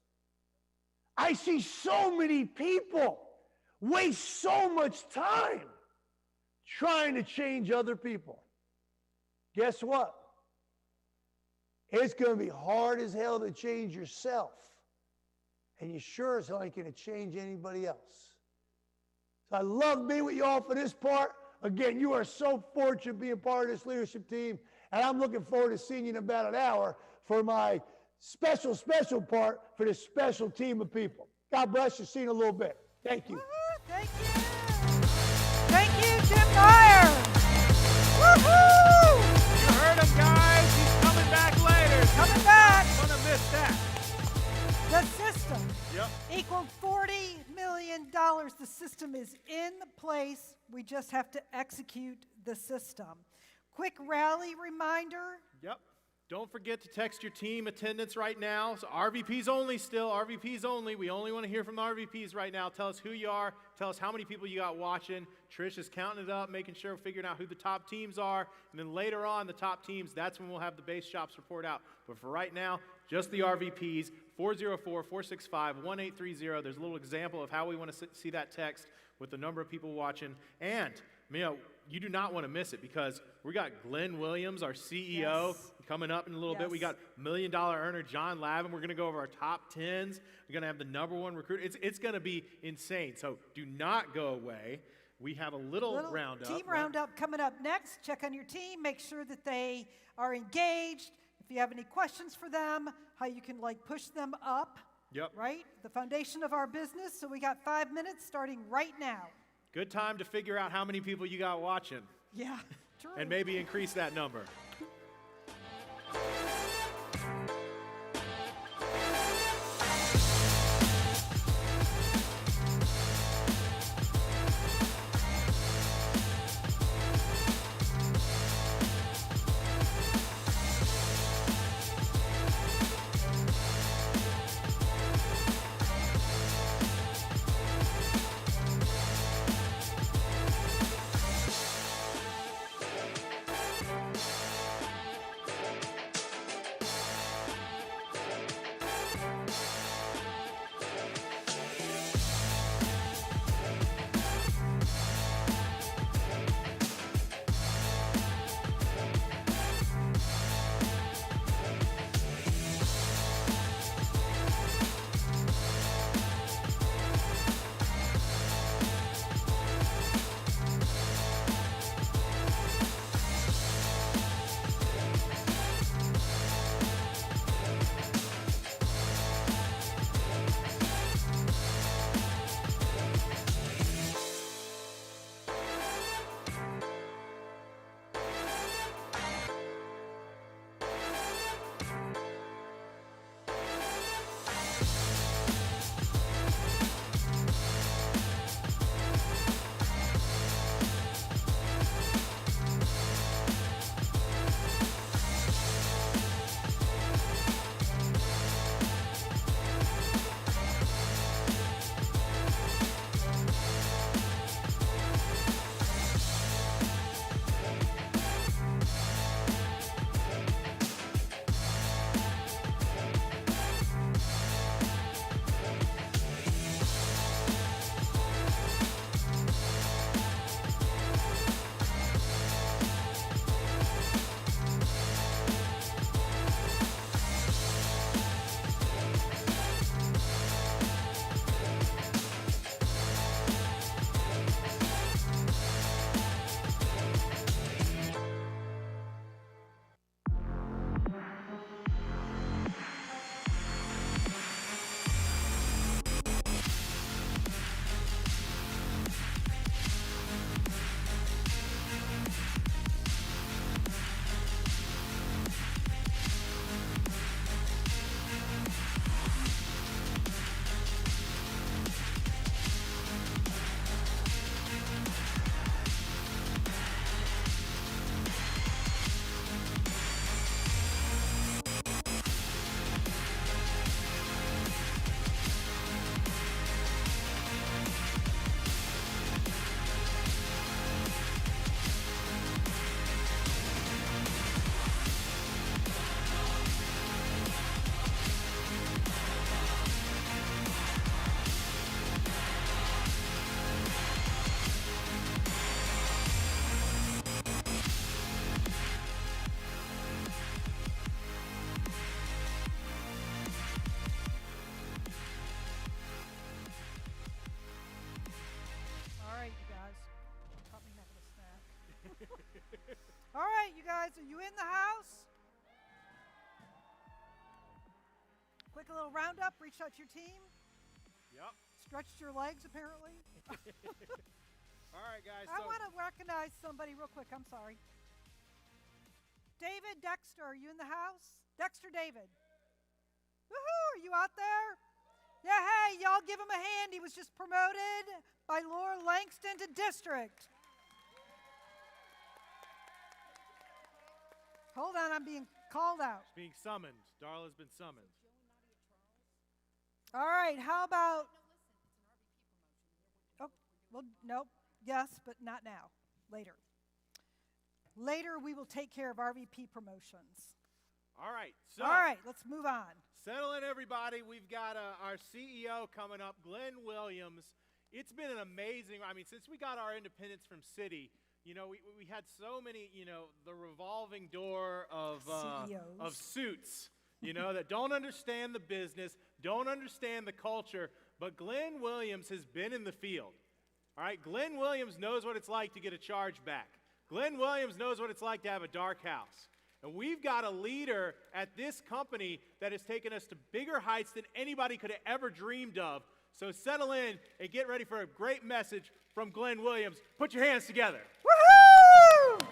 I see so many people waste so much time trying to change other people. Guess what? It's going to be hard as hell to change yourself. And you sure as hell ain't going to change anybody else. So I love being with you all for this part. Again, you are so fortunate being part of this leadership team. And I'm looking forward to seeing you in about an hour for my special part for this special team of people. God bless you. See you in a little bit. Thank you. Woo-hoo, thank you. Thank you, Jim Meyer. Woo-hoo! You heard him, guys. He's coming back later. Coming back. I'm going to miss that. The system Yep. equaled $40 million. The system is in place. We just have to execute the system. Quick rally reminder. Yep. Don't forget to text your team attendance right now. So RVPs only still, RVPs only. We only want to hear from the RVPs right now. Tell us who you are. Tell us how many people you got watching. Trish is counting it up, making sure we're figuring out who the top teams are. And then later on, the top teams, that's when we'll have the base shops report out. But for right now, just the RVPs, 404-465-1830. There's a little example of how we want to see that text with the number of people watching. And, you know, you do not want to miss it because we got Glenn Williams, our CEO, coming up in a little bit. We got $1 million earner John Lavin. We're going to go over our top 10s. We're going to have the #1 recruit. It's going to be insane. So do not go away. We have a little roundup. Team roundup coming up next. Check on your team. Make sure that they are engaged. If you have any questions for them, how you can push them up. Yep. Right? The foundation of our business. So we got 5 minutes starting right now. Good time to figure out how many people you got watching. Yeah, true. And maybe increase that number. Are you in the house? Quick little roundup. Reached out to your team. Yep. Stretched your legs, apparently. All right, guys. I want to recognize somebody real quick. I'm sorry. David Dexter, are you in the house? Dexter David. Woohoo! Are you out there? Yeah, hey, y'all give him a hand. He was just promoted by Laura Langston to district. Hold on, I'm being called out. She's being summoned. Darla's been summoned. All right, how about... Oh, well, nope. Yes, but not now. Later. Later, we will take care of RVP promotions. All right. So, all right, let's move on. Settle in, everybody. We've got our CEO coming up, Glenn Williams. It's been an amazing, since we got our independence from Citi, we had so many, the revolving door of suits, that don't understand the business, don't understand the culture, but Glenn Williams has been in the field. All right, Glenn Williams knows what it's like to get a charge back. Glenn Williams knows what it's like to have a dark house. And we've got a leader at this company that has taken us to bigger heights than anybody could have ever dreamed of. So settle in and get ready for a great message from Glenn Williams. Put your hands together. Woohoo!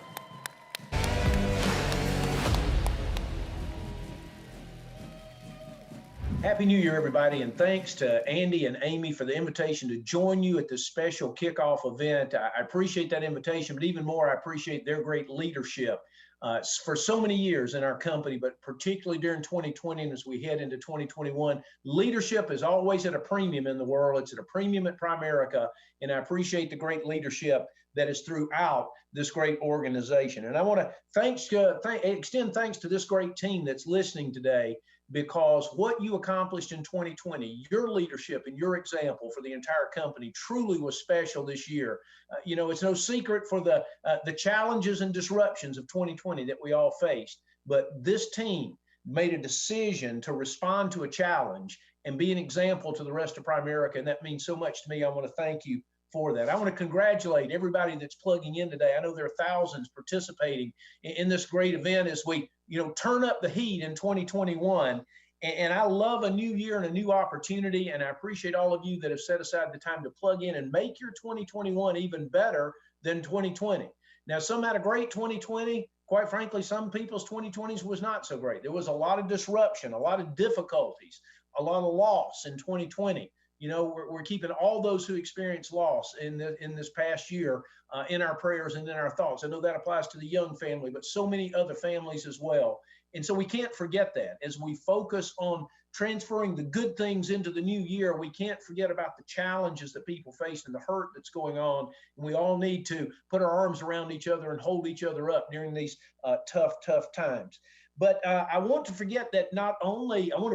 Happy New Year, everybody, and thanks to Andy and Amy for the invitation to join you at this special kickoff event. I appreciate that invitation, but even more, I appreciate their great leadership for so many years in our company, but particularly during 2020 and as we head into 2021. Leadership is always at a premium in the world. It's at a premium at Primerica, and I appreciate the great leadership that is throughout this great organization. And I want to extend thanks to this great team that's listening today, because what you accomplished in 2020, your leadership and your example for the entire company truly was special this year. It's no secret for the challenges and disruptions of 2020 that we all faced, but this team made a decision to respond to a challenge and be an example to the rest of Primerica, and that means so much to me. I want to thank you for that. I want to congratulate everybody that's plugging in today. I know there are thousands participating in this great event as we turn up the heat in 2021. And I love a new year and a new opportunity. And I appreciate all of you that have set aside the time to plug in and make your 2021 even better than 2020. Now, some had a great 2020. Quite frankly, some people's 2020s was not so great. There was a lot of disruption, a lot of difficulties, a lot of loss in 2020. We're keeping all those who experienced loss in this past year in our prayers and in our thoughts. I know that applies to the Young family, but so many other families as well. And so we can't forget that as we focus on transferring the good things into the new year. We can't forget about the challenges that people face and the hurt that's going on. And we all need to put our arms around each other and hold each other up during these tough times. But I want to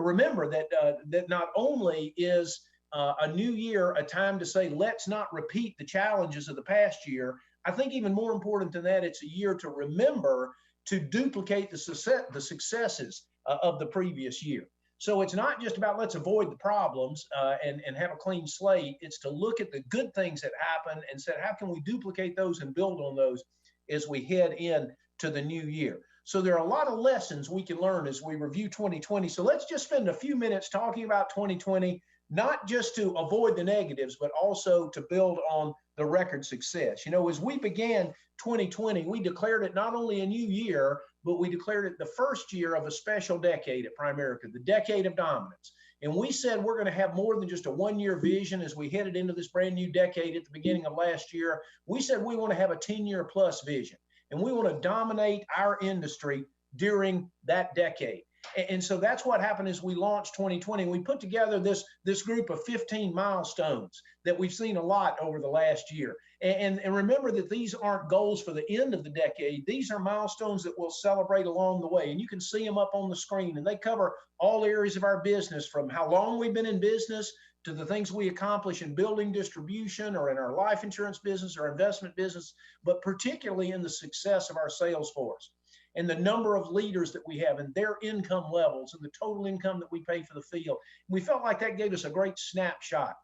remember that not only is a new year a time to say, let's not repeat the challenges of the past year. I think even more important than that, it's a year to remember to duplicate the successes of the previous year. So it's not just about let's avoid the problems and have a clean slate. It's to look at the good things that happen and say, how can we duplicate those and build on those as we head in to the new year? So there are a lot of lessons we can learn as we review 2020. So let's just spend a few minutes talking about 2020, not just to avoid the negatives, but also to build on the record success. As we began 2020, we declared it not only a new year, but we declared it the first year of a special decade at Primerica, the decade of dominance. And we said we're going to have more than just a one-year vision as we headed into this brand new decade at the beginning of last year. We said we want to have a 10-year plus vision, and we want to dominate our industry during that decade. And so that's what happened as we launched 2020. We put together this group of 15 milestones that we've seen a lot over the last year. And remember that these aren't goals for the end of the decade. These are milestones that we'll celebrate along the way. And you can see them up on the screen. And they cover all areas of our business, from how long we've been in business to the things we accomplish in building distribution or in our life insurance business or investment business, but particularly in the success of our sales force and the number of leaders that we have and their income levels and the total income that we pay for the field. We felt like that gave us a great snapshot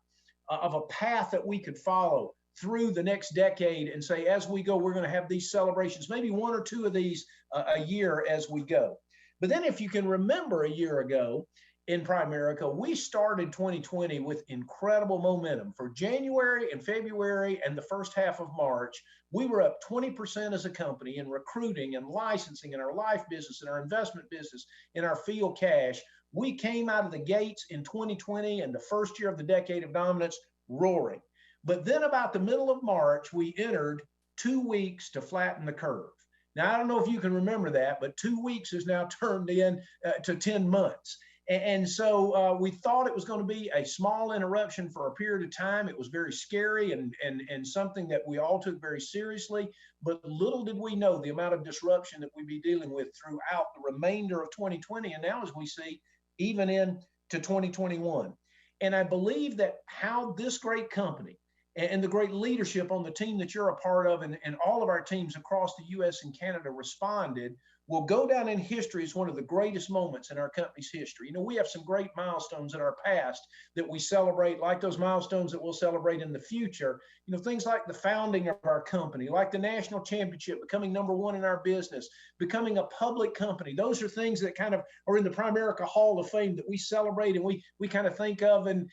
of a path that we could follow through the next decade and say, as we go, we're going to have these celebrations, maybe one or two of these a year as we go. But then if you can remember a year ago in Primerica, we started 2020 with incredible momentum. For January and February and the first half of March, we were up 20% as a company in recruiting and licensing in our life business, in our investment business, in our field cash. We came out of the gates in 2020 and the first year of the decade of dominance roaring. But then about the middle of March, we entered 2 weeks to flatten the curve. Now, I don't know if you can remember that, but 2 weeks has now turned in to 10 months. And so we thought it was going to be a small interruption for a period of time. It was very scary and something that we all took very seriously. But little did we know the amount of disruption that we'd be dealing with throughout the remainder of 2020. And now, as we see, even into 2021. And I believe that how this great company and the great leadership on the team that you're a part of and all of our teams across the U.S. and Canada responded will go down in history as one of the greatest moments in our company's history. You know, we have some great milestones in our past that we celebrate, like those milestones that we'll celebrate in the future. You know, things like the founding of our company, like the national championship, becoming #1 in our business, becoming a public company. Those are things that kind of are in the Primerica Hall of Fame that we celebrate and we kind of think of and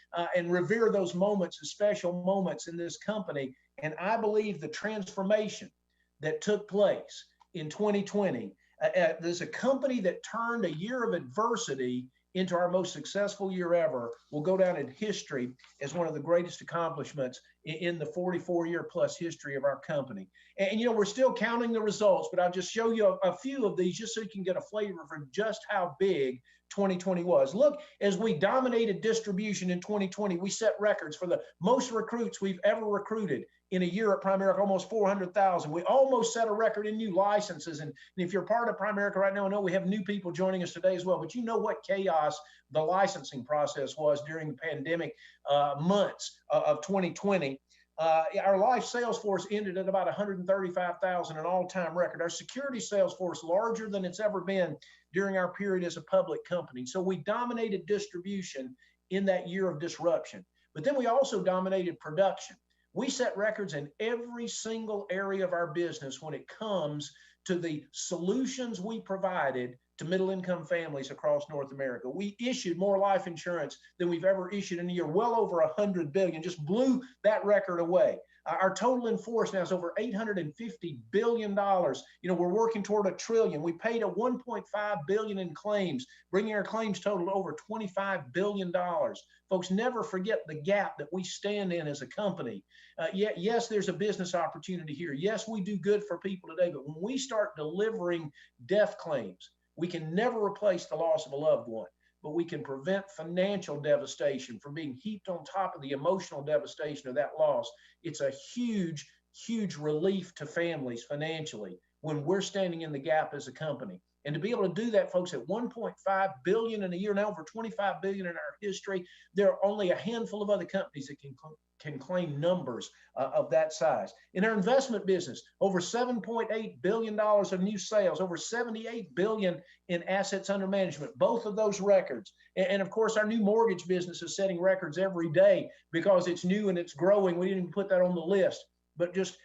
revere those moments as special moments in this company. And I believe the transformation that took place in 2020, there's a company that turned a year of adversity into our most successful year ever, will go down in history as one of the greatest accomplishments in the 44-year plus history of our company. And you know, we're still counting the results, but I'll just show you a few of these just so you can get a flavor for just how big 2020 was. Look, as we dominated distribution in 2020, we set records for the most recruits we've ever recruited in a year at Primerica, almost 400,000. We almost set a record in new licenses. And if you're part of Primerica right now, I know we have new people joining us today as well, but you know what chaos the licensing process was during the pandemic months of 2020. Our life sales force ended at about 135,000, an all-time record. Our security sales force larger than it's ever been during our period as a public company. So we dominated distribution in that year of disruption, but then we also dominated production. We set records in every single area of our business when it comes to the solutions we provided to middle-income families across North America. We issued more life insurance than we've ever issued in a year, well over 100 billion, just blew that record away. Our total in force now is over $850 billion. You know, we're working toward $1 trillion. We paid a $1.5 billion in claims, bringing our claims total to over $25 billion. Folks, never forget the gap that we stand in as a company. Yes, there's a business opportunity here. Yes, we do good for people today, but when we start delivering death claims, we can never replace the loss of a loved one, but we can prevent financial devastation from being heaped on top of the emotional devastation of that loss. It's a huge, huge relief to families financially when we're standing in the gap as a company. And to be able to do that, folks, at 1.5 billion in a year, now over 25 billion in our history, there are only a handful of other companies that can claim numbers of that size. In our investment business, over $7.8 billion of new sales, over $78 billion in assets under management, both of those records. And of course, our new mortgage business is setting records every day because it's new and it's growing. We didn't even put that on the list, but just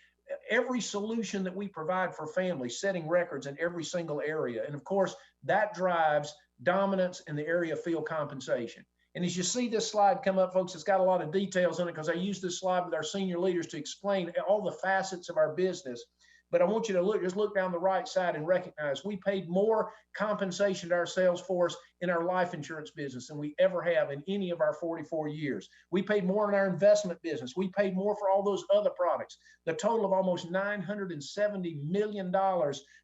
every solution that we provide for families, setting records in every single area. And of course, that drives dominance in the area of field compensation. And as you see this slide come up, folks, it's got a lot of details on it because I use this slide with our senior leaders to explain all the facets of our business. But I want you to just look down the right side and recognize we paid more compensation to our sales force in our life insurance business than we ever have in any of our 44 years. We paid more in our investment business. We paid more for all those other products. The total of almost $970 million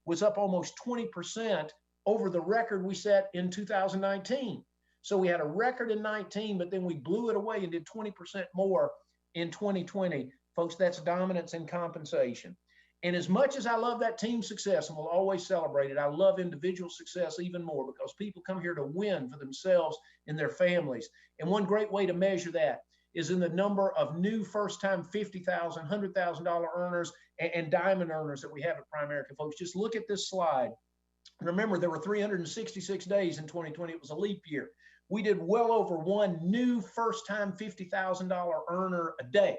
was up almost 20% over the record we set in 2019. So we had a record in 19, but then we blew it away and did 20% more in 2020. Folks, that's dominance in compensation. And as much as I love that team success and will always celebrate it, I love individual success even more because people come here to win for themselves and their families. And one great way to measure that is in the number of new first-time $50,000, $100,000 earners and diamond earners that we have at Primerica. Folks, just look at this slide. Remember, there were 366 days in 2020. It was a leap year. We did well over one new first-time $50,000 earner a day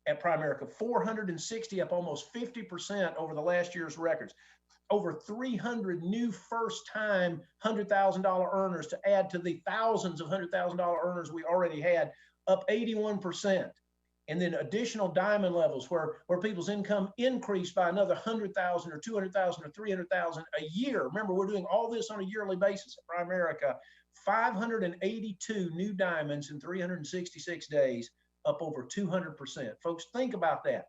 at Primerica, 460, up almost 50% over the last year's records. Over 300 new first-time $100,000 earners to add to the thousands of $100,000 earners we already had, up 81%. And then additional diamond levels where people's income increased by another 100,000 or 200,000 or 300,000 a year. Remember, we're doing all this on a yearly basis at Primerica. 582 new diamonds in 366 days, up over 200%. Folks, think about that.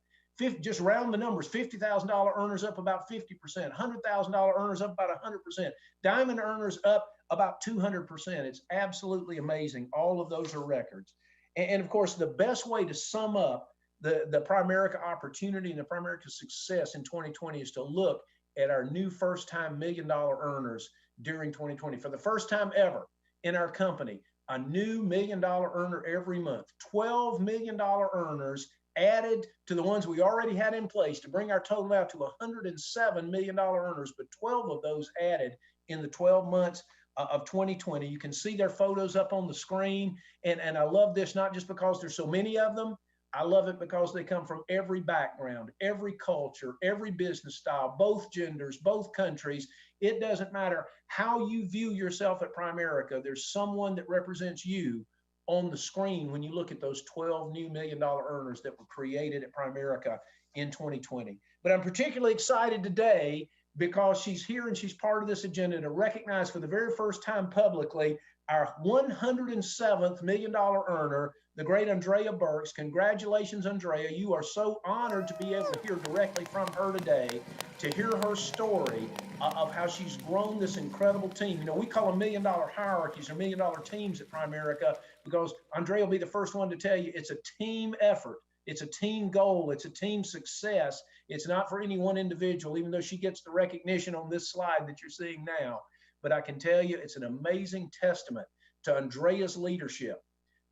Just round the numbers, $50,000 earners up about 50%, $100,000 earners up about 100%, diamond earners up about 200%. It's absolutely amazing. All of those are records. And of course, the best way to sum up the Primerica opportunity and the Primerica success in 2020 is to look at our new first-time $1 million earners during 2020. For the first time ever in our company, a new $1 million earner every month, 12 $1 million earners added to the ones we already had in place to bring our total out to $107 million earners, but 12 of those added in the 12 months of 2020. You can see their photos up on the screen. And I love this, not just because there's so many of them. I love it because they come from every background, every culture, every business style, both genders, both countries. It doesn't matter how you view yourself at Primerica. There's someone that represents you on the screen when you look at those 12 new $1 million earners that were created at Primerica in 2020. But I'm particularly excited today because she's here and she's part of this agenda to recognize for the very first time publicly our 107th $1 million earner, the great Andrea Burks. Congratulations, Andrea. You are so honored to be able to hear directly from her today, to hear her story of how she's grown this incredible team. You know, we call them $1 million hierarchies or $1 million teams at Primerica because Andrea will be the first one to tell you it's a team effort. It's a team goal. It's a team success. It's not for any one individual, even though she gets the recognition on this slide that you're seeing now. But I can tell you it's an amazing testament to Andrea's leadership,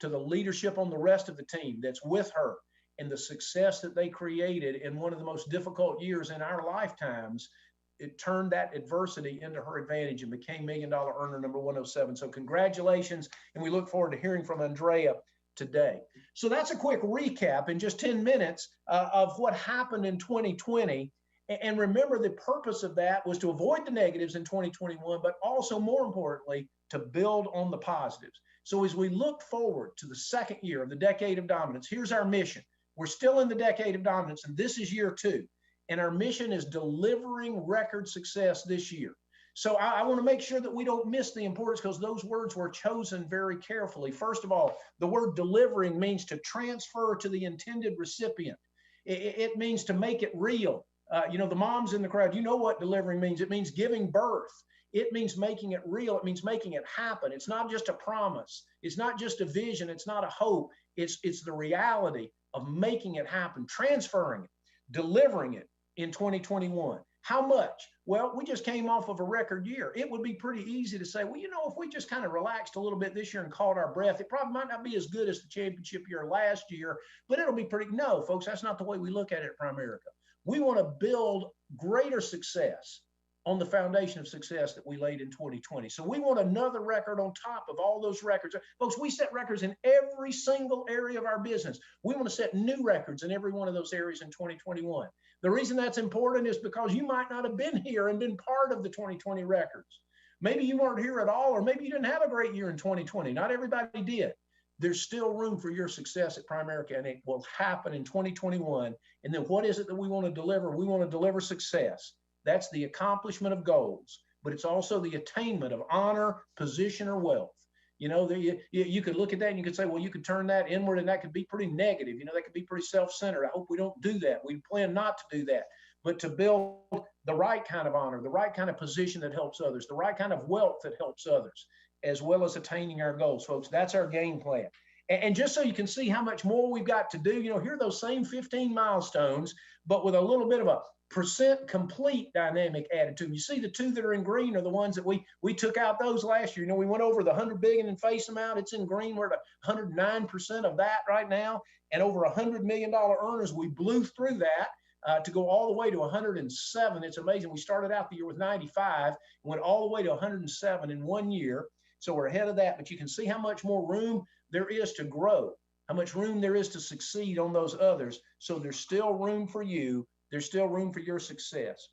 to the leadership on the rest of the team that's with her, and the success that they created in one of the most difficult years in our lifetimes. It turned that adversity into her advantage and became $1 million earner number 107. So congratulations, and we look forward to hearing from Andrea today. So that's a quick recap in just 10 minutes of what happened in 2020. And remember, the purpose of that was to avoid the negatives in 2021, but also more importantly, to build on the positives. So as we look forward to the second year of the Decade of Dominance, here's our mission. We're still in the Decade of Dominance, and this is year 2. And our mission is delivering record success this year. So I want to make sure that we don't miss the importance, because those words were chosen very carefully. First of all, the word delivering means to transfer to the intended recipient. It means to make it real. You know, the moms in the crowd, you know what delivering means. It means giving birth. It means making it real. It means making it happen. It's not just a promise. It's not just a vision. It's not a hope. It's the reality of making it happen, transferring it, delivering it in 2021. How much? Well, we just came off of a record year. It would be pretty easy to say, well, you know, if we just kind of relaxed a little bit this year and caught our breath, it probably might not be as good as the championship year last year, but it'll be pretty. No, folks, that's not the way we look at it at Primerica. We want to build greater success on the foundation of success that we laid in 2020. So we want another record on top of all those records. Folks, we set records in every single area of our business. We want to set new records in every one of those areas in 2021. The reason that's important is because you might not have been here and been part of the 2020 records. Maybe you weren't here at all, or maybe you didn't have a great year in 2020. Not everybody did. There's still room for your success at Primerica, and it will happen in 2021. And then what is it that we want to deliver? We want to deliver success. That's the accomplishment of goals, but it's also the attainment of honor, position, or wealth. You know, you could look at that and you could say, well, you could turn that inward and that could be pretty negative. You know, that could be pretty self-centered. I hope we don't do that. We plan not to do that, but to build the right kind of honor, the right kind of position that helps others, the right kind of wealth that helps others, as well as attaining our goals, folks. That's our game plan. And just so you can see how much more we've got to do, you know, here are those same 15 milestones, but with a little bit of a percent complete dynamic added to them. You see the two that are in green are the ones that we took out those last year. You know, we went over the 100 billion in face amount. It's in green. We're at 109% of that right now. And over $100 million earners, we blew through that to go all the way to 107. It's amazing. We started out the year with 95, went all the way to 107 in 1 year. So we're ahead of that, but you can see how much more room there is to grow. how much room there is to succeed on those others. So there's still room for you. There's still room for your success.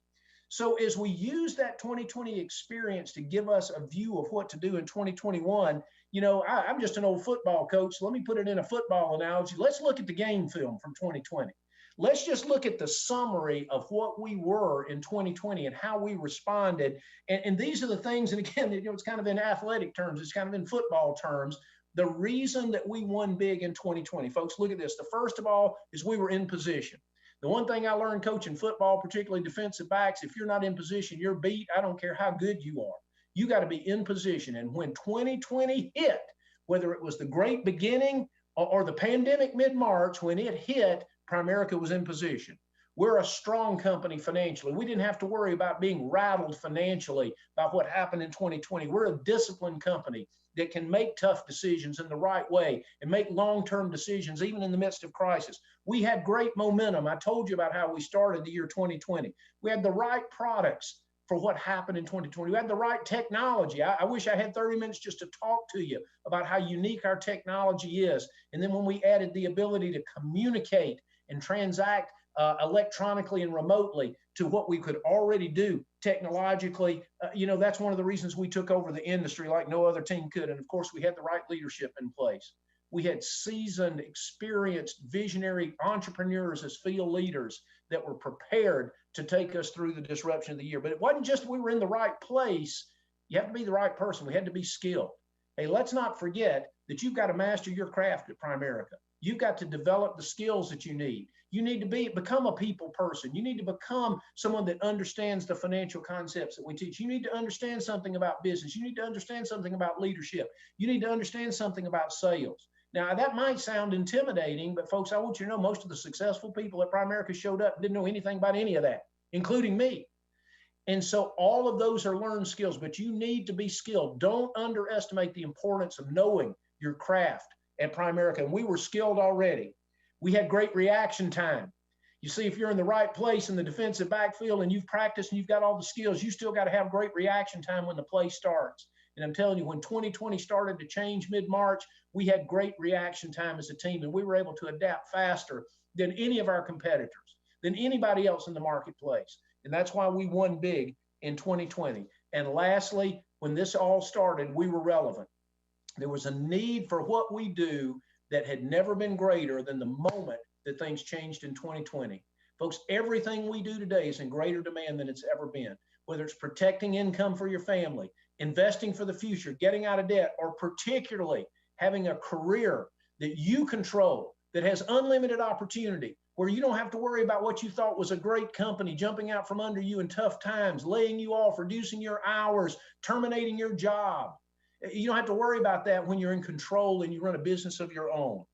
So as we use that 2020 experience to give us a view of what to do in 2021, you know, I'm just an old football coach. So let me put it in a football analogy. Let's look at the game film from 2020. Let's just look at the summary of what we were in 2020 and how we responded. And these are the things, and again, you know, it's kind of in athletic terms, it's kind of in football terms. The reason that we won big in 2020, folks, look at this. The first of all is we were in position. The one thing I learned coaching football, particularly defensive backs, if you're not in position, you're beat. I don't care how good you are. You got to be in position. And when 2020 hit, whether it was the great beginning or the pandemic mid-March, when it hit, Primerica was in position. We're a strong company financially. We didn't have to worry about being rattled financially by what happened in 2020. We're a disciplined company that can make tough decisions in the right way and make long-term decisions, even in the midst of crisis. We had great momentum. I told you about how we started the year 2020. We had the right products for what happened in 2020. We had the right technology. I wish I had 30 minutes just to talk to you about how unique our technology is. And then when we added the ability to communicate and transact electronically and remotely to what we could already do technologically, you know, that's one of the reasons we took over the industry like no other team could. And of course, we had the right leadership in place. We had seasoned, experienced, visionary entrepreneurs as field leaders that were prepared to take us through the disruption of the year. But it wasn't just we were in the right place. You have to be the right person. We had to be skilled. Hey, let's not forget that you've got to master your craft at Primerica. You've got to develop the skills that you need. You need to become a people person. You need to become someone that understands the financial concepts that we teach. You need to understand something about business. You need to understand something about leadership. You need to understand something about sales. Now, that might sound intimidating, but folks, I want you to know most of the successful people at Primerica showed up and didn't know anything about any of that, including me. And so all of those are learned skills, but you need to be skilled. Don't underestimate the importance of knowing your craft at Primerica. And we were skilled already. We had great reaction time. You see, if you're in the right place in the defensive backfield and you've practiced and you've got all the skills, you still got to have great reaction time when the play starts. And I'm telling you, when 2020 started to change mid-March, we had great reaction time as a team, and we were able to adapt faster than any of our competitors, than anybody else in the marketplace. And that's why we won big in 2020. And lastly, when this all started, we were relevant. There was a need for what we do that had never been greater than the moment that things changed in 2020. Folks, everything we do today is in greater demand than it's ever been, whether it's protecting income for your family, investing for the future, getting out of debt, or particularly having a career that you control, that has unlimited opportunity, where you don't have to worry about what you thought was a great company jumping out from under you in tough times, laying you off, reducing your hours, terminating your job. You don't have to worry about that when you're in control and you run a business of your own.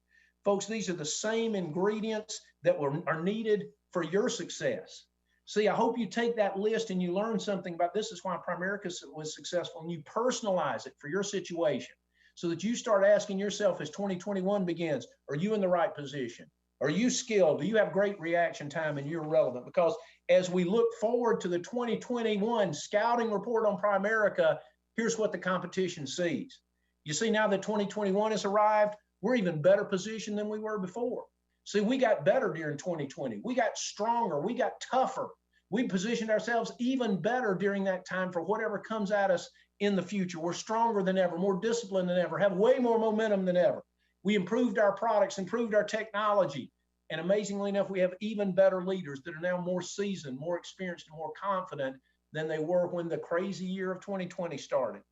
Folks, these are the same ingredients that are needed for your success. See, I hope you take that list and you learn something about this is why Primerica was successful, and you personalize it for your situation so that you start asking yourself as 2021 begins, are you in the right position? Are you skilled? Do you have great reaction time and you're relevant? Because as we look forward to the 2021 scouting report on Primerica, here's what the competition sees. You see, now that 2021 has arrived, we're even better positioned than we were before. See, we got better during 2020. We got stronger. We got tougher. We positioned ourselves even better during that time for whatever comes at us in the future. We're stronger than ever, more disciplined than ever, have way more momentum than ever. We improved our products, improved our technology, and amazingly enough, we have even better leaders that are now more seasoned, more experienced, and more confident than they were when the crazy year of 2020 started.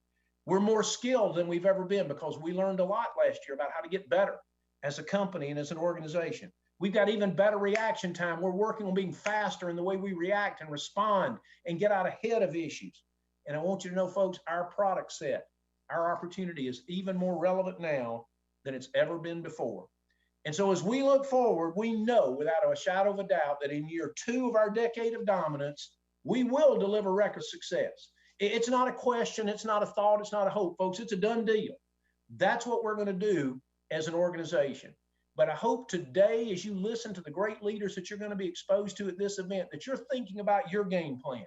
We're more skilled than we've ever been because we learned a lot last year about how to get better as a company and as an organization. We've got even better reaction time. We're working on being faster in the way we react and respond and get out ahead of issues. And I want you to know, folks, our product set, our opportunity is even more relevant now than it's ever been before. And so as we look forward, we know without a shadow of a doubt that in year 2 of our decade of dominance, we will deliver record success. It's not a question, it's not a thought, it's not a hope, folks. It's a done deal. That's what we're going to do as an organization. But I hope today, as you listen to the great leaders that you're going to be exposed to at this event, that you're thinking about your game plan,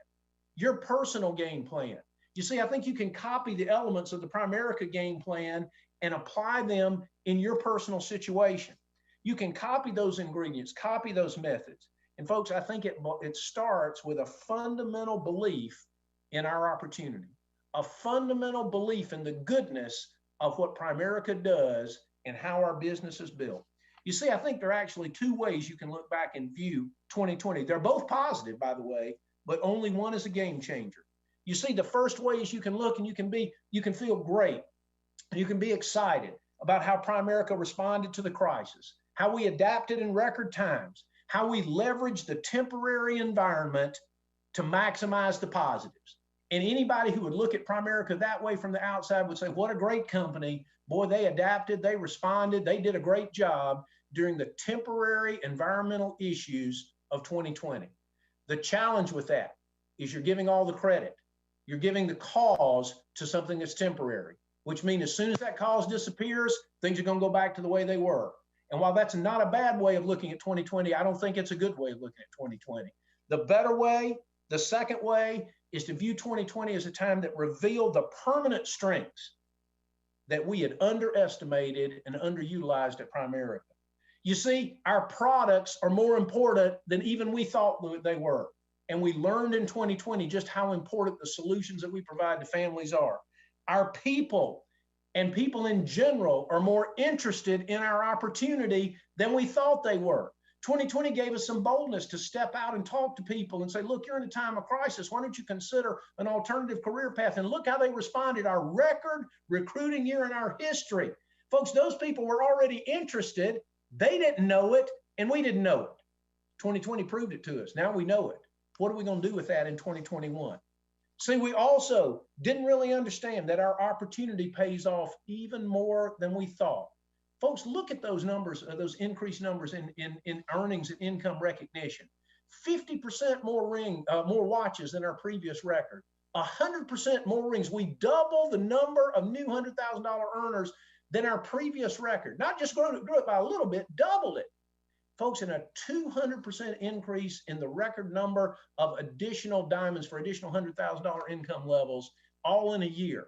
your personal game plan, You see, I think you can copy the elements of the Primerica game plan and apply them in your personal situation. You can copy those ingredients, copy those methods. And folks, I think it starts with a fundamental belief in our opportunity, a fundamental belief in the goodness of what Primerica does and how our business is built. You see, I think there are actually two ways you can look back and view 2020. They're both positive, by the way, but only one is a game changer. You see, the first way is you can look and you can feel great. You can be excited about how Primerica responded to the crisis, how we adapted in record times, how we leveraged the temporary environment to maximize the positives. And anybody who would look at Primerica that way from the outside would say, what a great company. Boy, they adapted, they responded, they did a great job during the temporary environmental issues of 2020. The challenge with that is you're giving all the credit. You're giving the cause to something that's temporary, which means as soon as that cause disappears, things are going to go back to the way they were. And while that's not a bad way of looking at 2020, I don't think it's a good way of looking at 2020. The better way, the second way, is to view 2020 as a time that revealed the permanent strengths that we had underestimated and underutilized at Primerica. You see, our products are more important than even we thought they were. And we learned in 2020 just how important the solutions that we provide to families are. Our people and people in general are more interested in our opportunity than we thought they were. 2020 gave us some boldness to step out and talk to people and say, look, you're in a time of crisis. Why don't you consider an alternative career path? And look how they responded. Our record recruiting year in our history. Folks, those people were already interested. They didn't know it, and we didn't know it. 2020 proved it to us. Now we know it. What are we going to do with that in 2021? See, we also didn't really understand that our opportunity pays off even more than we thought. Folks, look at those numbers, those increased numbers in earnings and income recognition. 50% more watches than our previous record. 100% more rings. We doubled the number of new $100,000 earners than our previous record. Not just grew it by a little bit, doubled it. Folks, in a 200% increase in the record number of additional diamonds for additional $100,000 income levels, all in a year.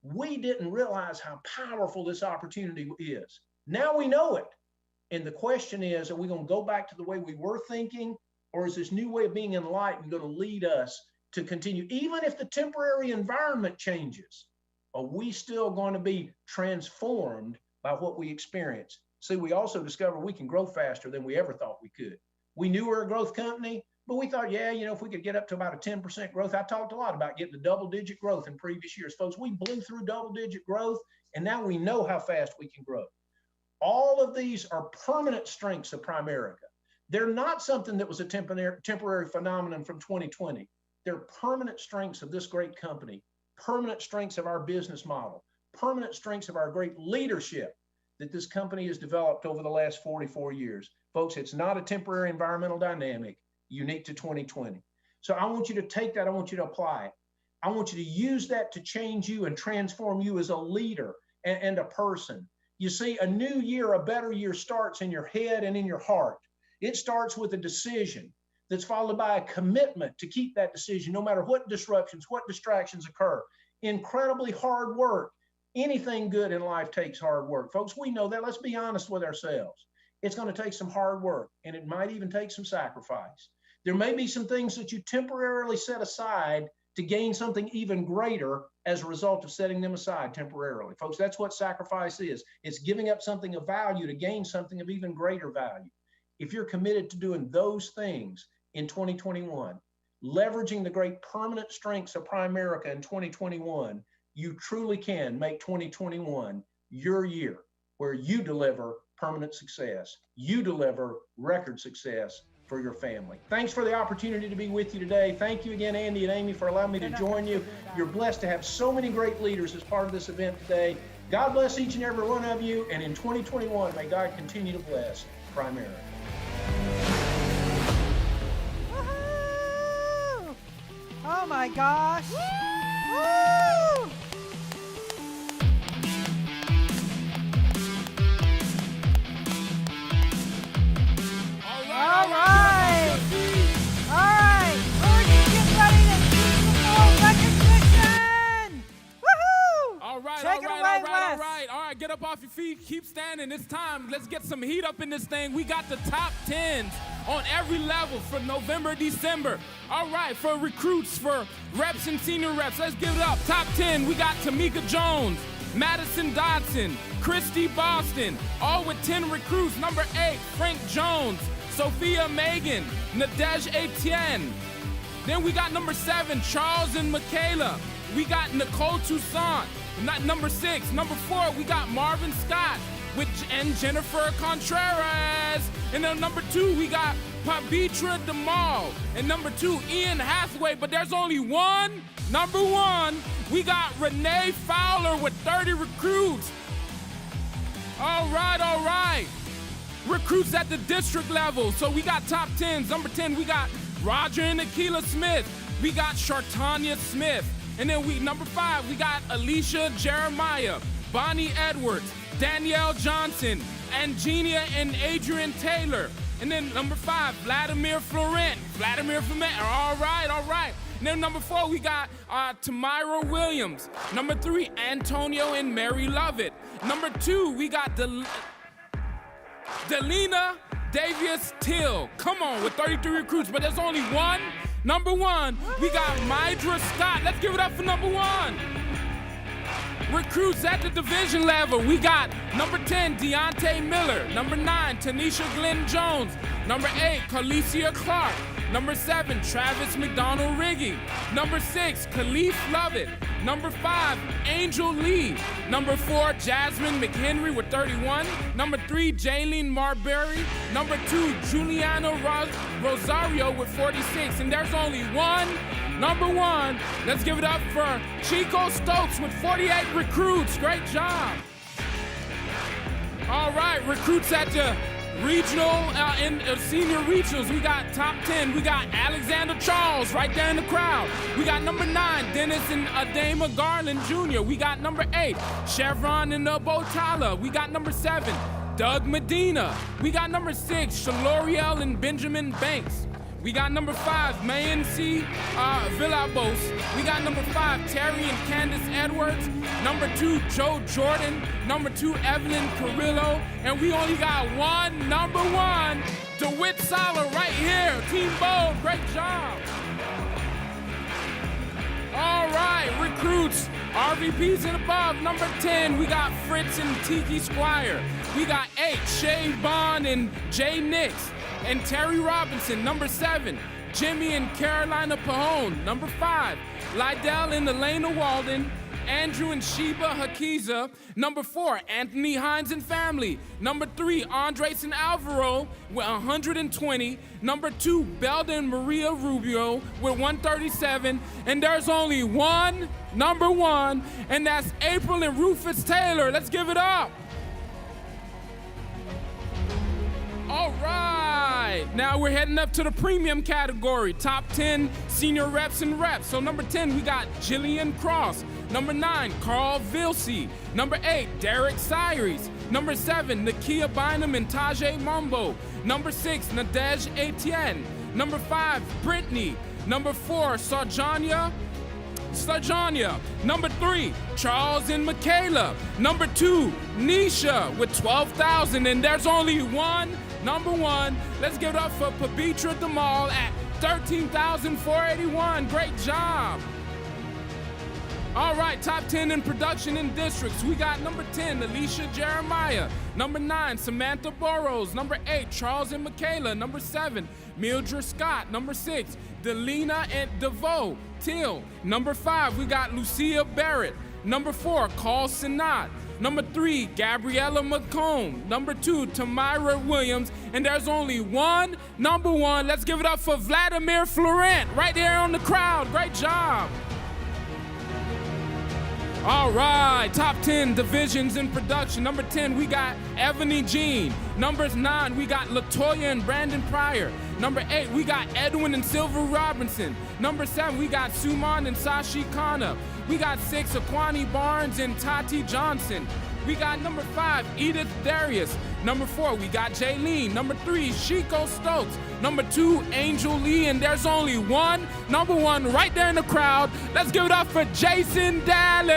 We didn't realize how powerful this opportunity is. Now we know it. And the question is, are we going to go back to the way we were thinking, or is this new way of being enlightened going to lead us to continue? Even if the temporary environment changes, are we still going to be transformed by what we experience? See, we also discovered we can grow faster than we ever thought we could. We knew we were a growth company, but we thought, yeah, if we could get up to about a 10% growth. I talked a lot about getting to double-digit growth in previous years. Folks, we blew through double-digit growth, and now we know how fast we can grow. All of these are permanent strengths of Primerica. They're not something that was a temporary phenomenon from 2020. They're permanent strengths of this great company, permanent strengths of our business model, permanent strengths of our great leadership that this company has developed over the last 44 years. Folks, it's not a temporary environmental dynamic unique to 2020. So I want you to take that, I want you to apply it. I want you to use that to change you and transform you as a leader and a person. You see, a new year, a better year starts in your head and in your heart. It starts with a decision that's followed by a commitment to keep that decision, no matter what disruptions, what distractions occur. Incredibly hard work. Anything good in life takes hard work. Folks, we know that. Let's be honest with ourselves. It's going to take some hard work, and it might even take some sacrifice. There may be some things that you temporarily set aside to gain something even greater as a result of setting them aside temporarily. Folks, that's what sacrifice is. It's giving up something of value to gain something of even greater value. If you're committed to doing those things in 2021, leveraging the great permanent strengths of Primerica in 2021, you truly can make 2021 your year where you deliver permanent success. You deliver record success for your family. Thanks for the opportunity to be with you today. Thank you again, Andy and Amy, for allowing me to join you. You're blessed to have so many great leaders as part of this event today. God bless each and every one of you. And in 2021, may God continue to bless Primerica. Woo-hoo! Oh my gosh. Woo! All right. All right. We're going to get ready to do some more recognition. Take it away, Wes. All right, get up off your feet, keep standing. It's time. Let's get some heat up in this thing. We got the top 10s on every level for November, December. All right, for recruits, for reps and senior reps, let's give it up. Top 10, we got Tamika Jones, Madison Dodson, Christy Boston, all with 10 recruits. Number 8, Frank Jones, Sophia Megan, Nadej Etienne. Then we got number 7, Charles and Michaela. We got Nicole Toussaint. Not number 6. Number 4, we got Marvin Scott and Jennifer Contreras. And then number 2, we got Pabitra Demal. And number 2, Ian Hathaway. But there's only one. Number 1, we got Renee Fowler with 30 recruits. All right. Recruits at the district level. So we got top 10s. Number 10, we got Roger and Akila Smith. We got Shartanya Smith. And then number 5, we got Alicia Jeremiah, Bonnie Edwards, Danielle Johnson, Angenia and Adrian Taylor. And then number 5, Vladimir Florent. All right. And then number 4, we got Tamira Williams. Number 3, Antonio and Mary Lovett. Number 2, we got Delina Davius Till. Come on, with 33 recruits, but there's only one. Number 1, we got Mydra Scott. Let's give it up for number 1. Recruits at the division level, we got number 10, Deontay Miller. Number 9, Tanisha Glenn Jones. Number 8, Carlicia Clark. Number 7, Travis McDonald Riggy. Number 6, Khalif Lovett. Number 5, Angel Lee. Number 4, Jasmine McHenry with 31. Number 3, Jaylene Marbury. Number 2, Juliana Rosario with 46. And there's only one. Number 1, let's give it up for Chico Stokes with 48 recruits. Great job. All right, recruits at the regional and senior regionals. We got top 10. We got Alexander Charles right there in the crowd. We got number 9, Dennis and Adama Garland Jr. We got number 8, Chevron and Botala. We got number 7, Doug Medina. We got number 6, Shaloriel and Benjamin Banks. We got number 5, Mayan C. Villabos. We got number 5, Terry and Candace Edwards. Number 2, Joe Jordan. Number 2, Evelyn Carrillo. And we only got one, number 1, DeWitt Sala right here. Team Bold, great job. All right, recruits, RVPs and above. Number 10, we got Fritz and Tiki Squire. We got 8, Shay Bond and Jay Nix. And Terry Robinson. Number 7, Jimmy and Carolina Pahone. Number 5, Lydell and Elena Walden. Andrew and Sheba Hakiza. Number 4, Anthony Hines and family. Number 3, Andres and Alvaro with 120. Number 2, Belda and Maria Rubio with 137. And there's only one, number 1, and that's April and Rufus Taylor. Let's give it up. All right, now we're heading up to the premium category, top 10 senior reps and reps. So number 10, we got Jillian Cross. Number 9, Carl Vilsey. Number 8, Derek Cyrus. Number 7, Nakia Bynum and Tajay Mumbo. Number 6, Nadej Etienne. Number 5, Brittany. Number 4, Sarjanya. Number 3, Charles and Michaela. Number 2, Nisha with 12,000. And there's only one, number 1. Let's give it up for Pabitra Demal at 13,481. Great job. All right, top 10 in production in districts. We got number 10, Alicia Jeremiah. Number 9, Samantha Burrows. Number 8, Charles and Michaela. Number 7, Mildred Scott. Number 6, Delina and DeVoe Till. Number 5, we got Lucia Barrett. Number 4, Carl Sinat. Number 3, Gabriella McComb. Number 2, Tamira Williams. And there's only one, number 1. Let's give it up for Vladimir Florent right there on the crowd. Great job. All right, top 10 divisions in production. Number 10, we got Ebony Jean. Number 9, we got Latoya and Brandon Pryor. Number 8, we got Edwin and Silver Robinson. Number 7, we got Suman and Sashi Khanna. We got 6, Aquani Barnes and Tati Johnson. We got number 5, Edith Darius. Number 4, we got Jaylene. Number 3, Chico Stokes. Number 2, Angel Lee. And there's only one, number 1, right there in the crowd. Let's give it up for Jason Dallas.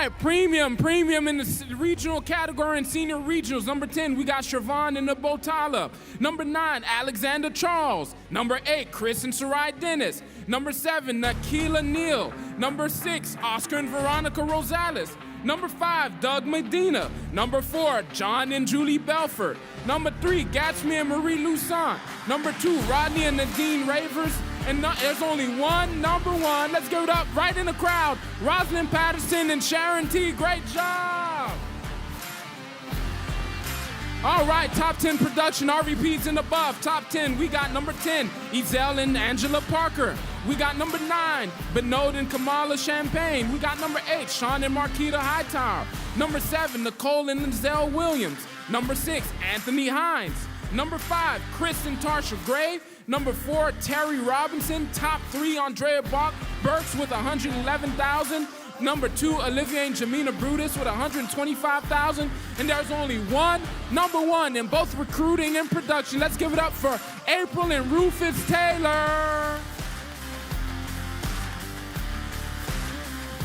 right, premium in the regional category and senior regionals. Number 10, we got Siobhan and Botala. Number 9, Alexander Charles. Number 8, Chris and Sarai Dennis. Number 7, Nakila Neal. Number 6, Oscar and Veronica Rosales. Number 5, Doug Medina. Number 4, John and Julie Belfort. Number 3, Gatsby and Marie Lusant. Number 2, Rodney and Nadine Ravers. And there's only one number 1. Let's give it up right in the crowd. Rosalind Patterson and Sharon T. Great job. All right, top 10 production, RVPs and above. Top 10, we got number 10, Ezell and Angela Parker. We got number 9, Benode and Kamala Champagne. We got number 8, Sean and Marquita Hightower. Number 7, Nicole and Zell Williams. Number 6, Anthony Hines. Number 5, Chris and Tarsha Gray. Number 4, Terry Robinson. Top 3, Andrea Burks with 111,000. Number 2, Olivia and Jamina Brutus with 125,000. And there's only one number 1 in both recruiting and production. Let's give it up for April and Rufus Taylor.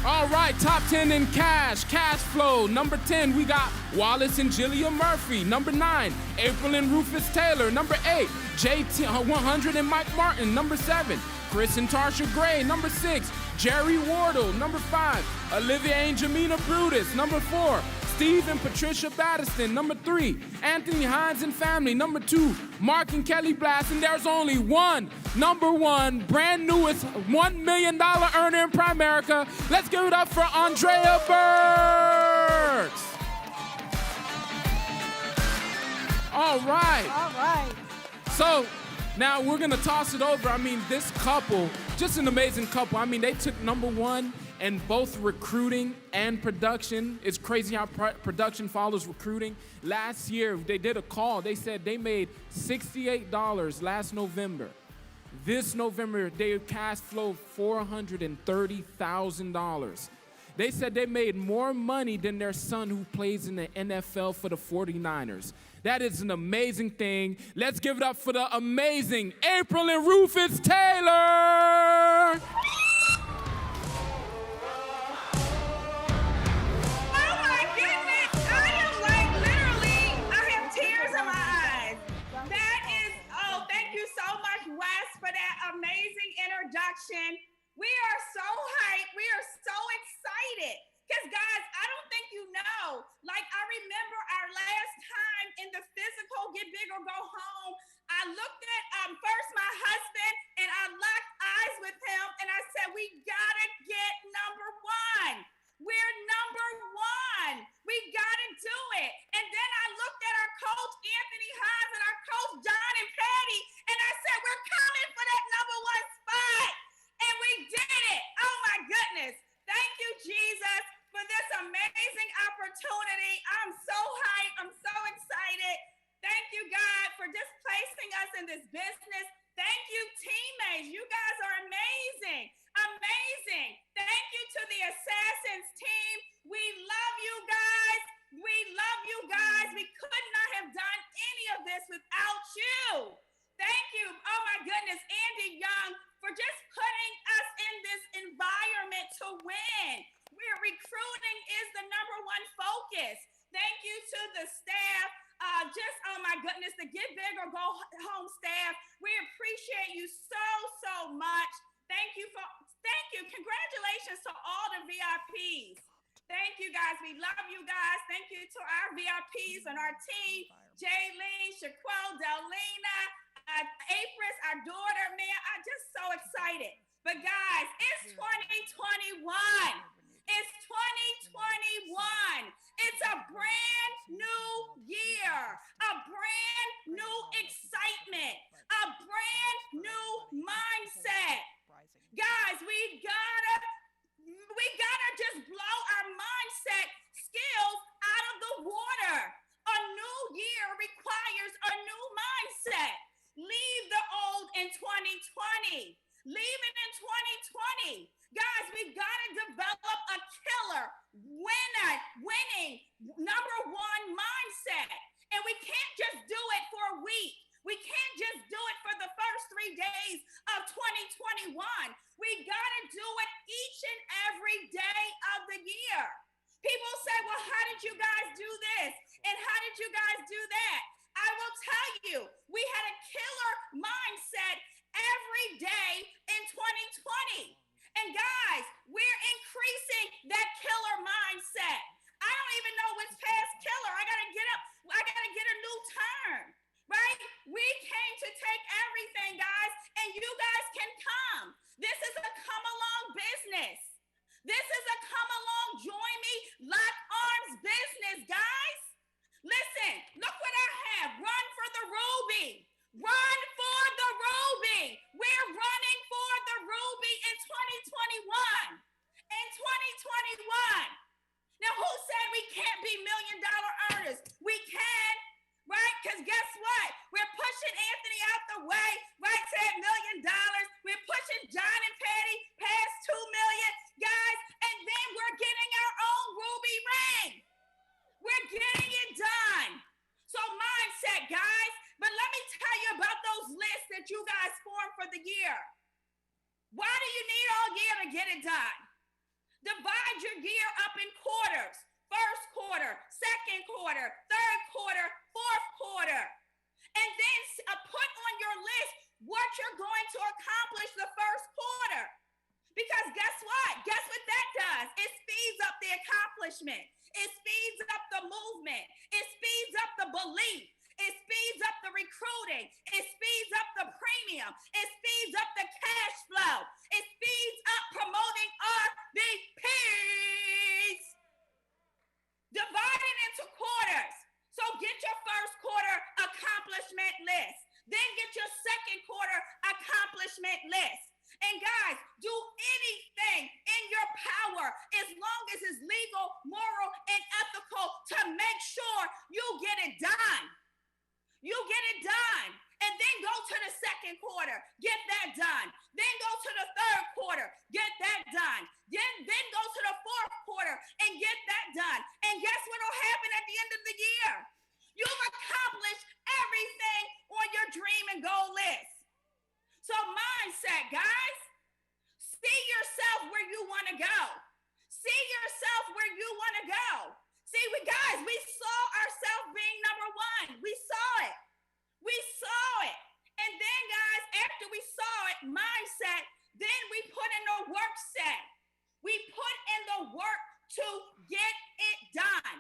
All right, top 10 in cash flow. Number 10, we got Wallace and Jillia Murphy. Number 9, April and Rufus Taylor. Number 8, JT100 and Mike Martin. Number 7, Chris and Tarsha Gray. Number 6, Jerry Wardle. Number 5, Olivia and Jamina Brutus. Number 4, Steve and Patricia Battiston. Number 3, Anthony Hines and family. Number 2, Mark and Kelly Blass. And there's only one number 1 brand newest $1 million earner in Primerica. Let's give it up for Andrea Burks. All right. All right. So now we're going to toss it over. I mean, this couple, just an amazing couple. I mean, they took number 1 in both recruiting and production. It's crazy how production follows recruiting. Last year, they did a call. They said they made $68 last November. This November, they cash flowed $430,000. They said they made more money than their son who plays in the NFL for the 49ers. That is an amazing thing. Let's give it up for the amazing April and Rufus Taylor. Introduction. We are so hyped. We are so excited. Because, guys, I don't think you know. Like, I remember our last time in the physical Get Big or Go Home, I looked at first my husband, and I locked eyes with him, and I said, we got to get number 1. We're number 1. We got to do it. And then I looked at our coach, Anthony Hines, and our coach, John and Patty, and I said, we're coming for that number 1 spot. And we did it. Oh, my goodness. Thank you, Jesus, for this amazing opportunity. I'm so hyped. I'm so excited. Thank you, God, for just placing us in this business. Thank you, teammates. You guys are amazing. Amazing. Thank you to the Assassins team. We love you guys. We love you guys. We could not have done any of this without you. Thank you. Oh, my goodness. Andy Young for just putting us in this environment to win. Recruiting is the number 1 focus. Thank you to the staff. Oh my goodness, the Get Big or Go Home staff. We appreciate you so much. Thank you. Congratulations to all the VIPs. Thank you, guys. We love you guys. Thank you to our VIPs and our team, Jaylene, Shaquille, Delina, Apris, our daughter, man. I'm just so excited. But guys, it's 2021. It's 2021. It's a brand new year, a brand new excitement, a brand new mindset. Guys, we gotta just blow our mindset skills out of the water. A new year requires a new mindset. Leave the old in 2020. Leave it in This is a come along, join me, lock arms business, guys. Listen, look what I have. Run for the Ruby. Run for the Ruby. We're running for the Ruby in 2021. In 2021. Now, who said we can't be $1 million earners? We can, right? Because guess what? We're pushing Anthony out the way, right to $1 million. We're pushing John and Patty past $2 million, guys, and then we're getting our own Ruby ring. We're getting it done. So mindset, guys. But let me tell you about those lists that you guys formed for the year. Why do you need all year to get it done? Divide your year up in quarters. First quarter, second quarter, third quarter, fourth quarter. And then put on your list what you're going to accomplish the first quarter. Because guess what? Guess what that does? It speeds up the accomplishment. It speeds up the movement. It speeds up the belief. It speeds up the recruiting. It speeds up the premium. It speeds up the cash flow. It speeds up promoting RVPs. Divide it into quarters. So get your first quarter accomplishment list. Then get your second quarter accomplishment list. And guys, do anything in your power as long as it's legal, moral, and ethical to make sure you get it done. You get it done. And then go to the second quarter, get that done. Then go to the third quarter, get that done. Then go to the fourth quarter and get that done. And guess what will happen at the end of the year? You've accomplished everything on your dream and goal list. So mindset, guys. See yourself where you want to go. See yourself where you want to go. See, we saw ourselves being number one. We saw it. We saw it. And then, guys, after we saw it, mindset, then we put in the work set. We put in the work to get it done.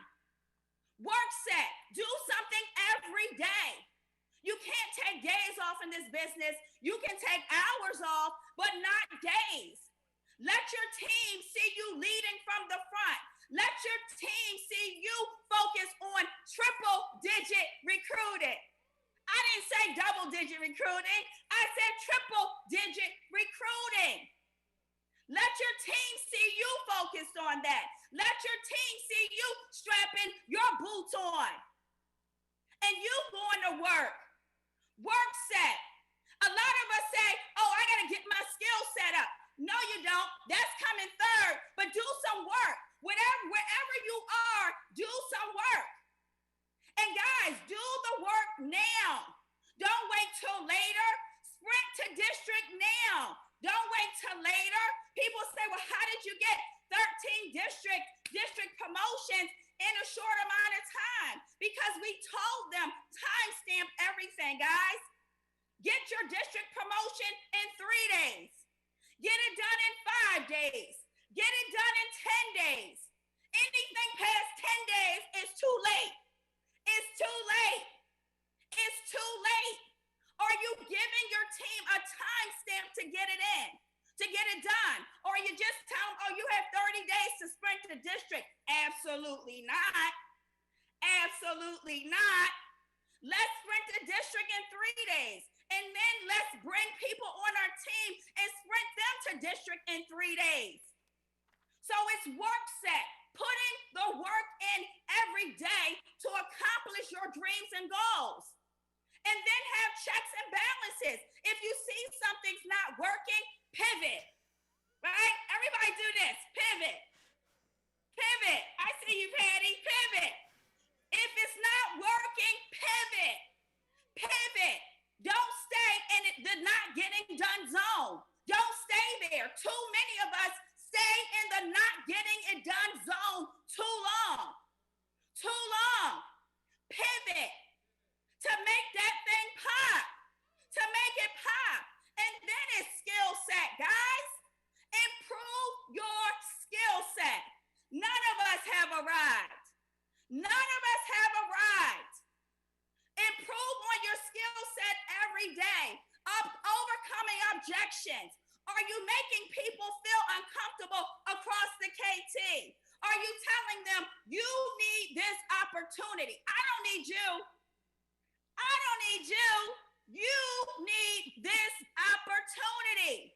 Work set. Do something every day. You can't take days off in this business. You can take hours off, but not days. Let your team see you leading from the front. Let your team see you focus on triple-digit recruiting. I didn't say double-digit recruiting. I said triple-digit recruiting. Let your team see you focused on that. Let your team see you strapping your boots on. And you going to work. Work set. A lot of us say, oh, I got to get my skill set up. No, you don't. That's coming third. But do some work. Wherever you are, do some work. And guys, do the work now. Don't wait till later. Sprint to district now. Don't wait till later. People say, well, how did you get 13 district promotions in a short amount of time? Because we told them timestamp everything, guys. Get your district promotion in 3 days. Get it done in 5 days. Get it done in 10 days. Anything past 10 days is too late. It's too late. It's too late. Are you giving your team a timestamp to get it in, to get it done? Or you just tell them, oh, you have 30 days to sprint the district? Absolutely not. Absolutely not. Let's sprint the district in 3 days. And then let's bring people on our team and sprint them to district in 3 days. So it's work set. Putting the work in every day to accomplish your dreams and goals. And then have checks and balances. If you see something's not working, pivot. Right? Everybody do this. Pivot. Pivot. I see you, Patty. Pivot. If it's not working, pivot. Pivot. Don't stay in the not getting done zone. Don't stay there. Too many of us stay in the not getting it done zone too long. Too long. Pivot to make that thing pop. To make it pop. And then it's skill set, guys. Improve your skill set. None of us have arrived. None of us have arrived. Improve on your skill set every day. Overcoming objections. Are you making people feel uncomfortable across Are you telling them you need this opportunity? I don't need you. I don't need you. You need this opportunity.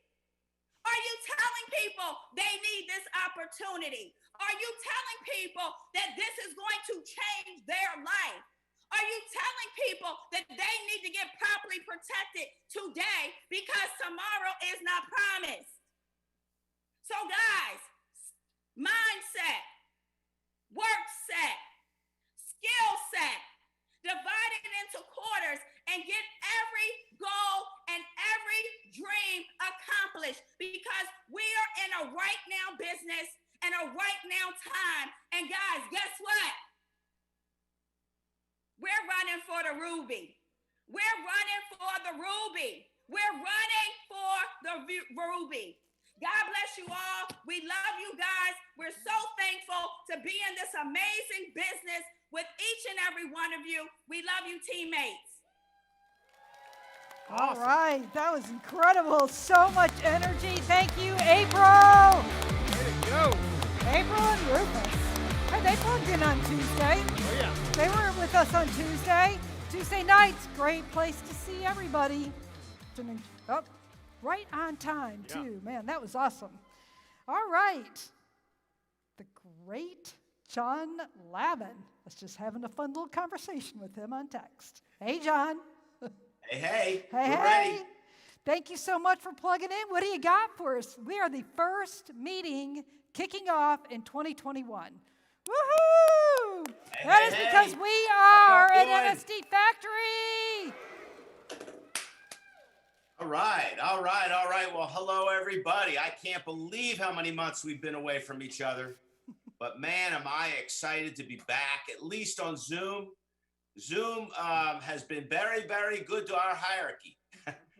Are you telling people they need this opportunity? Are you telling people that this is going to change their life? Are you telling people that they need to get properly protected today because tomorrow is not promised? So guys, mindset, work set, skill set, divide it into quarters and get every goal and every dream accomplished, because we are in a right now business and a right now time. And guys, guess what? We're running for the ruby. We're running for the ruby. We're running for the ruby. God bless you all. We love you guys. We're so thankful to be in this amazing business with each and every one of you. We love you, teammates. All right, that was incredible. So much energy. Thank you, April. Way to go. April and Rufus. Hey, they plugged in on Tuesday. Oh, yeah. They were with us on Tuesday nights. Great place to see everybody. Oh, right on time, too. Man, that was awesome. All right. The great John Lavin. I was just having a fun little conversation with him on text. Hey, John. Hey, Hey, we're hey. ready. Thank you so much for plugging in. What do you got for us? We are the first meeting kicking off in 2021. Woohoo! That is because we are at MSD Factory. All right. Well, hello, everybody. I can't believe how many months we've been away from each other. But man, am I excited to be back, at least on Zoom. Zoom has been very, very good to our hierarchy.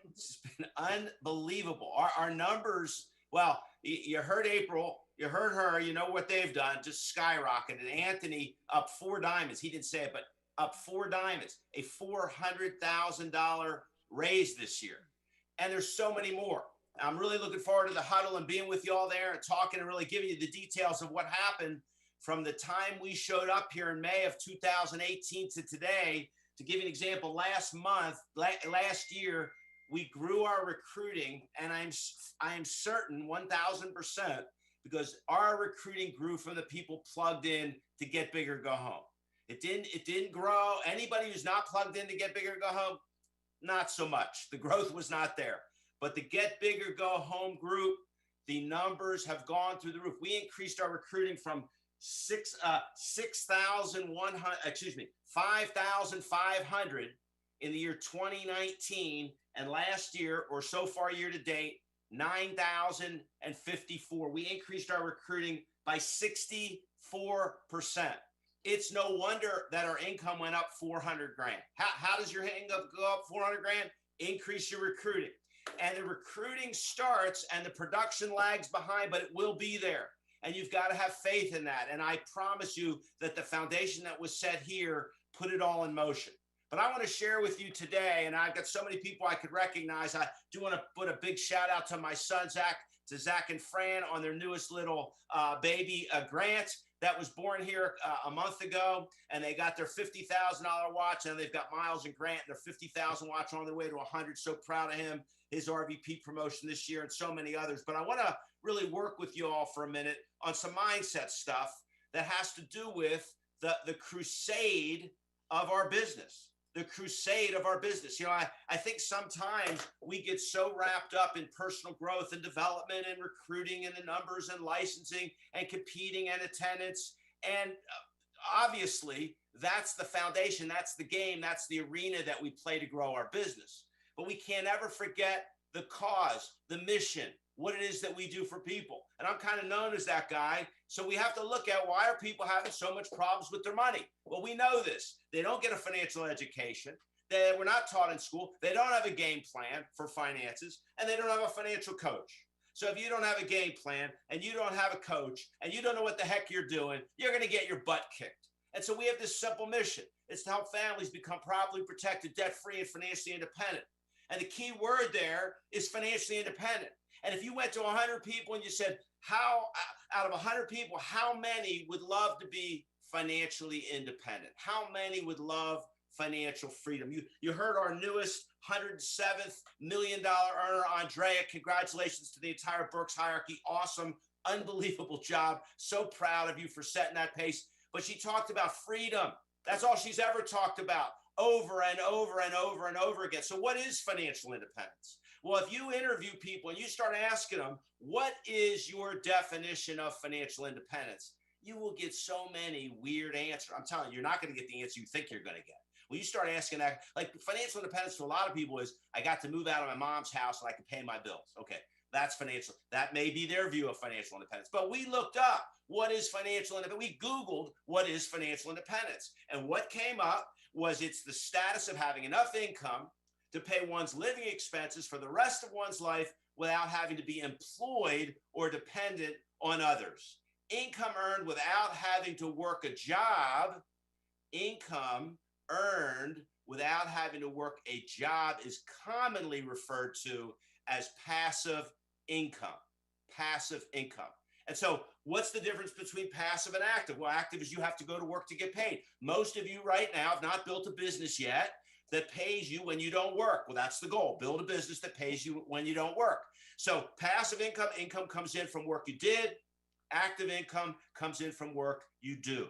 It's been unbelievable. Our numbers, well, you heard April, you heard her, you know what they've done, just skyrocketed. Anthony up 4 diamonds. He didn't say it, but up 4 diamonds, a $400,000 raise this year. And there's so many more. I'm really looking forward to the huddle and being with you all there and talking and really giving you the details of what happened from the time we showed up here in May of 2018 to today. To give you an example, last year, we grew our recruiting, and I am certain 1,000% because our recruiting grew from the people plugged in to Get Bigger, Go Home. It didn't grow. Anybody who's not plugged in to Get Bigger, Go Home, not so much. The growth was not there. But the Get Bigger, Go Home group, the numbers have gone through the roof. We increased our recruiting from 5,500 in the year 2019, and last year, or so far year to date, 9,054. We increased our recruiting by 64%. It's no wonder that our income went up 400 grand. How does your income go up 400 grand? Increase your recruiting. And the recruiting starts and the production lags behind, but it will be there. And you've got to have faith in that. And I promise you that the foundation that was set here put it all in motion. But I want to share with you today, and I've got so many people I could recognize. I do want to put a big shout out to my son, Zach and Fran on their newest little baby, Grant, that was born here a month ago. And they got their $50,000 watch, and they've got Miles and Grant, their $50,000 watch on their way to 100. So proud of him, his RVP promotion this year, and so many others. But I want to really work with you all for a minute on some mindset stuff that has to do with the crusade of our business. The crusade of our business. You know, I think sometimes we get so wrapped up in personal growth and development and recruiting and the numbers and licensing and competing and attendance. And obviously, that's the foundation, that's the game, that's the arena that we play to grow our business. But we can't ever forget the cause, the mission, what it is that we do for people. And I'm kind of known as that guy. So we have to look at, why are people having so much problems with their money? Well, we know this. They don't get a financial education. They were not taught in school. They don't have a game plan for finances, and they don't have a financial coach. So if you don't have a game plan and you don't have a coach and you don't know what the heck you're doing, you're going to get your butt kicked. And so we have this simple mission. It's to help families become properly protected, debt-free, and financially independent. And the key word there is financially independent. And if you went to 100 people and you said, how out of 100 people, how many would love to be financially independent? How many would love financial freedom? You heard our newest $107th million earner, Andrea. Congratulations to the entire Berks hierarchy. Awesome, unbelievable job. So proud of you for setting that pace. But she talked about freedom. That's all she's ever talked about, over and over and over and over again. So what is financial independence? Well, if you interview people and you start asking them, what is your definition of financial independence? You will get so many weird answers. I'm telling you, you're not going to get the answer you think you're going to get. When you start asking that, like financial independence for a lot of people is, I got to move out of my mom's house and I can pay my bills. Okay, that's financial. That may be their view of financial independence. But we looked up, what is financial independence? We Googled, what is financial independence? And what came up was it's the status of having enough income to pay one's living expenses for the rest of one's life without having to be employed or dependent on others. Income earned without having to work a job. Income earned without having to work a job is commonly referred to as passive income. Passive income. And so what's the difference between passive and active? Well, active is you have to go to work to get paid. Most of you right now have not built a business yet that pays you when you don't work. Well, that's the goal. Build a business that pays you when you don't work. So passive income comes in from work you did. Active income comes in from work you do.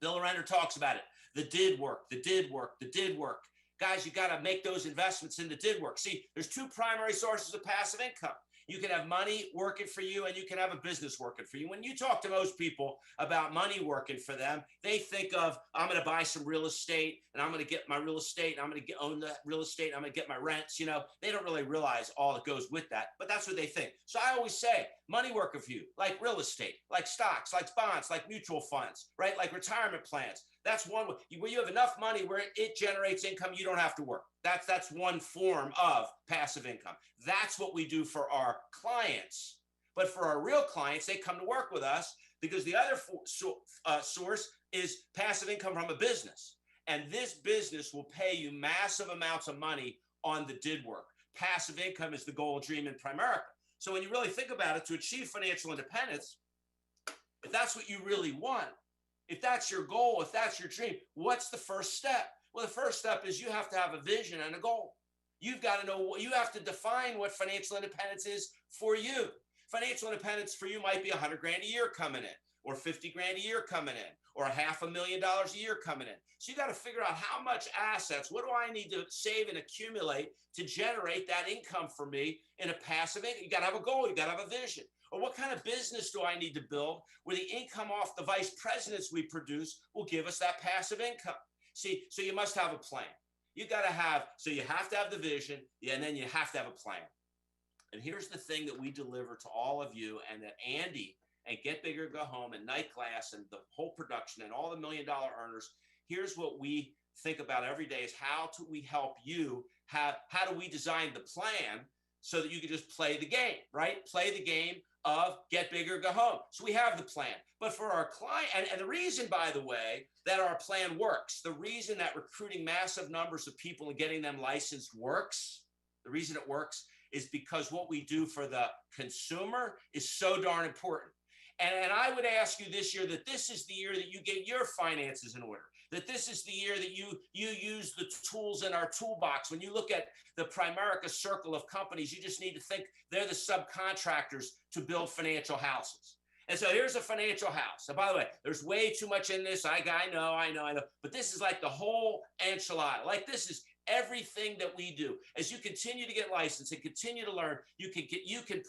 Bill Arender talks about it. The did work, the did work, the did work. Guys, you got to make those investments in the did work. See, there's two primary sources of passive income. You can have money working for you and you can have a business working for you. When you talk to most people about money working for them, they think of, I'm going to buy some real estate and I'm going to get my real estate and I'm going to own that real estate and I'm going to get my rents. You know, they don't really realize all that goes with that, but that's what they think. So I always say money working for you, like real estate, like stocks, like bonds, like mutual funds, right? Like retirement plans. That's one way. Where you have enough money where it generates income, you don't have to work. That's one form of passive income. That's what we do for our clients. But for our real clients, they come to work with us because the other source is passive income from a business. And this business will pay you massive amounts of money on the did work. Passive income is the goal, dream in Primerica. So when you really think about it, to achieve financial independence, if that's what you really want, if that's your goal, if that's your dream, what's the first step? Well, the first step is you have to have a vision and a goal. You've got to know, you have to define what financial independence is for you. Financial independence for you might be $100 grand a year coming in, or 50 grand a year coming in, or $500,000 a year coming in. So you got to figure out how much assets, what do I need to save and accumulate to generate that income for me in a passive income? You got to have a goal, you got to have a vision. Or what kind of business do I need to build where the income off the vice presidents we produce will give us that passive income? See, so you must have a plan. You got to have, so you have to have the vision, and then you have to have a plan. And here's the thing that we deliver to all of you, and that Andy and Get Bigger, Go Home and Night Class and the whole production and all the $1 million earners, here's what we think about every day is how do we help you? How do we design the plan so that you can just play the game, right? Play the game of Get Bigger, Go Home. So we have the plan. But for our client, and the reason, by the way, that our plan works, the reason that recruiting massive numbers of people and getting them licensed works, the reason it works is because what we do for the consumer is so darn important. And I would ask you this year that this is the year that you get your finances in order, that this is the year that you use the tools in our toolbox. When you look at the Primerica circle of companies, you just need to think they're the subcontractors to build financial houses. And so here's a financial house. And by the way, there's way too much in this. I know. But this is like the whole enchilada. Like this is everything that we do. As you continue to get licensed and continue to learn, you can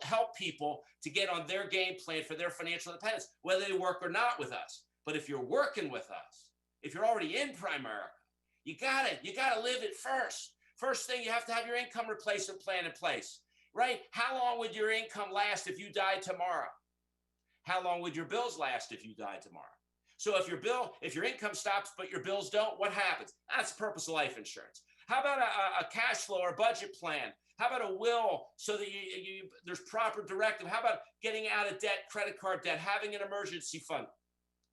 help people to get on their game plan for their financial independence, whether they work or not with us. But if you're working with us, if you're already in Primerica, you gotta live it first. First thing, you have to have your income replacement plan in place, right? How long would your income last if you died tomorrow? How long would your bills last if you died tomorrow? So if your income stops but your bills don't, what happens? That's the purpose of life insurance. How about a cash flow or budget plan? How about a will so that there's proper directive? How about getting out of debt, credit card debt, having an emergency fund,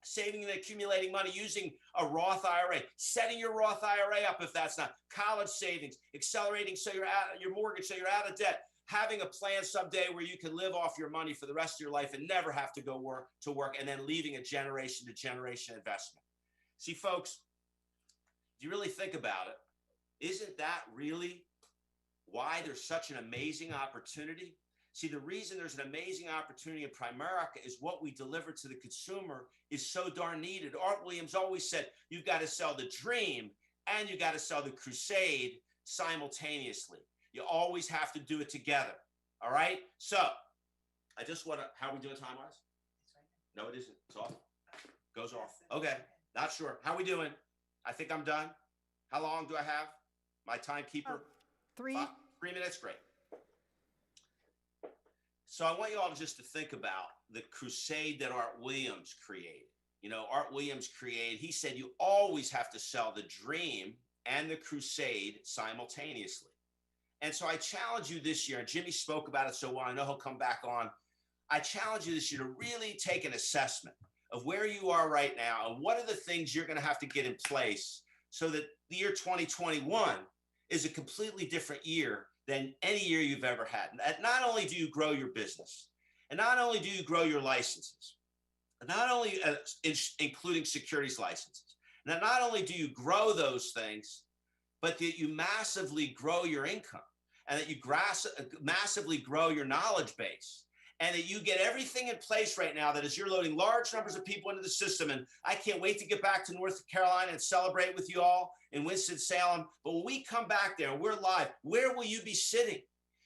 saving and accumulating money using a Roth IRA, setting your Roth IRA up if that's not, college savings, accelerating so you're out your mortgage so you're out of debt, having a plan someday where you can live off your money for the rest of your life and never have to go to work, and then leaving a generation to generation investment. See, folks, if you really think about it, isn't that really why there's such an amazing opportunity? See, the reason there's an amazing opportunity in Primerica is what we deliver to the consumer is so darn needed. Art Williams always said, you've got to sell the dream and you got to sell the crusade simultaneously. You always have to do it together. All right. So I just want to, how are we doing time wise? No, it isn't. It's off. Goes off. Okay. Not sure. How are we doing? I think I'm done. How long do I have? My timekeeper? 3. 3 minutes. Great. So I want you all just to think about the crusade that Art Williams created. You know, Art Williams created, he said you always have to sell the dream and the crusade simultaneously. And so I challenge you this year, and Jimmy spoke about it so well, I know he'll come back on. I challenge you this year to really take an assessment of where you are right now and what are the things you're going to have to get in place so that the year 2021 is a completely different year than any year you've ever had. And not only do you grow your business, and not only do you grow your licenses, and not only including securities licenses, now not only do you grow those things, but that you massively grow your income, and that you massively grow your knowledge base, and that you get everything in place right now that as you're loading large numbers of people into the system. And I can't wait to get back to North Carolina and celebrate with you all in Winston-Salem. But when we come back there and we're live, where will you be sitting?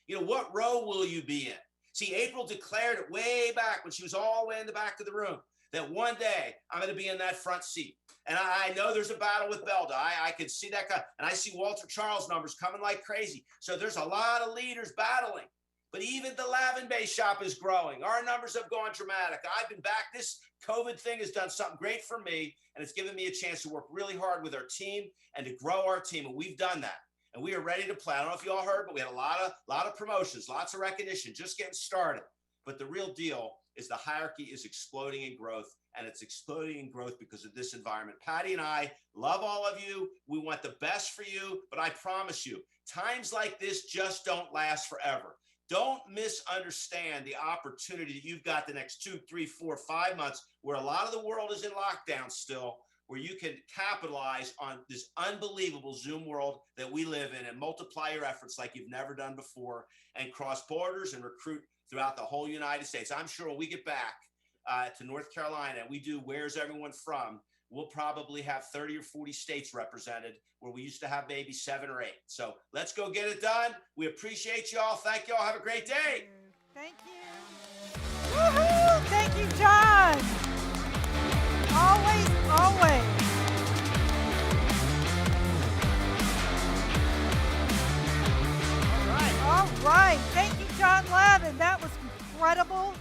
You know, what row will you be in? See, April declared it way back when she was all the way in the back of the room that one day I'm going to be in that front seat. And I know there's a battle with Belda. I can see that guy. And I see Walter Charles numbers coming like crazy. So there's a lot of leaders battling. But even the Lavin Bay shop is growing. Our numbers have gone dramatic. I've been back. This COVID thing has done something great for me, and it's given me a chance to work really hard with our team and to grow our team, and we've done that. And we are ready to play. I don't know if you all heard, but we had a lot of promotions, lots of recognition, just getting started. But the real deal is the hierarchy is exploding in growth, and it's exploding in growth because of this environment. Patty and I love all of you. We want the best for you, but I promise you, times like this just don't last forever. Don't misunderstand the opportunity that you've got the next 2, 3, 4, 5 months where a lot of the world is in lockdown still, where you can capitalize on this unbelievable Zoom world that we live in and multiply your efforts like you've never done before and cross borders and recruit throughout the whole United States. I'm sure when we get back to North Carolina and we do Where's Everyone From, we'll probably have 30 or 40 states represented where we used to have maybe 7 or 8. So let's go get it done. We appreciate you all. Thank you all. Have a great day. Thank you. Woohoo! Thank you, John. Always, always. All right. Thank you, John Lavin. That was incredible.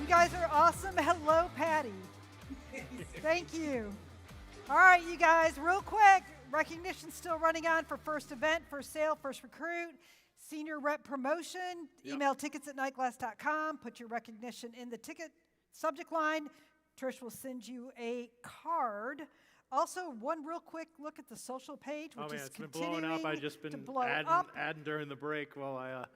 You guys are awesome. Hello, Patty. Thank you. All right, you guys, real quick. Recognition still running on for first event, first sale, first recruit, senior rep promotion. Yep. Email tickets@nightglass.com. Put your recognition in the ticket subject line. Trish will send you a card. Also, one real quick look at the social page, which is It's been blowing up. I've just been adding during the break while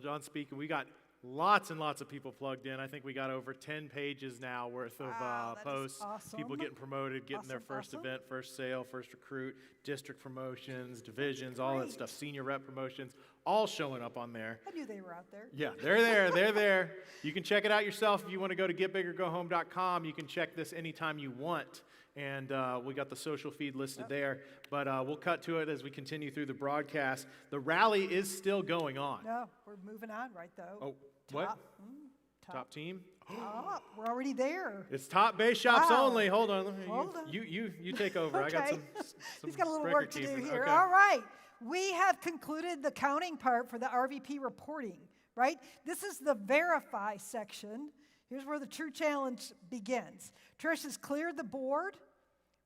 John's speaking. We got lots and lots of people plugged in. I think we got over 10 pages now worth of posts. Awesome. People getting promoted, getting their first event, first sale, first recruit, district promotions, divisions, all that stuff, senior rep promotions, all showing up on there. I knew they were out there. Yeah, they're there. They're there. You can check it out yourself. If you want to go to getbiggergohome.com, you can check this anytime you want. And we got the social feed listed there. But we'll cut to it as we continue through the broadcast. The rally is still going on. No, we're moving on right though. Oh, what? Top team? Top. We're already there. It's top base shops Wow. only. Hold on. Hold on. You take over. Okay. I got some He's got a little record work to do keeping. here. Okay. All right. We have concluded the counting part for the RVP reporting, right? This is the verify section. Here's where the true challenge begins. Trish has cleared the board.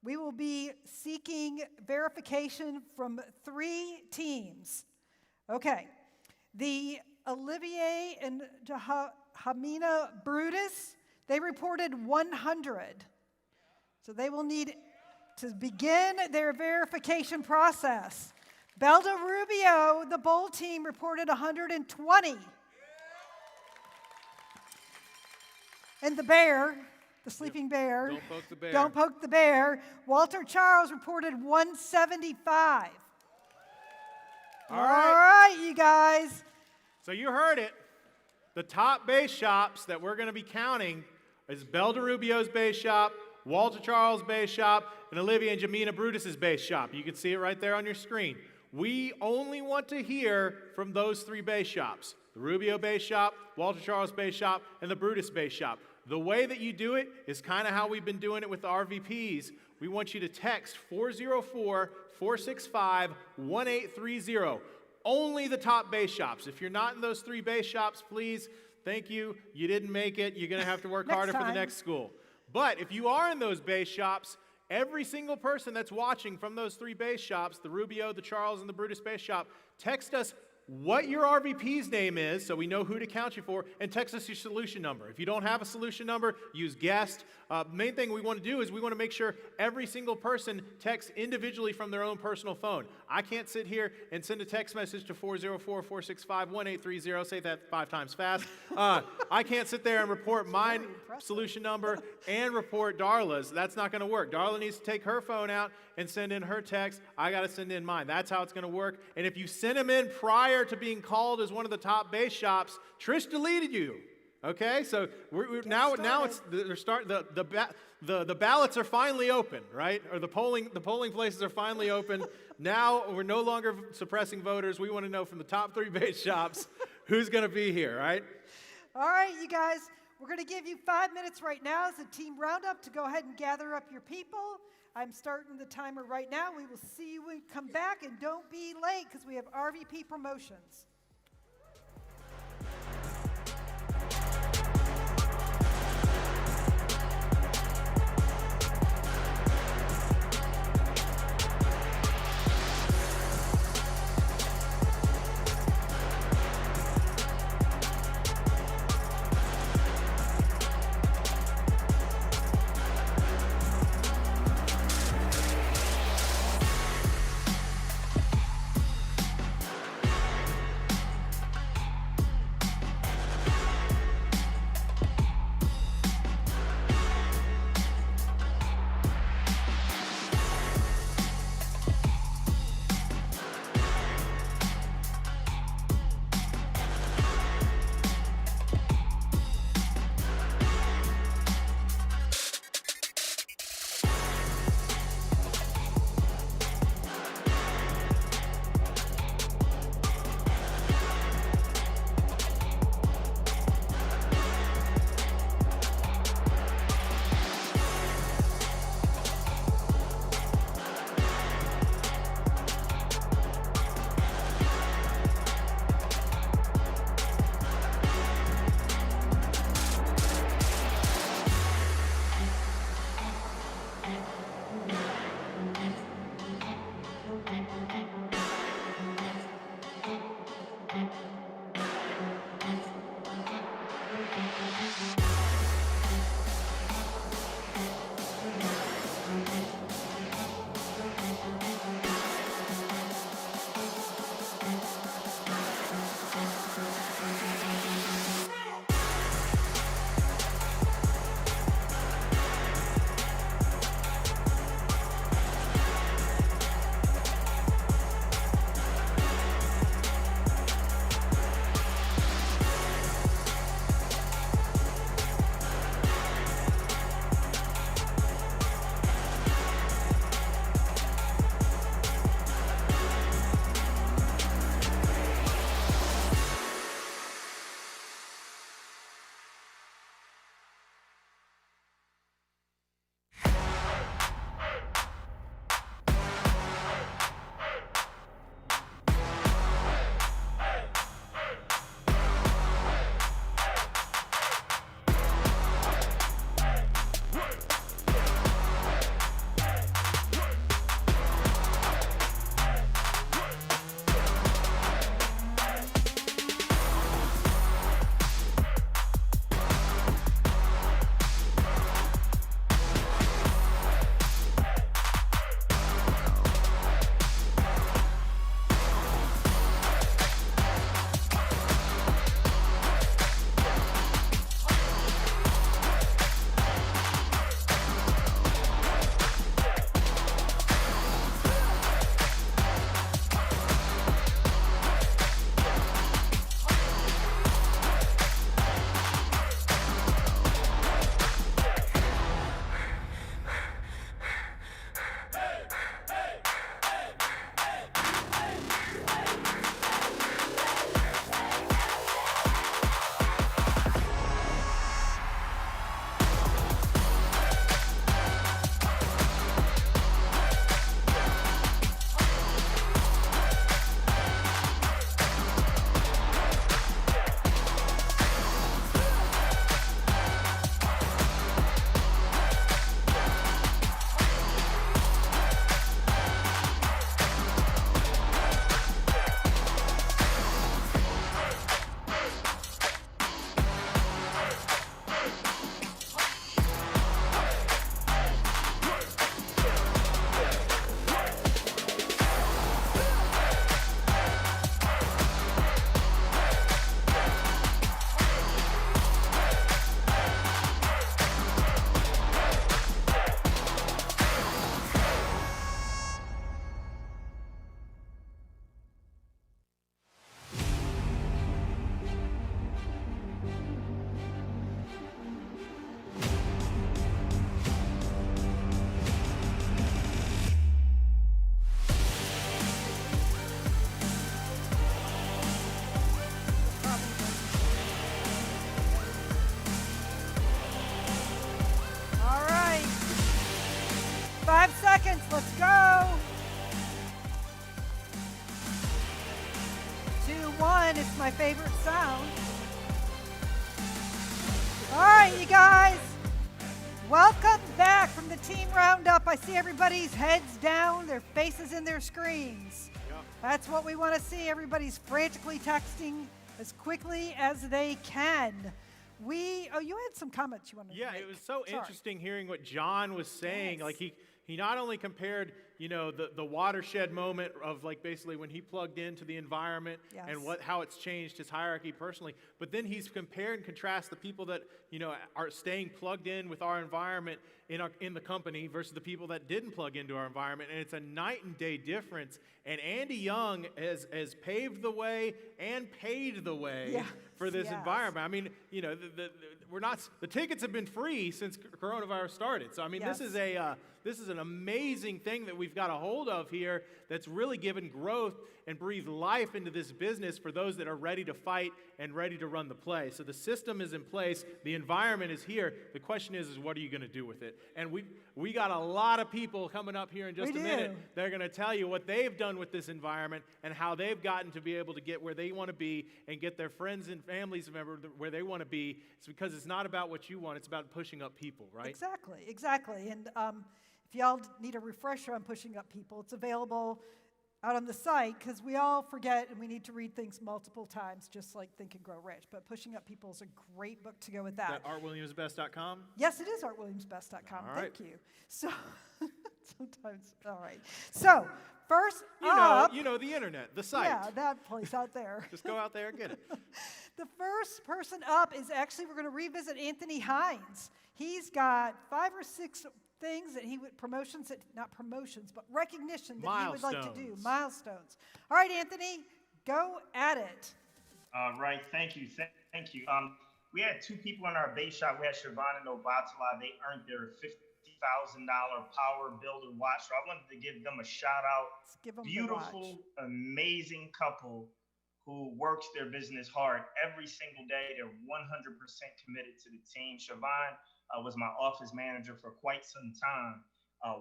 We will be seeking verification from 3 teams. Okay. The Olivier and Hamina Brutus, they reported 100. So they will need to begin their verification process. Belda Rubio, the Bold team, reported 120. And the bear, the sleeping bear. Don't poke the bear. Don't poke the bear. Walter Charles reported 175. All All right, you guys. So you heard it. The top bass shops that we're going to be counting is Bel DeRubio's bass shop, Walter Charles' bass shop, and Olivia and Jamina Brutus's bass shop. You can see it right there on your screen. We only want to hear from those three bass shops: the Rubio bass shop, Walter Charles bass shop, and the Brutus bass shop. The way that you do it is kind of how we've been doing it with the RVPs. We want you to text 404-465-1830. Only the top bass shops. If you're not in those three bass shops, please, thank you. You didn't make it. You're going to have to work harder for the next school. But if you are in those bass shops, every single person that's watching from those three bass shops, the Rubio, the Charles, and the Brutus bass shop, text us what your RVP's name is so we know who to count you for, and text us your solution number. If you don't have a solution number, use guest. Main thing we want to do is we want to make sure every single person texts individually from their own personal phone. I can't sit here and send a text message to 404-465-1830. Say that 5 times fast. I can't sit there and report my solution number and report Darla's. That's not going to work. Darla needs to take her phone out and send in her text. I got to send in mine. That's how it's going to work. And if you send them in prior to being called as one of the top bass shops, Trish deleted you. Okay, so now it's the ballots are finally open, right? Or the polling places are finally open. Now we're no longer suppressing voters. We want to know from the top three bass shops who's going to be here, right? All right, you guys, we're going to give you 5 minutes right now as a team roundup to go ahead and gather up your people. I'm starting the timer right now. We will see you when we come back, and don't be late because we have RVP promotions. seconds. Let's go. 2-1. It's my favorite sound. All right, you guys. Welcome back from the team roundup. I see everybody's heads down, their faces in their screens. Yep. That's what we want to see. Everybody's frantically texting as quickly as they can. You had some comments you wanted to make. Yeah, it was so Sorry. interesting hearing what John was saying. Yes. Like he not only compared, the watershed moment of like basically when he plugged into the environment and how it's changed his hierarchy personally, but then he's compared and contrast the people that, are staying plugged in with our environment in the company versus the people that didn't plug into our environment, and it's a night and day difference. And Andy Young has paved the way and paid the way for this environment. I mean, the tickets have been free since coronavirus started. So I mean, this is an amazing thing that we've got a hold of here that's really given growth and breathed life into this business for those that are ready to fight and ready to run the play. So the system is in place, the environment is here. The question is what are you going to do with it? And we got a lot of people coming up here in just a minute. They're going to tell you what they've done with this environment and how they've gotten to be able to get where they want to be and get their friends and families where they want to be. It's because it's not about what you want, it's about pushing up people, right? Exactly. And if y'all need a refresher on pushing up people, it's available out on the site because we all forget and we need to read things multiple times, just like Think and Grow Rich. But Pushing Up People is a great book to go with that. Is that artwilliamsbest.com? Yes, it is artwilliamsbest.com. All right. Thank you. So sometimes, all right. So first up, the internet, the site. Yeah, that place out there. Just go out there and get it. The first person up is actually, we're going to revisit Anthony Hines. He's got 5 or 6 things that not promotions, but recognition that he would like to do. Milestones. All right, Anthony, go at it. All right, thank you. Thank you. We had 2 people in our base shop. We had Siobhan and Obatala. They earned their $50,000 Power Builder watch. So I wanted to give them a shout out. Give them beautiful, amazing couple who works their business hard every single day. They're 100% committed to the team. Siobhan was my office manager for quite some time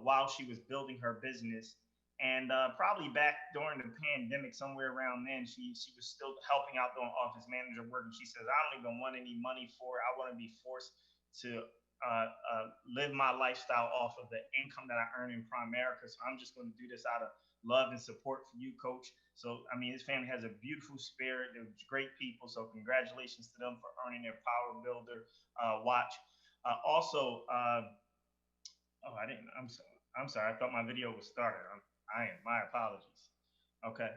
while she was building her business. And probably back during the pandemic, somewhere around then, she was still helping out doing office manager work. And she says, I don't even want any money for it. I want to be forced to live my lifestyle off of the income that I earn in Primerica. So I'm just going to do this out of love and support for you, Coach. So, I mean, his family has a beautiful spirit. They're great people. So congratulations to them for earning their Power Builder watch. I'm sorry. I thought my video was started. My apologies. Okay.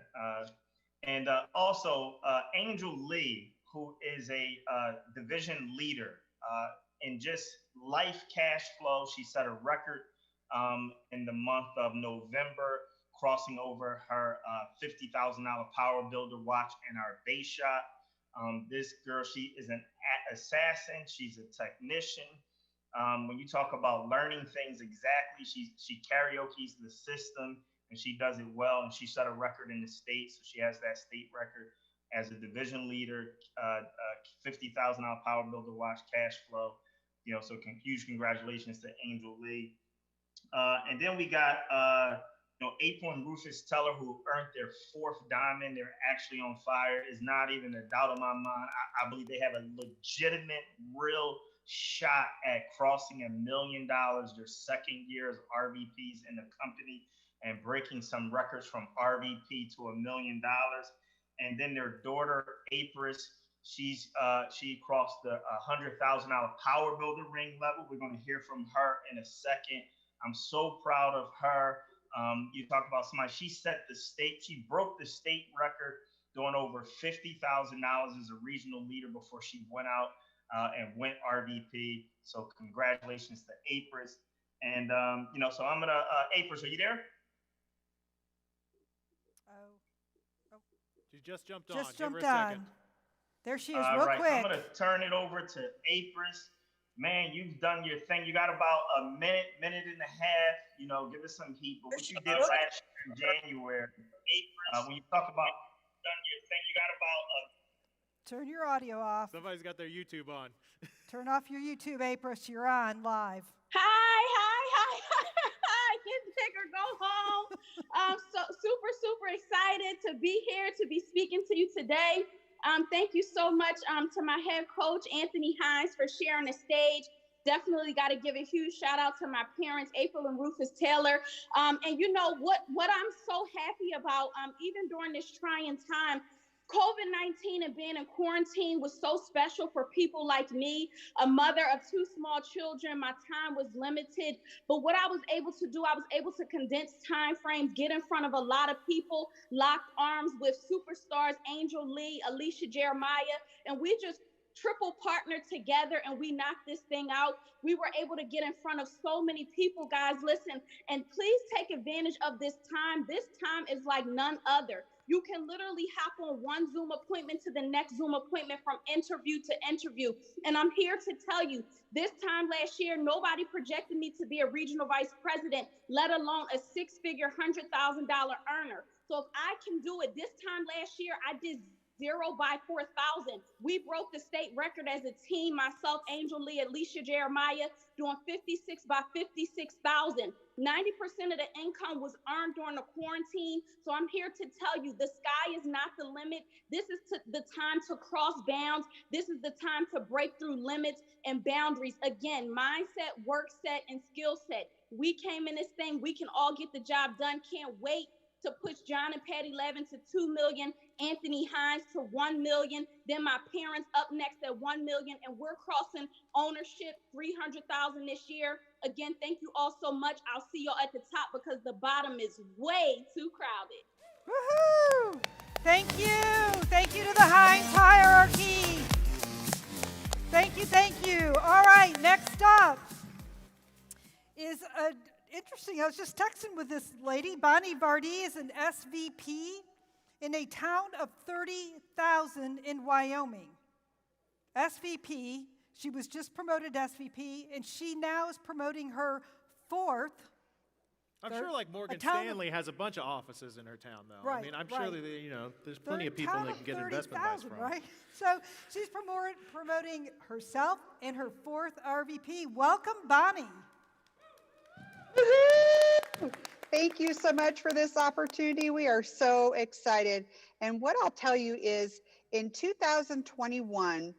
And also Angel Lee, who is a division leader in just life cash flow. She set a record in the month of November, crossing over her $50,000 Power Builder watch in our base shop. This girl, she is an assassin. She's a technician. When you talk about learning things exactly, she karaoke's the system and she does it well. And she set a record in the state, so she has that state record as a division leader. $50,000 Power Builder watch, cash flow. So huge congratulations to Angel Lee. And then we got April and Rufus Teller, who earned their 4th diamond. They're actually on fire. It's not even a doubt in my mind. I believe they have a legitimate, real shot at crossing $1 million their second year as RVPs in the company and breaking some records from RVP to $1 million. And then their daughter, Apris, she crossed the $100,000 Power Builder ring level. We're going to hear from her in a second. I'm so proud of her. You talk about somebody, she broke the state record doing over $50,000 as a regional leader before she went out and went RVP. So congratulations to Apris. And, so I'm going to, Apris, are you there? She just jumped on. Just Give her jumped a second. on. There she is, real quick. I'm going to turn it over to Apris. Man, you've done your thing. You got about a minute and a half. Give us some heat. But what you did last year in January, when you talk about done your thing, you got about Turn your audio off. Somebody's got their YouTube on. Turn off your YouTube, Apris. You're on live. Hi. take or go home. So super excited to be here, to be speaking to you today. Thank you so much to my head coach, Anthony Hines, for sharing the stage. Definitely got to give a huge shout out to my parents, April and Rufus Taylor. And you know what I'm so happy about, even during this trying time, COVID-19 and being in quarantine was so special for people like me, a mother of 2 small children. My time was limited, but what I was able to do, I was able to condense time frames, get in front of a lot of people, locked arms with superstars, Angel Lee, Alicia Jeremiah, and we just triple partnered together and we knocked this thing out. We were able to get in front of so many people, guys. Listen, and please take advantage of this time. This time is like none other. You can literally hop on one Zoom appointment to the next Zoom appointment, from interview to interview. And I'm here to tell you, this time last year, nobody projected me to be a regional vice president, let alone a 6-figure, $100,000 earner. So if I can do it, this time last year, I did 0 by 4,000. We broke the state record as a team, myself, Angel Lee, Alicia Jeremiah, doing 56 by 56,000. 90% of the income was earned during the quarantine. So I'm here to tell you, the sky is not the limit. This is the time to cross bounds. This is the time to break through limits and boundaries. Again, mindset, work set, and skill set. We came in this thing. We can all get the job done. Can't wait to push John and Patty Levin to 2 million, Anthony Hines to 1 million, then my parents up next at 1 million, and we're crossing ownership 300,000 this year. Again, thank you all so much. I'll see y'all at the top because the bottom is way too crowded. Woohoo! Thank you. Thank you to the Hines hierarchy. Thank you, thank you. All right, next up is interesting. I was just texting with this lady. Bonnie Vardee is an SVP in a town of 30,000 in Wyoming. SVP. She was just promoted SVP, and she now is promoting her 4th. I'm sure like Morgan Stanley has a bunch of offices in her town, though. Right, I mean, I'm sure that, you know, there's plenty of people that can get 30, investment advice from. Right? So she's promoting herself and her 4th RVP. Welcome, Bonnie. Woo-hoo! Thank you so much for this opportunity. We are so excited. And what I'll tell you is in 2021,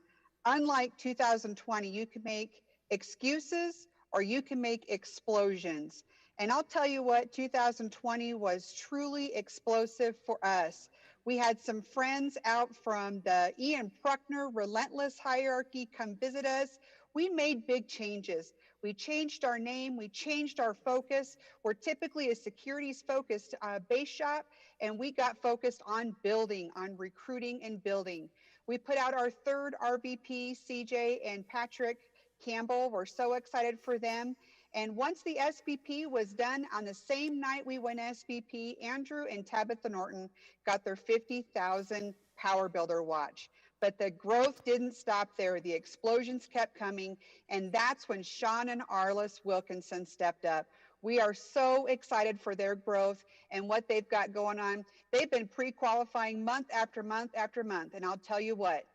unlike 2020, you can make excuses or you can make explosions. And I'll tell you what, 2020 was truly explosive for us. We had some friends out from the Ian Pruckner Relentless Hierarchy come visit us. We made big changes. We changed our name, we changed our focus. We're typically a securities focused base shop, and we got focused on building, on recruiting and building. We put out our 3rd RVP, CJ and Patrick Campbell. We're so excited for them. And once the SVP was done, on the same night we went SVP, Andrew and Tabitha Norton got their 50,000 Power Builder watch. But the growth didn't stop there. The explosions kept coming. And that's when Sean and Arliss Wilkinson stepped up. We are so excited for their growth and what they've got going on. They've been pre-qualifying month after month after month. And I'll tell you what,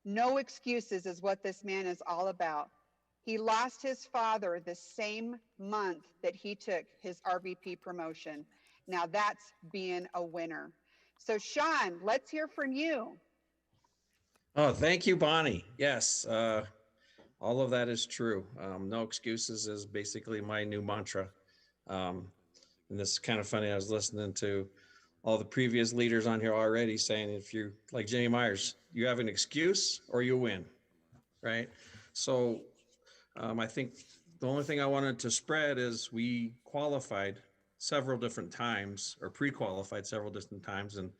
no excuses is what this man is all about. He lost his father the same month that he took his RVP promotion. Now that's being a winner. So Sean, let's hear from you. Oh, thank you, Bonnie. Yes, all of that is true. No excuses is basically my new mantra. And this is kind of funny. I was listening to all the previous leaders on here already saying, if you, like Jenny Myers, you have an excuse or you win, right? So I think the only thing I wanted to spread is we qualified several different times or pre-qualified several different times. And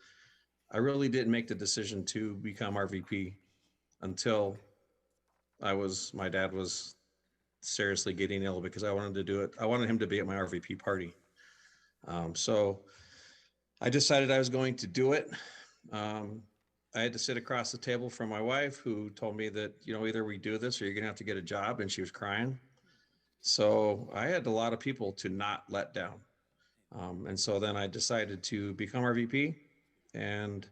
I really didn't make the decision to become RVP until my dad was seriously getting ill, because I wanted to do it. I wanted him to be at my RVP party. So I decided I was going to do it. I had to sit across the table from my wife, who told me that, you know, either we do this or you're gonna have to get a job, and she was crying. So I had a lot of people to not let down. And so then I decided to become RVP, and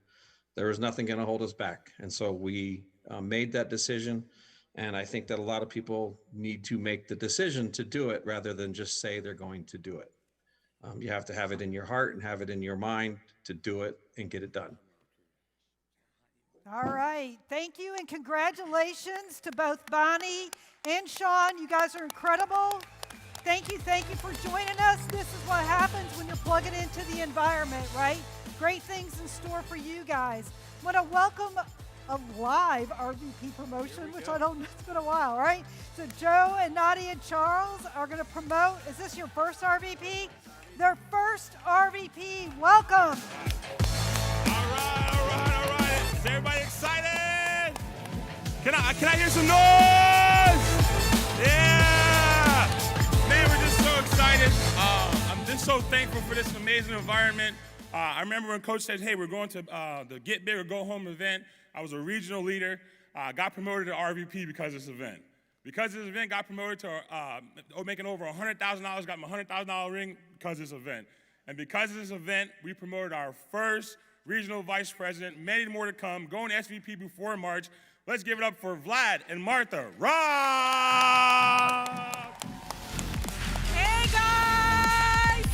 there was nothing going to hold us back. And so we made that decision. And I think that a lot of people need to make the decision to do it rather than just say they're going to do it. You have to have it in your heart and have it in your mind to do it and get it done. All right. Thank you and congratulations to both Bonnie and Sean. You guys are incredible. Thank you for joining us. This is what happens when you're plugging into the environment, right? Great things in store for you guys. I want to welcome a live RVP promotion, which I don't know, it's been a while, right? So Joe and Nadia and Charles are going to promote. Is this your first RVP? Their first RVP. Welcome. All right. Is everybody excited? Can I hear some noise? Yeah. Man, we're just so excited. I'm just so thankful for this amazing environment. I remember when Coach said, hey, we're going to the Get Big or Go Home event. I was a regional leader. Got promoted to RVP because of this event. Because of this event, got promoted to making over $100,000, got my $100,000 ring because of this event. And because of this event, we promoted our first regional vice president, many more to come, going SVP before March. Let's give it up for Vlad and Martha. Rob! Hey, guys!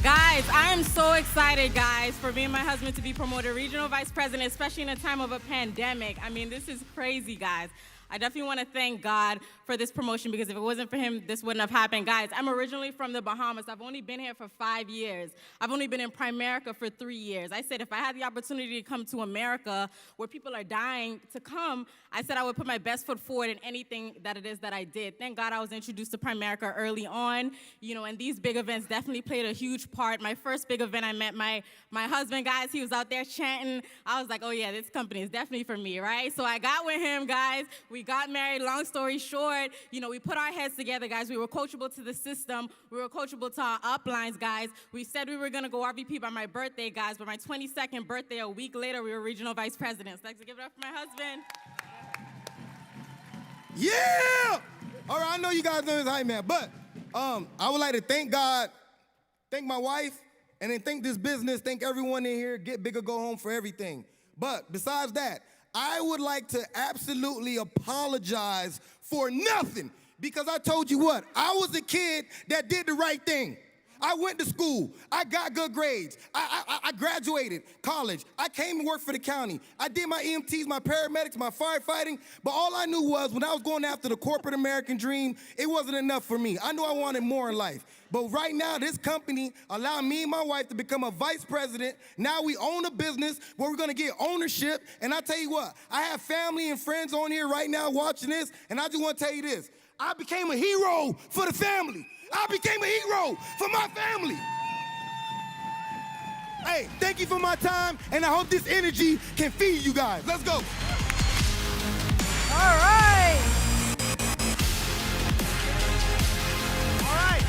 Guys, I am so excited, guys, for me and my husband to be promoted regional vice president, especially in a time of a pandemic. I mean, this is crazy, guys. I definitely want to thank God for this promotion because if it wasn't for him, this wouldn't have happened. Guys, I'm originally from the Bahamas. I've only been here for 5 years. I've only been in Primerica for 3 years. I said if I had the opportunity to come to America where people are dying to come, I said I would put my best foot forward in anything that it is that I did. Thank God I was introduced to Primerica early on, and these big events definitely played a huge part. My first big event, I met my husband, guys. He was out there chanting. I was like, oh yeah, this company is definitely for me, right? So I got with him, guys. We got married. Long story short, we put our heads together, guys. We were coachable to the system. We were coachable to our uplines, guys. We said we were going to go RVP by my birthday, guys. But my 22nd birthday, a week later, we were regional vice presidents. I'd like to give it up for my husband. Yeah! All right, I know you guys know this hype man, but I would like to thank God, thank my wife, and then thank this business, thank everyone in here, Get Big or Go Home for everything. But besides that, I would like to absolutely apologize for nothing because I told you what, I was a kid that did the right thing. I went to school. I got good grades. I graduated college. I came to work for the county. I did my EMTs, my paramedics, my firefighting, but all I knew was when I was going after the corporate American dream, it wasn't enough for me. I knew I wanted more in life. But right now, this company allowed me and my wife to become a vice president. Now we own a business where we're gonna get ownership. And I tell you what, I have family and friends on here right now watching this, and I just wanna tell you this. I became a hero for the family. I became a hero for my family. Hey, thank you for my time, and I hope this energy can feed you guys. Let's go. All right. All right.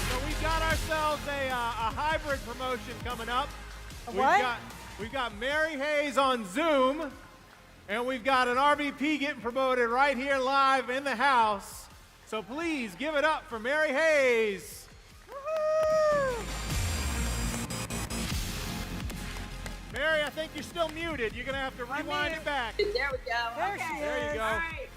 So we've got ourselves a hybrid promotion coming up. What? We've got Mary Hayes on Zoom. And we've got an RVP getting promoted right here live in the house. So please give it up for Mary Hayes. Woo-hoo! Mary, I think you're still muted. You're going to have to rewind it back. There we go. There Okay. she is. There you go. All right.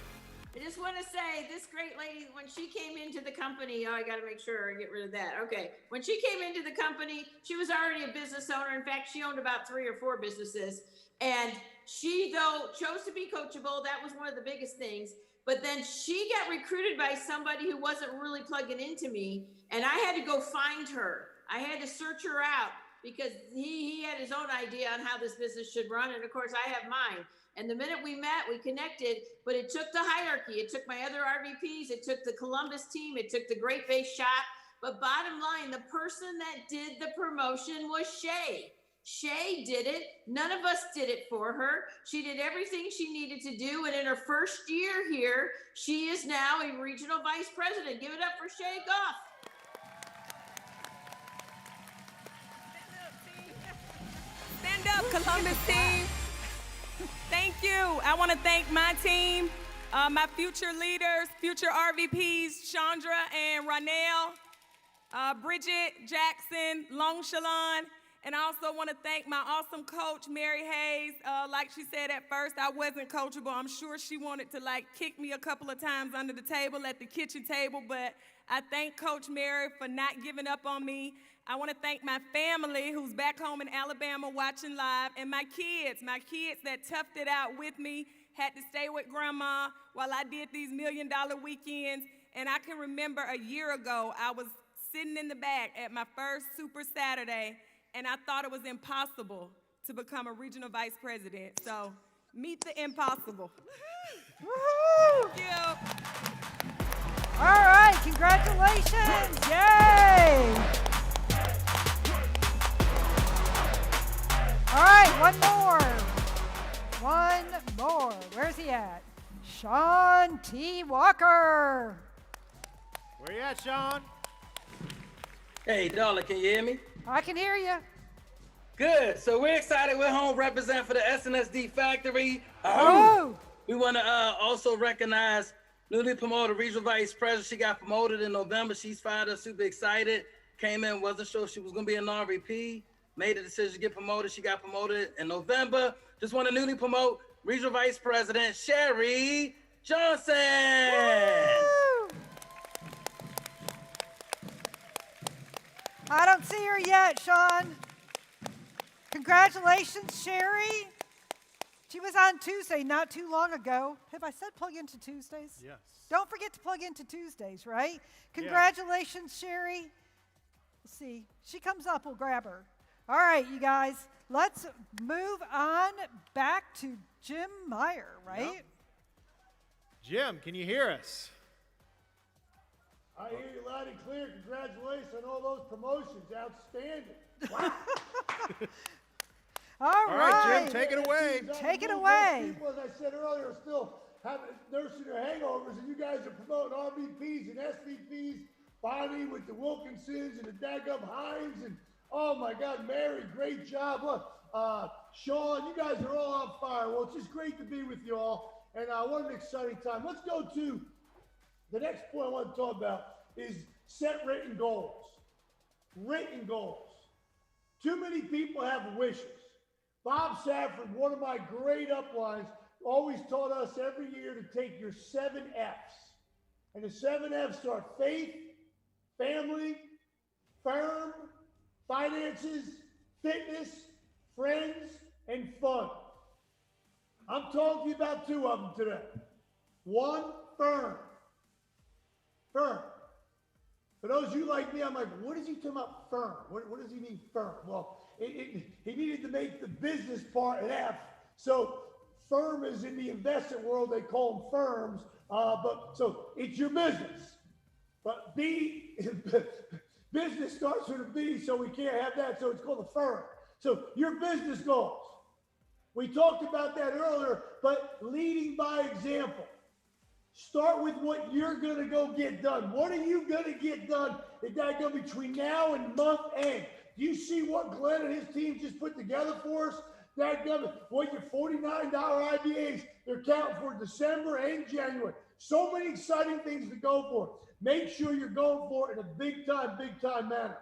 I just want to say this great lady, when she came into the company, I got to make sure I get rid of that. Okay. When she came into the company, she was already a business owner. In fact, she owned about 3 or 4 businesses. And she, though, chose to be coachable. That was one of the biggest things. But then she got recruited by somebody who wasn't really plugging into me. And I had to go find her. I had to search her out because he had his own idea on how this business should run. And, of course, I have mine. And the minute we met, we connected. But it took the hierarchy. It took my other RVPs. It took the Columbus team. It took the Great Base Shop. But bottom line, the person that did the promotion was Shay. Shay did it. None of us did it for her. She did everything she needed to do. And in her first year here, she is now a regional vice president. Give it up for Shay Goff. Stand up, Columbus team. Thank you. I want to thank my team, my future leaders, future RVPs, Chandra and Ranelle, Bridget, Jackson, Long Shalon, And I also want to thank my awesome coach, Mary Hayes. Like she said at first, I wasn't coachable. I'm sure she wanted to like kick me a couple of times under the table at the kitchen table, but I thank Coach Mary for not giving up on me. I want to thank my family who's back home in Alabama watching live, and my kids that toughed it out with me, had to stay with grandma while I did these $1 Million weekends. And I can remember a year ago, I was sitting in the back at my first Super Saturday, and I thought it was impossible to become a regional vice president. So meet the impossible. Woohoo! Thank you. All right, congratulations. Yay! All right, one more. Where's he at? Sean T. Walker. Where you at, Sean? Hey, Darla, can you hear me? I can hear you. Good. So we're excited. We're home representing for the SNSD Factory. Oh! We want to also recognize newly promoted regional vice president. She got promoted in November. She's fired us, super excited. Came in, wasn't sure if she was going to be an RVP. Made a decision to get promoted. She got promoted in November. Just want to newly promote regional vice president Sherry Johnson. Woo! I don't see her yet, Sean. Congratulations, Sherry. She was on Tuesday not too long ago. Have I said plug into Tuesdays? Yes. Don't forget to plug into Tuesdays, right? Congratulations, Sherry. Let's see. She comes up, we'll grab her. All right, you guys, let's move on back to Jim Meyer, right? Yep. Jim, can you hear us? I hear you loud and clear. Congratulations on all those promotions. Outstanding. Wow. All right, Jim, take it away. Take it away. People, as I said earlier, are still nursing their hangovers, and you guys are promoting RVPs and SVPs. Bonnie with the Wilkinsons and the Daggum Hines, and oh my God, Mary, great job. Look, Sean, you guys are all on fire. Well, it's just great to be with you all, and what an exciting time. Let's go to the next point I want to talk about is set written goals. Written goals. Too many people have wishes. Bob Safford, one of my great uplines, always taught us every year to take your 7 F's. And the 7 F's are faith, family, firm, finances, fitness, friends, and fun. I'm talking to you about 2 of them today. 1, firm. Firm. For those of you like me, I'm like, what is he talking about firm? What does he mean firm? Well, he needed to make the business part an F. So firm is in the investment world, they call them firms. So it's your business. But B, business starts with a B, so we can't have that. So it's called a firm. So your business goals. We talked about that earlier, but leading by example. Start with what you're going to go get done. What are you going to get done between now and month end? Do you see what Glenn and his team just put together for us? What your $49 IBAs they're counting for December and January. So many exciting things to go for. Make sure you're going for it in a big time manner.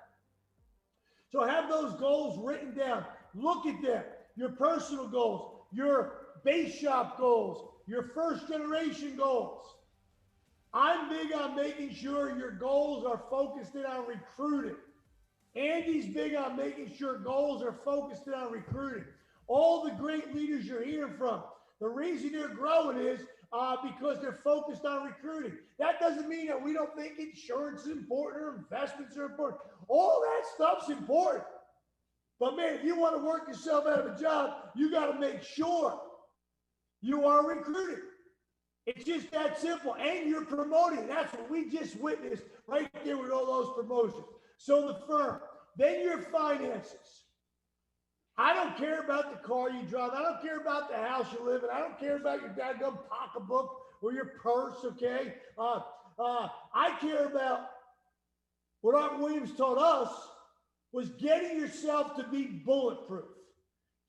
So have those goals written down. Look at them. Your personal goals, your base shop goals, your first generation goals. I'm big on making sure your goals are focused in on recruiting. Andy's big on making sure goals are focused in on recruiting. All the great leaders you're hearing from, the reason they're growing is because they're focused on recruiting. That doesn't mean that we don't think insurance is important or investments are important. All that stuff's important. But man, if you want to work yourself out of a job, you got to make sure you are recruiting. It's just that simple. And you're promoting. That's what we just witnessed right there with all those promotions. So the firm, then your finances. I don't care about the car you drive. I don't care about the house you live in. I don't care about your daggum pocketbook or your purse, okay? I care about what Art Williams taught us was getting yourself to be bulletproof,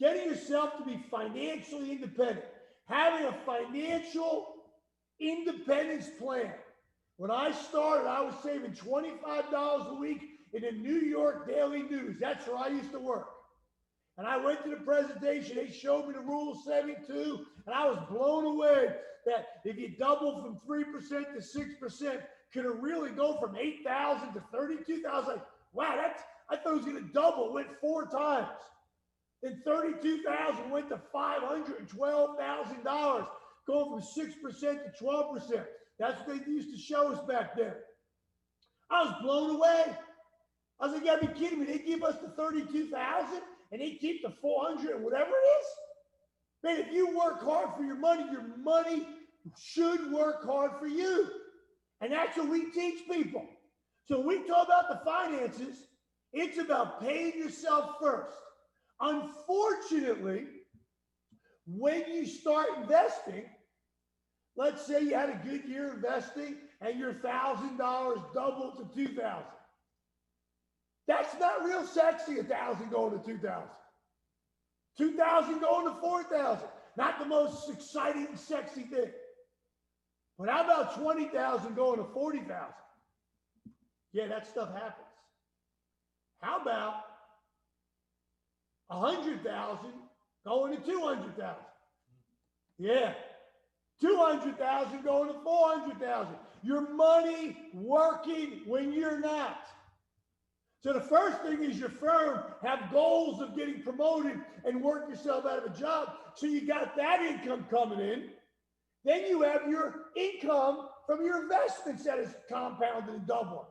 getting yourself to be financially independent, having a financial independence plan. When I started, I was saving $25 a week in the New York Daily News. That's where I used to work. And I went to the presentation. They showed me the Rule 72, and I was blown away that if you double from 3% to 6%, could it really go from 8,000 to 32,000? Like, wow, I thought it was going to double. It went 4 times. Then 32,000 went to $512,000, going from 6% to 12%. That's what they used to show us back then. I was blown away. I was like, you gotta be kidding me. They give us the 32,000 and they keep the 400 and whatever it is. Man, if you work hard for your money should work hard for you. And that's what we teach people. So when we talk about the finances, it's about paying yourself first. Unfortunately, when you start investing, let's say you had a good year investing and your $1,000 doubled to $2,000. That's not real sexy, 1,000 going to 2,000. 2,000 going to 4,000. Not the most exciting, sexy thing. But how about 20,000 going to 40,000? Yeah, that stuff happens. How about 100,000 going to 200,000? Yeah. 200,000 going to 400,000. Your money working when you're not. So the first thing is your firm have goals of getting promoted and work yourself out of a job. So you got that income coming in. Then you have your income from your investments that is compounded and doubling.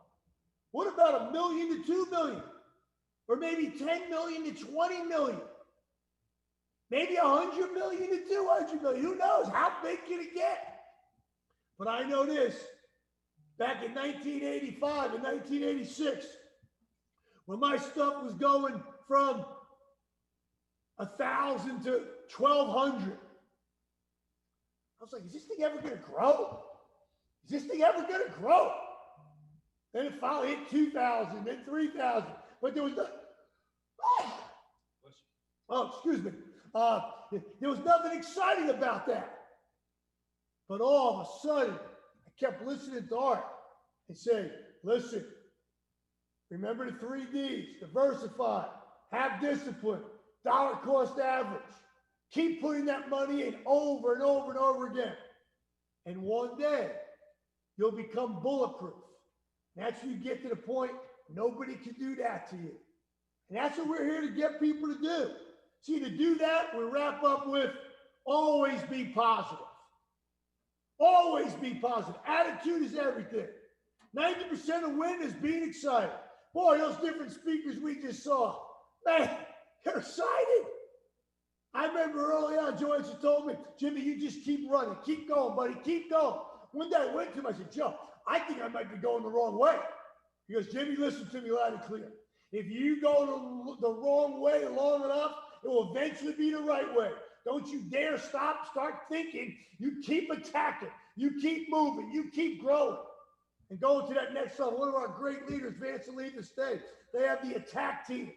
What about $1 million to $2 million? Or maybe 10 million to 20 million? Maybe 100 million to 200 million. Who knows? How big can it get? But I know this. Back in 1985 and 1986, when my stuff was going from 1,000 to 1,200, I was like, is this thing ever going to grow? Is this thing ever going to grow? Then it finally hit 2,000, then 3,000. But there was no, excuse me. There was nothing exciting about that. But all of a sudden, I kept listening to Art and say, listen, remember the 3 Ds: diversify, have discipline, dollar cost average. Keep putting that money in over and over and over again. And one day, you'll become bulletproof. And that's when you get to the point nobody can do that to you. And that's what we're here to get people to do. See, to do that, we wrap up with always be positive. Always be positive. Attitude is everything. 90% of win is being excited. Boy, those different speakers we just saw, man, they're excited. I remember early on, Joyce told me, Jimmy, you just keep running. Keep going, buddy. Keep going. One day I went to him, I said, Joe, I think I might be going the wrong way. He goes, Jimmy, listen to me loud and clear. If you go the wrong way long enough, it will eventually be the right way. Don't you dare stop. Start thinking. You keep attacking. You keep moving. You keep growing. And going to that next level. One of our great leaders, Vance and Lee, today, they have the attack team.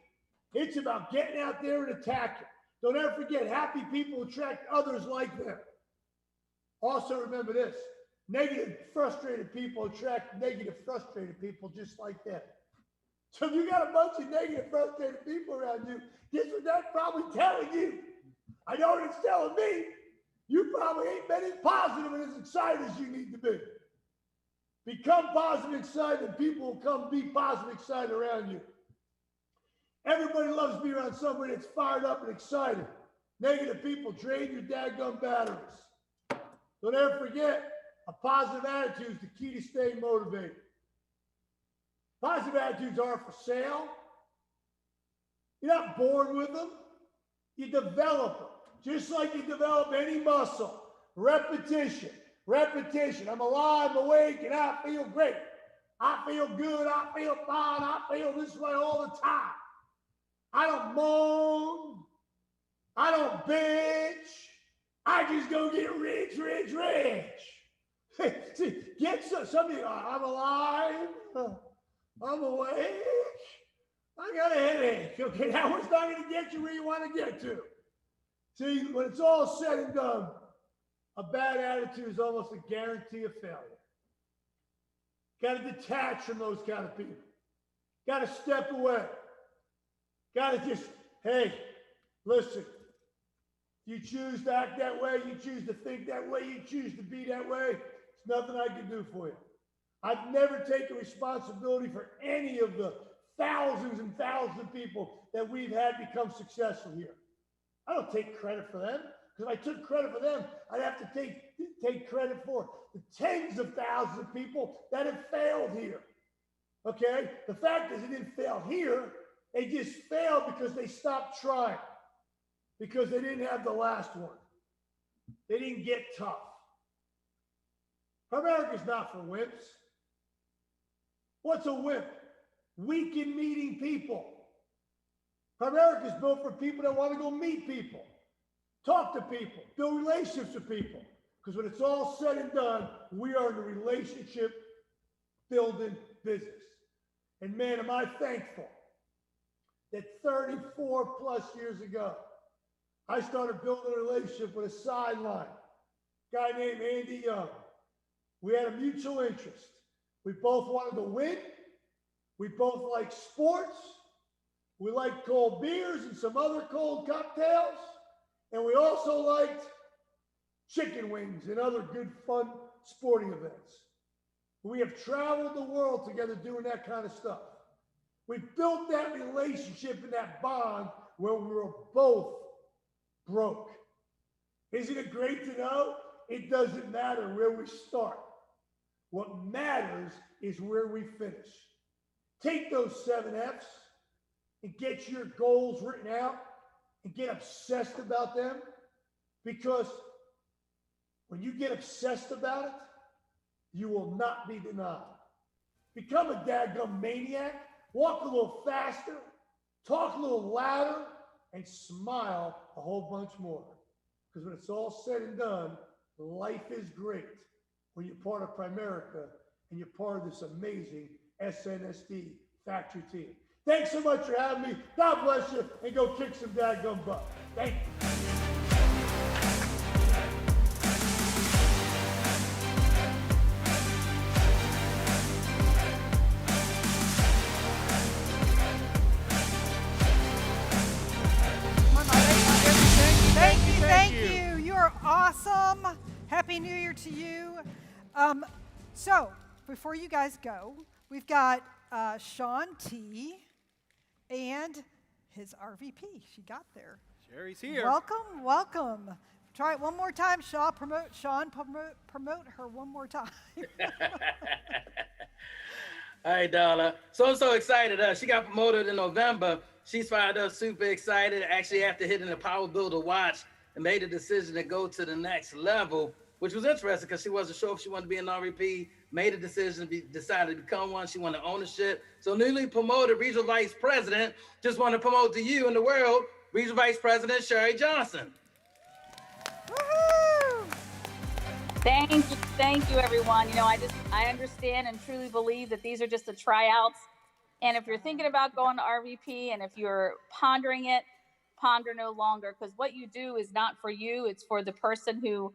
It's about getting out there and attacking. Don't ever forget, happy people attract others like them. Also remember this, negative, frustrated people attract negative, frustrated people just like that. So if you got a bunch of negative, frustrated people around you, guess what that's probably telling you? I know what it's telling me. You probably ain't been as positive and as excited as you need to be. Become positive and excited, and people will come be positive and excited around you. Everybody loves to be around somebody that's fired up and excited. Negative people drain your dadgum batteries. Don't ever forget, a positive attitude is the key to staying motivated. Positive attitudes are for sale. You're not born with them. You develop them. Just like you develop any muscle. Repetition. Repetition. I'm alive, I'm awake, and I feel great. I feel good. I feel fine. I feel this way all the time. I don't moan. I don't bitch. I just go get rich, rich, rich. See, get some of you, I'm alive. I'm awake. I got a headache. Okay, that one's not going to get you where you want to get to. See, when it's all said and done, a bad attitude is almost a guarantee of failure. Got to detach from those kind of people. Got to step away. Got to just, hey, Listen, you choose to act that way, you choose to think that way, you choose to be that way, there's nothing I can do for you. I've never taken responsibility for any of the thousands and thousands of people that we've had become successful here. I don't take credit for them, because if I took credit for them, I'd have to take credit for the tens of thousands of people that have failed here. Okay? The fact is, they didn't fail here. They just failed because they stopped trying, because they didn't have the last one. They didn't get tough. America's not for wimps. What's a wimp? Weak in meeting people. America's built for people that want to go meet people, talk to people, build relationships with people. Because when it's all said and done, we are in a relationship building business. And man, am I thankful that 34 plus years ago, I started building a relationship with a sideline guy named Andy Young. We had a mutual interest. We both wanted to win. We both like sports. We liked cold beers and some other cold cocktails. And we also liked chicken wings and other good, fun sporting events. We have traveled the world together doing that kind of stuff. We built that relationship and that bond where we were both broke. Isn't it great to know? It doesn't matter where we start. What matters is where we finish. Take those 7 F's and get your goals written out and get obsessed about them, because when you get obsessed about it, you will not be denied. Become a dadgum maniac, walk a little faster, talk a little louder, and smile a whole bunch more. Because when it's all said and done, life is great when you're part of Primerica and you're part of this amazing SNSD factory team. Thanks so much for having me. God bless you, and go kick some dadgum butt. Thank you. Thank you. You're awesome. Happy New Year to you. So, before you guys go, we've got Sean T. and his RVP. She got there. Sherry's here. Welcome, welcome. Try it one more time, Sean. Promote her one more time. All right, Darla. So excited. She got promoted in November. She's fired up, super excited. Actually, after hitting the Power Builder watch, and made a decision to go to the next level, which was interesting because she wasn't sure if she wanted to be an RVP, made a decision, decided to become one. She wanted ownership. So newly promoted Regional Vice President, just want to promote to you and the world, Regional Vice President Sherry Johnson. Woo-hoo! Thank you, everyone. You know, I understand and truly believe that these are just the tryouts. And if you're thinking about going to RVP, and if you're pondering it, ponder no longer, because what you do is not for you, it's for the person who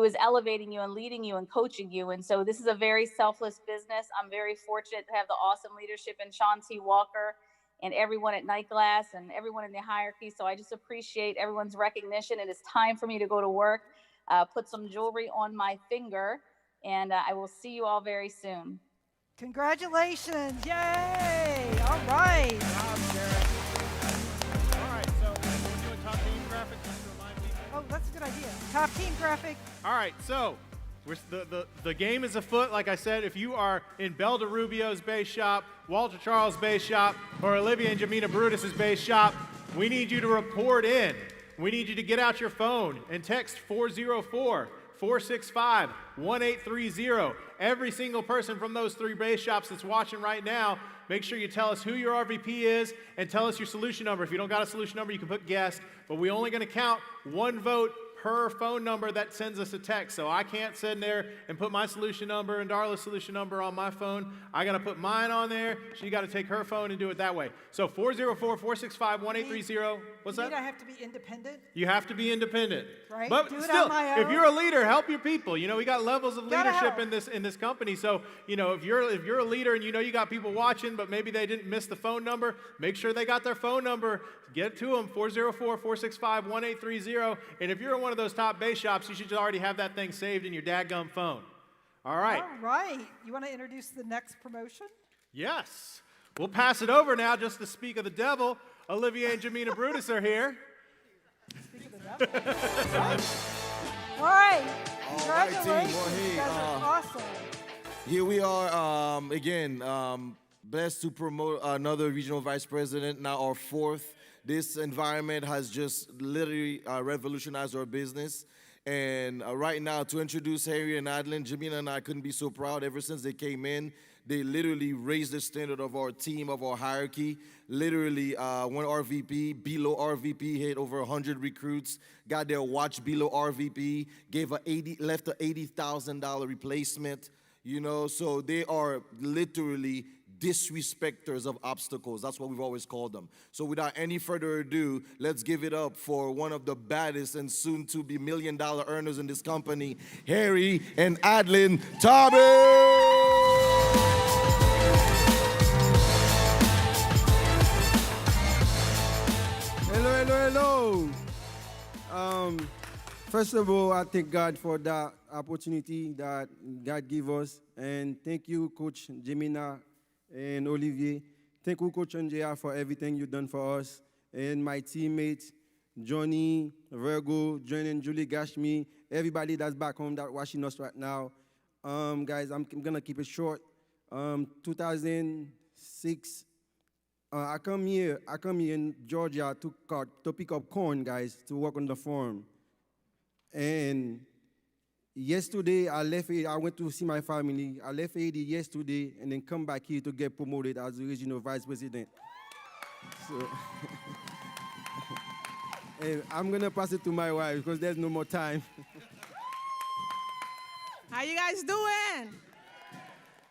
is elevating you and leading you and coaching you. And so this is a very selfless business. I'm very fortunate to have the awesome leadership in Sean T. Walker and everyone at Night Glass and everyone in the hierarchy. So I just appreciate everyone's recognition. It is time for me to go to work, put some jewelry on my finger, and I will see you all very soon. Congratulations. Yay. All right. Good job, Sherry. All right, so we're doing top team graphics just to remind people. Oh, that's a good idea. Top team graphic. All right, so the game is afoot. Like I said, if you are in Belle DeRubio's base shop, Walter Charles' base shop, or Olivia and Jamina Brutus's base shop, we need you to report in. We need you to get out your phone and text 404-465-1830. Every single person from those 3 base shops that's watching right now, make sure you tell us who your RVP is and tell us your solution number. If you don't got a solution number, you can put guest, but we're only going to count 1 vote per per phone number that sends us a text. So I can't sit there and put my solution number and Darla's solution number on my phone. I got to put mine on there. She got to take her phone and do it that way. So 404-465-1830. What's that? I have to be independent. You have to be independent. Right. But Do it still, on my if own. you're a leader, help your people. You know, we got levels of Gotta leadership help. in this company. So, you know, if you're a leader and you know you got people watching, but maybe they didn't miss the phone number, make sure they got their phone number. Get it to them, 404-465-1830. And if you're in one of those top base shops, you should already have that thing saved in your dadgum phone. All right. All right. You want to introduce the next promotion? Yes. We'll pass it over now just to speak of the devil. Olivier and Jamina Brutus are here. Speak of the devil. All right. All right, team. Congratulations. Well, hey, You guys are awesome. Here we are again, blessed to promote another regional vice president, now our fourth. This environment has just literally revolutionized our business. And right now, to introduce Harry and Adeline, Jamina and I couldn't be so proud. Ever since they came in, they literally raised the standard of our team, of our hierarchy. Literally, one RVP, below RVP, hit over 100 recruits, got their watch below RVP, left a $80,000 replacement. You know, so they are literally disrespecters of obstacles. That's what we've always called them. So without any further ado, let's give it up for one of the baddest and soon to be $1 million earners in this company, Harry and Adeline Thomas. Hello. First of all, I thank God for that opportunity that God gave us. And thank you, Coach Jamina and Olivier. Thank you, Coach Andrea, for everything you've done for us. And my teammates, Johnny, Virgo, John and Julie Gashmi, everybody that's back home that's watching us right now. Guys, I'm going to keep it short. 2006, I come here in Georgia to pick up corn, guys, to work on the farm. And yesterday, I went to see my family. I left Haiti yesterday and then come back here to get promoted as the regional vice president. So, and I'm going to pass it to my wife because there's no more time. How you guys doing?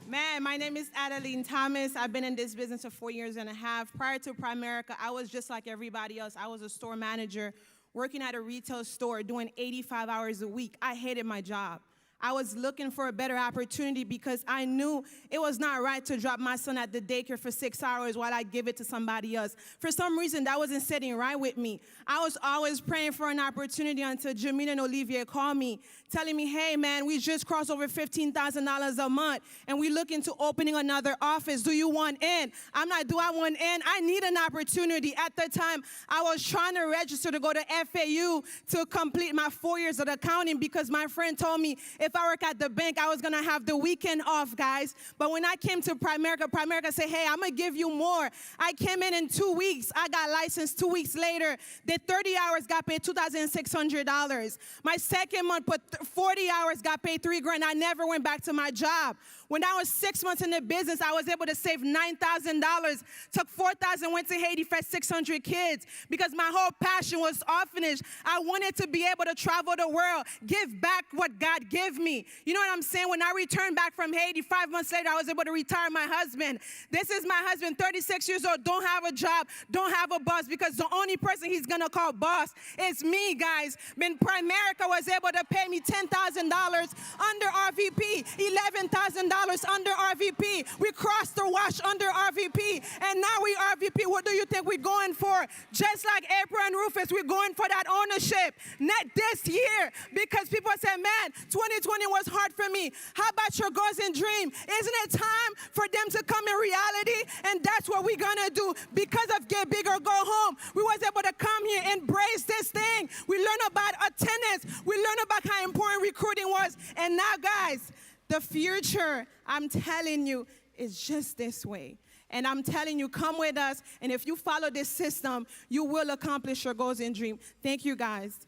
Man, my name is Adeline Thomas. I've been in this business for 4 years and a half. Prior to Primerica, I was just like everybody else. I was a store manager working at a retail store doing 85 hours a week. I hated my job. I was looking for a better opportunity because I knew it was not right to drop my son at the daycare for 6 hours while I give it to somebody else. For some reason, that wasn't sitting right with me. I was always praying for an opportunity until Jamina and Olivier called me, telling me, hey, man, we just crossed over $15,000 a month, and we're looking to opening another office. Do you want in? I'm like, do I want in? I need an opportunity. At the time, I was trying to register to go to FAU to complete my 4 years of accounting because my friend told me if I work at the bank, I was going to have the weekend off, guys. But when I came to Primerica said, hey, I'm going to give you more. I came in 2 weeks. I got licensed 2 weeks later. Did 30 hours, got paid $2,600. My second month, put 40 hours, got paid $3,000. I never went back to my job. When I was 6 months in the business, I was able to save $9,000, took $4,000, went to Haiti, fed 600 kids because my whole passion was orphanage. I wanted to be able to travel the world, give back what God gave me. You know what I'm saying? When I returned back from Haiti, 5 months later, I was able to retire my husband. This is my husband, 36 years old, don't have a job, don't have a boss because the only person he's going to call boss is me, guys. When Primerica was able to pay me $10,000 under RVP, $11,000 under RVP. We crossed the wash under RVP, and now we RVP. What do you think we're going for? Just like April and Rufus, we're going for that ownership. Not this year, because people say, man, 2020 was hard for me. How about your goals and dream? Isn't it time for them to come in reality? And that's what we're gonna do. Because of Get Big or Go Home, we was able to come here, embrace this thing. We learned about attendance. We learned about how important recruiting was. And now, guys, the future, I'm telling you, is just this way. And I'm telling you, come with us. And if you follow this system, you will accomplish your goals and dreams. Thank you, guys.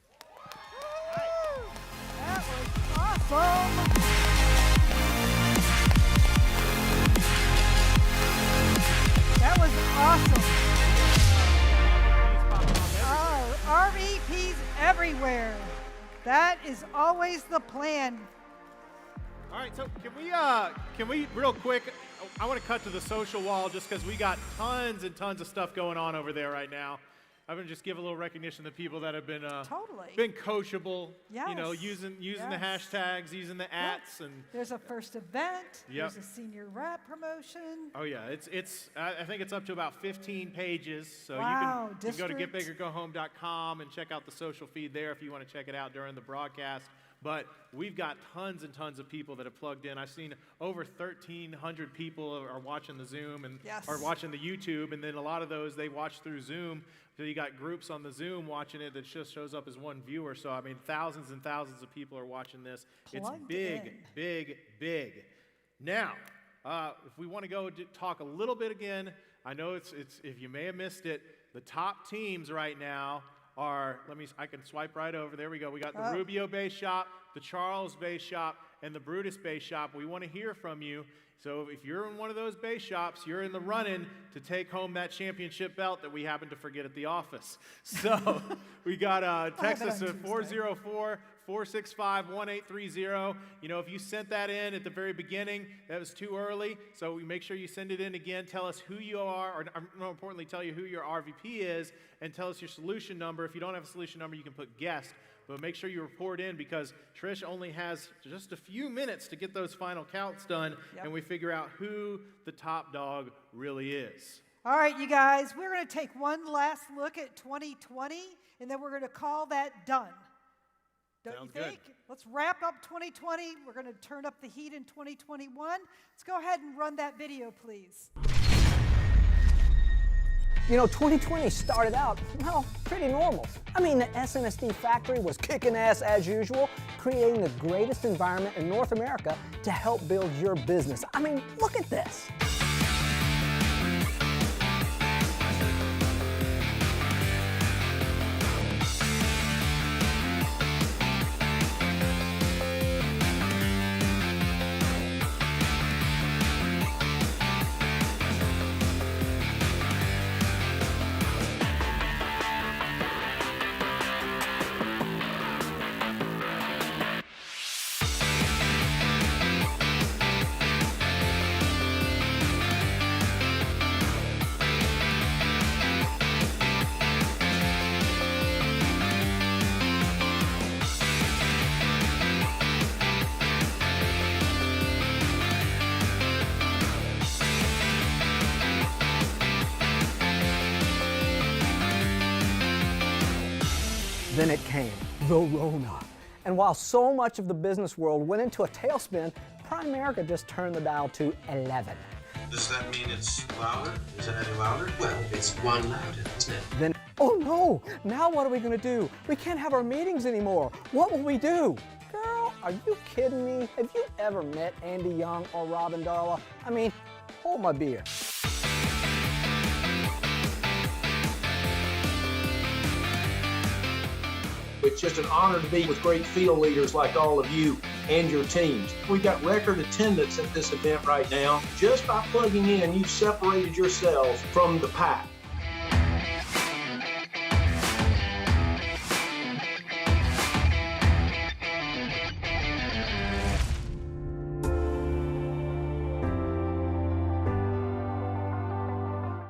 That was awesome. That was awesome. Oh, RVPs everywhere. That is always the plan. All right, so can we real quick, I want to cut to the social wall just because we got tons and tons of stuff going on over there right now. I'm gonna just give a little recognition to people that have been been coachable, you know, using the hashtags, using the ats, and there's a first event. Yep. There's a senior rap promotion. Oh yeah, I think it's up to about 15 pages, so Wow, Oh, you can go to getbiggergohome.com and check out the social feed there if you want to check it out during the broadcast. But we've got tons and tons of people that have plugged in. I've seen over 1,300 people are watching the Zoom and are watching the YouTube, and then a lot of those they watch through Zoom. So you got groups on the Zoom watching it that just shows up as one viewer. So I mean, thousands and thousands of people are watching this. It's big, big, big. Now, if we want to go talk a little bit again, I know it's if you may have missed it, the top teams right now are, I can swipe right over. There we go. We got the Rubio Base Shop, the Charles Base Shop, and the Brutus Base Shop. We want to hear from you. So if you're in one of those base shops, you're in the running to take home that championship belt that we happen to forget at the office. So we got text us at 404-465-1830. You know, if you sent that in at the very beginning, that was too early. So we make sure you send it in again. Tell us who you are, or more importantly, tell you who your RVP is, and tell us your solution number. If you don't have a solution number, you can put guest. But make sure you report in because Trish only has just a few minutes to get those final counts done, and we figure out who the top dog really is. All right, you guys, we're going to take one last look at 2020, and then we're going to call that done. Don't Sounds you think? good. Let's wrap up 2020. We're going to turn up the heat in 2021. Let's go ahead and run that video, please. You know, 2020 started out, well, pretty normal. I mean, the SNSD factory was kicking ass as usual, creating the greatest environment in North America to help build your business. I mean, look at this. Then it came, the Rona. And while so much of the business world went into a tailspin, Primerica just turned the dial to 11. Does that mean it's louder? Is it any louder? Well, it's one louder, isn't it? Then, oh no, now what are we gonna do? We can't have our meetings anymore. What will we do? Girl, are you kidding me? Have you ever met Andy Young or Robin Darla? I mean, hold my beer. It's just an honor to be with great field leaders like all of you and your teams. We've got record attendance at this event right now. Just by plugging in, you've separated yourselves from the pack.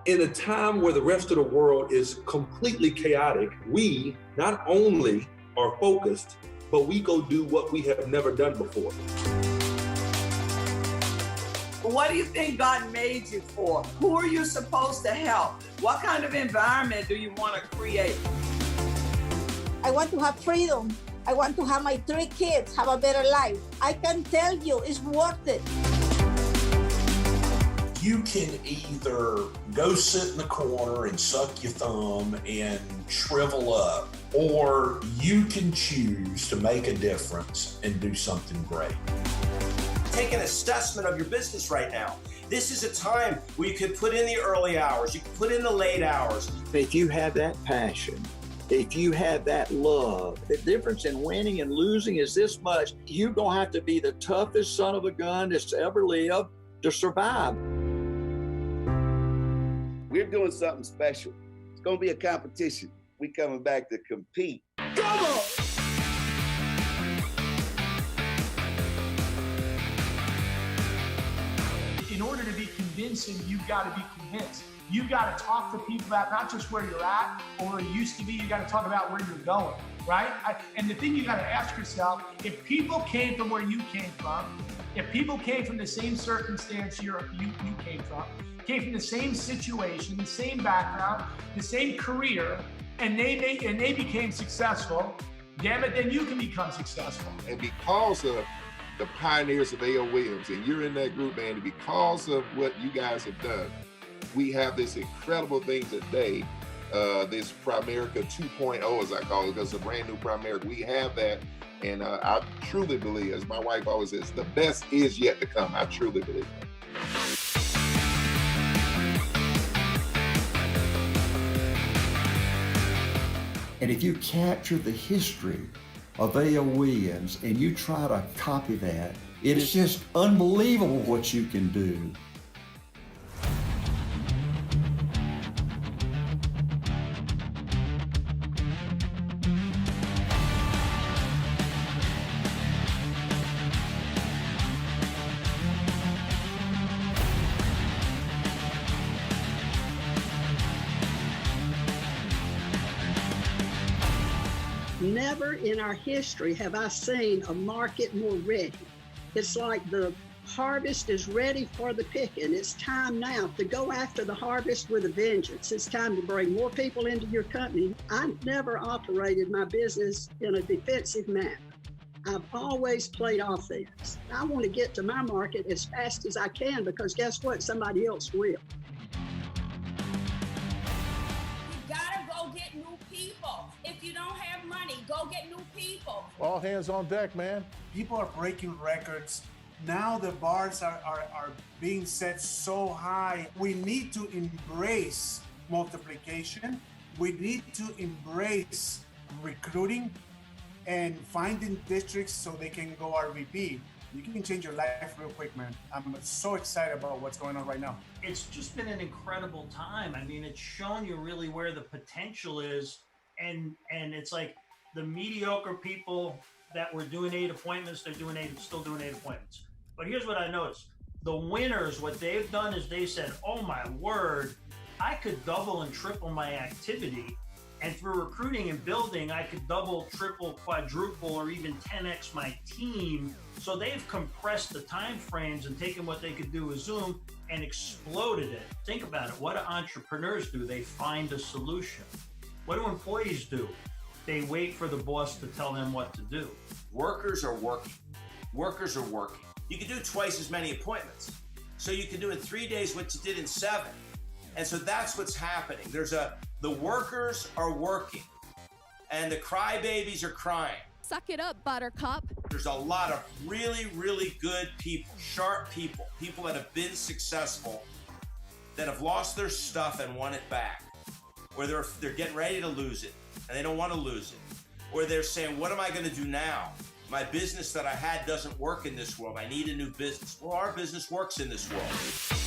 In a time where the rest of the world is completely chaotic, we not only are focused, but we go do what we have never done before. What do you think God made you for? Who are you supposed to help? What kind of environment do you want to create? I want to have freedom. I want to have my 3 kids have a better life. I can tell you it's worth it. You can either go sit in the corner and suck your thumb and shrivel up, or you can choose to make a difference and do something great. Take an assessment of your business right now. This is a time where you could put in the early hours, you can put in the late hours. If you have that passion, if you have that love, the difference in winning and losing is this much. You're going to have to be the toughest son of a gun that's ever lived to survive. We're doing something special. It's going to be a competition. We coming back to compete. Come on! convincing, you've got to be convinced. You've got to talk to people about not just where you're at or where you used to be, you got to talk about where you're going, right? And the thing you got to ask yourself, if people came from where you came from, if people came from the same circumstance you came from the same situation, the same background, the same career, and they became successful, damn it, then you can become successful. And because of the pioneers of A.O. Williams, and you're in that group, man, and because of what you guys have done, we have this incredible thing today, this Primerica 2.0, as I call it, because it's a brand new Primerica. We have that, and I truly believe, as my wife always says, the best is yet to come. I truly believe that. And if you capture the history of A.O. Williams and you try to copy that, it is just unbelievable what you can do. Never in our history have I seen a market more ready. It's like the harvest is ready for the picking. It's time now to go after the harvest with a vengeance. It's time to bring more people into your company. I never operated my business in a defensive manner. I've always played offense. I want to get to my market as fast as I can because guess what? Somebody else will. If you don't have money, go get new people. All hands on deck, man. People are breaking records. Now the bars are being set so high. We need to embrace multiplication. We need to embrace recruiting and finding districts so they can go RVP. You can change your life real quick, man. I'm so excited about what's going on right now. It's just been an incredible time. I mean, it's shown you really where the potential is. And it's like the mediocre people that were doing 8 appointments, they're still doing 8 appointments. But here's what I noticed. The winners, what they've done is they said, oh my word, I could double and triple my activity. And through recruiting and building, I could double, triple, quadruple, or even 10x my team. So they've compressed the time frames and taken what they could do with Zoom and exploded it. Think about it. What do entrepreneurs do? They find a solution. What do employees do? They wait for the boss to tell them what to do. Workers are working. Workers are working. You can do twice as many appointments. So you can do in 3 days what you did in 7. And so that's what's happening. The workers are working and the crybabies are crying. Suck it up, Buttercup. There's a lot of really, really good people, sharp people, people that have been successful, that have lost their stuff and want it back. Or they're getting ready to lose it and they don't want to lose it. Or they're saying, what am I going to do now? My business that I had doesn't work in this world. I need a new business. Well, our business works in this world.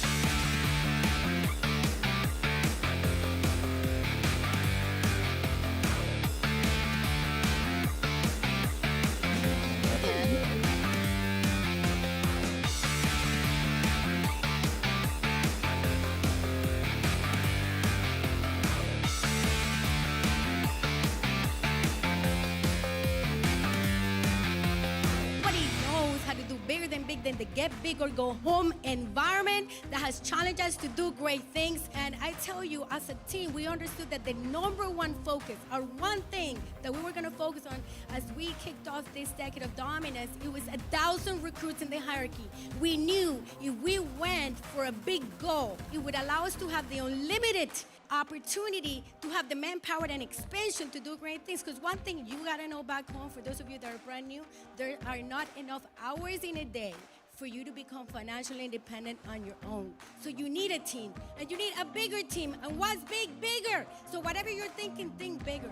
Than the get big or go home environment that has challenged us to do great things. And I tell you, as a team, we understood that the number one focus, or one thing that we were going to focus on as we kicked off this decade of dominance, it was 1,000 recruits in the hierarchy. We knew if we went for a big goal, it would allow us to have the unlimited opportunity to have the manpower and expansion to do great things. Because one thing you gotta know back home, for those of you that are brand new, there are not enough hours in a day for you to become financially independent on your own. So you need a team, and you need a bigger team. And what's big? Bigger. So whatever you're thinking, think bigger.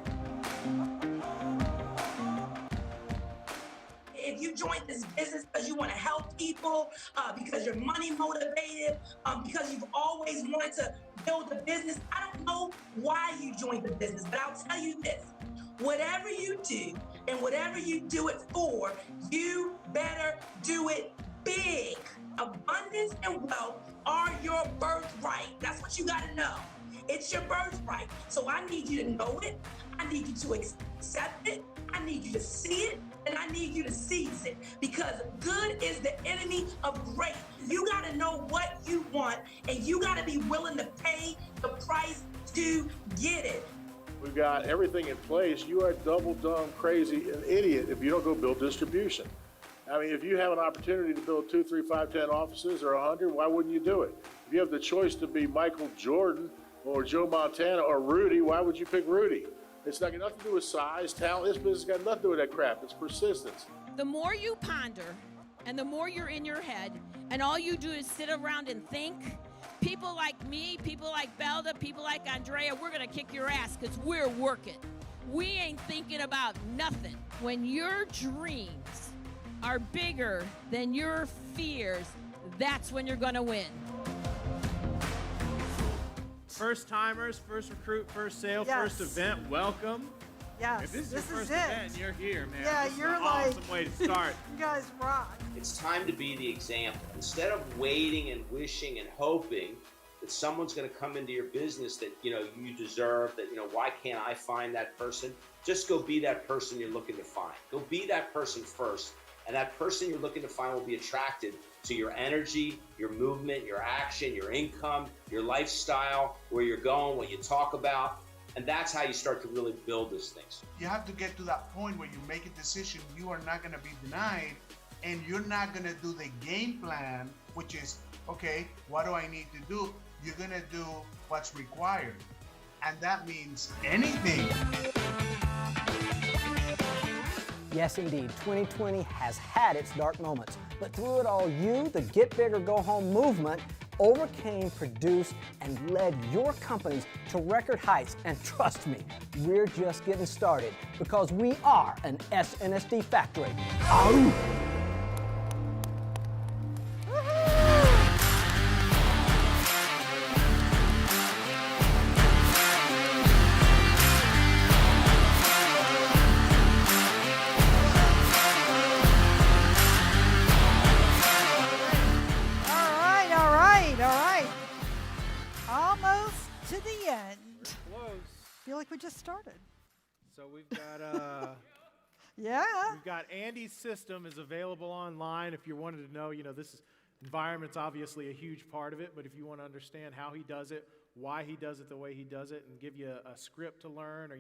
If you join this business because you want to help people, because you're money motivated, because you've always wanted to build a business, I don't know why you joined the business, but I'll tell you this. Whatever you do and whatever you do it for, you better do it big. abundance and wealth are your birthright. That's what you got to know. It's your birthright. So I need you to know it. I need you to accept it. I need you to see it. And I need you to seize it, because good is the enemy of great. You got to know what you want, and you got to be willing to pay the price to get it. We've got everything in place. You are double dumb crazy and idiot if you don't go build distribution. I mean, if you have an opportunity to build 2, 3, 5, 10 offices or 100, why wouldn't you do it? If you have the choice to be Michael Jordan or Joe Montana or Rudy, why would you pick Rudy? It's not got nothing to do with size, talent. This business got nothing to do with that crap. It's persistence. The more you ponder and the more you're in your head and all you do is sit around and think, people like me, people like Belda, people like Andrea, we're going to kick your ass because we're working. We ain't thinking about nothing. When your dreams are bigger than your fears, that's when you're going to win. First timers, first recruit, first sale, Yes. first event, welcome. Yes, If this is your first it. event, you're here, man. Yeah, This is you're an like, awesome way to start. you guys rock. It's time to be the example. Instead of waiting and wishing and hoping that someone's going to come into your business that, you deserve, that, why can't I find that person? Just go be that person you're looking to find. Go be that person first. And that person you're looking to find will be attracted to your energy, your movement, your action, your income, your lifestyle, where you're going, what you talk about. And that's how you start to really build these things. You have to get to that point where you make a decision you are not going to be denied, and you're not going to do the game plan, which is, okay, what do I need to do? You're going to do what's required. And that means anything. Yes, indeed, 2020 has had its dark moments, but through it all, you, the Get Big or Go Home movement, overcame, produced, and led your companies to record heights. And trust me, we're just getting started because we are an SNSD factory. Ow! We just started. So we've got yeah. We've got Andy's system is available online. If you wanted to know, this environment's obviously a huge part of it, but if you want to understand how he does it, why he does it the way he does it, and give you a script to learn, or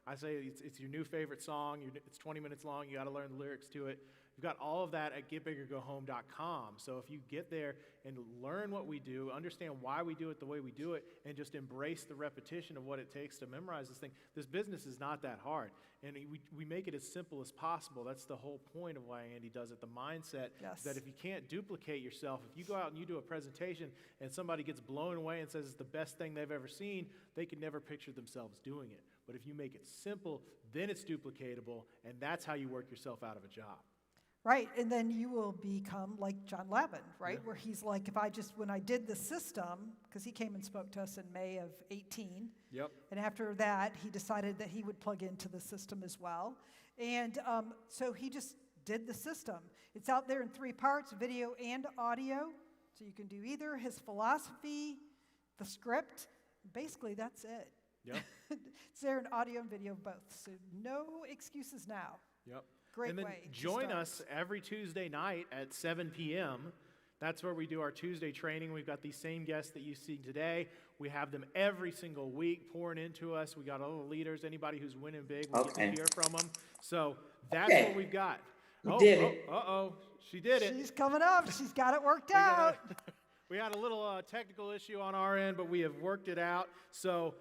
I say it's your new favorite song, it's 20 minutes long, you got to learn the lyrics to it. We've got all of that at getbigorgohome.com. So if you get there and learn what we do, understand why we do it the way we do it, and just embrace the repetition of what it takes to memorize this thing, this business is not that hard. And we make it as simple as possible. That's the whole point of why Andy does it, the mindset that if you can't duplicate yourself, if you go out and you do a presentation and somebody gets blown away and says it's the best thing they've ever seen, they can never picture themselves doing it. But if you make it simple, then it's duplicatable, and that's how you work yourself out of a job. Right, and then you will become like John Lavin, right? Yeah. Where he's like, when I did the system, because he came and spoke to us in May of 18. Yep. And after that, he decided that he would plug into the system as well. And so he just did the system. It's out there in 3 parts, video and audio. So you can do either his philosophy, the script. Basically, that's it. Yep. It's there in audio and video both. So no excuses now. Yep. Great and then way join us every Tuesday night at 7 p.m. That's where we do our Tuesday training. We've got these same guests that you see today. We have them every single week pouring into us. We got all the leaders, anybody who's winning big, we get to hear from them. So that's what we've got. She did it. She's coming up. She's got it worked out. We had a little technical issue on our end, but we have worked it out. So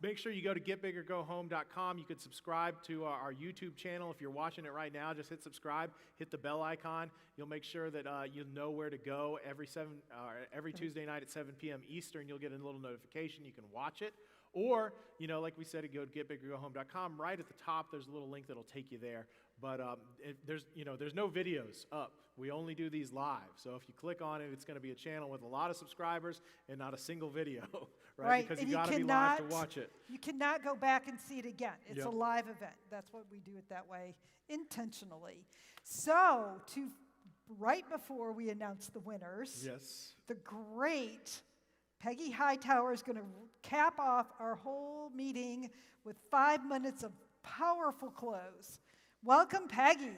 make sure you go to getbigorgohome.com. You can subscribe to our YouTube channel. If you're watching it right now, just hit subscribe, hit the bell icon. You'll make sure that you'll know where to go every Tuesday night at 7 p.m. Eastern. You'll get a little notification. You can watch it. Or, like we said, go to getbigorgohome.com. Right at the top, there's a little link that'll take you there. But there's no videos up. We only do these live. So if you click on it, it's going to be a channel with a lot of subscribers and not a single video, right? Because you got to be live to watch it. You cannot go back and see it again. It's a live event. That's what we do it that way intentionally. So to right before we announce the winners, Yes. the great Peggy Hightower is going to cap off our whole meeting with 5 minutes of powerful close. Welcome, Peggy.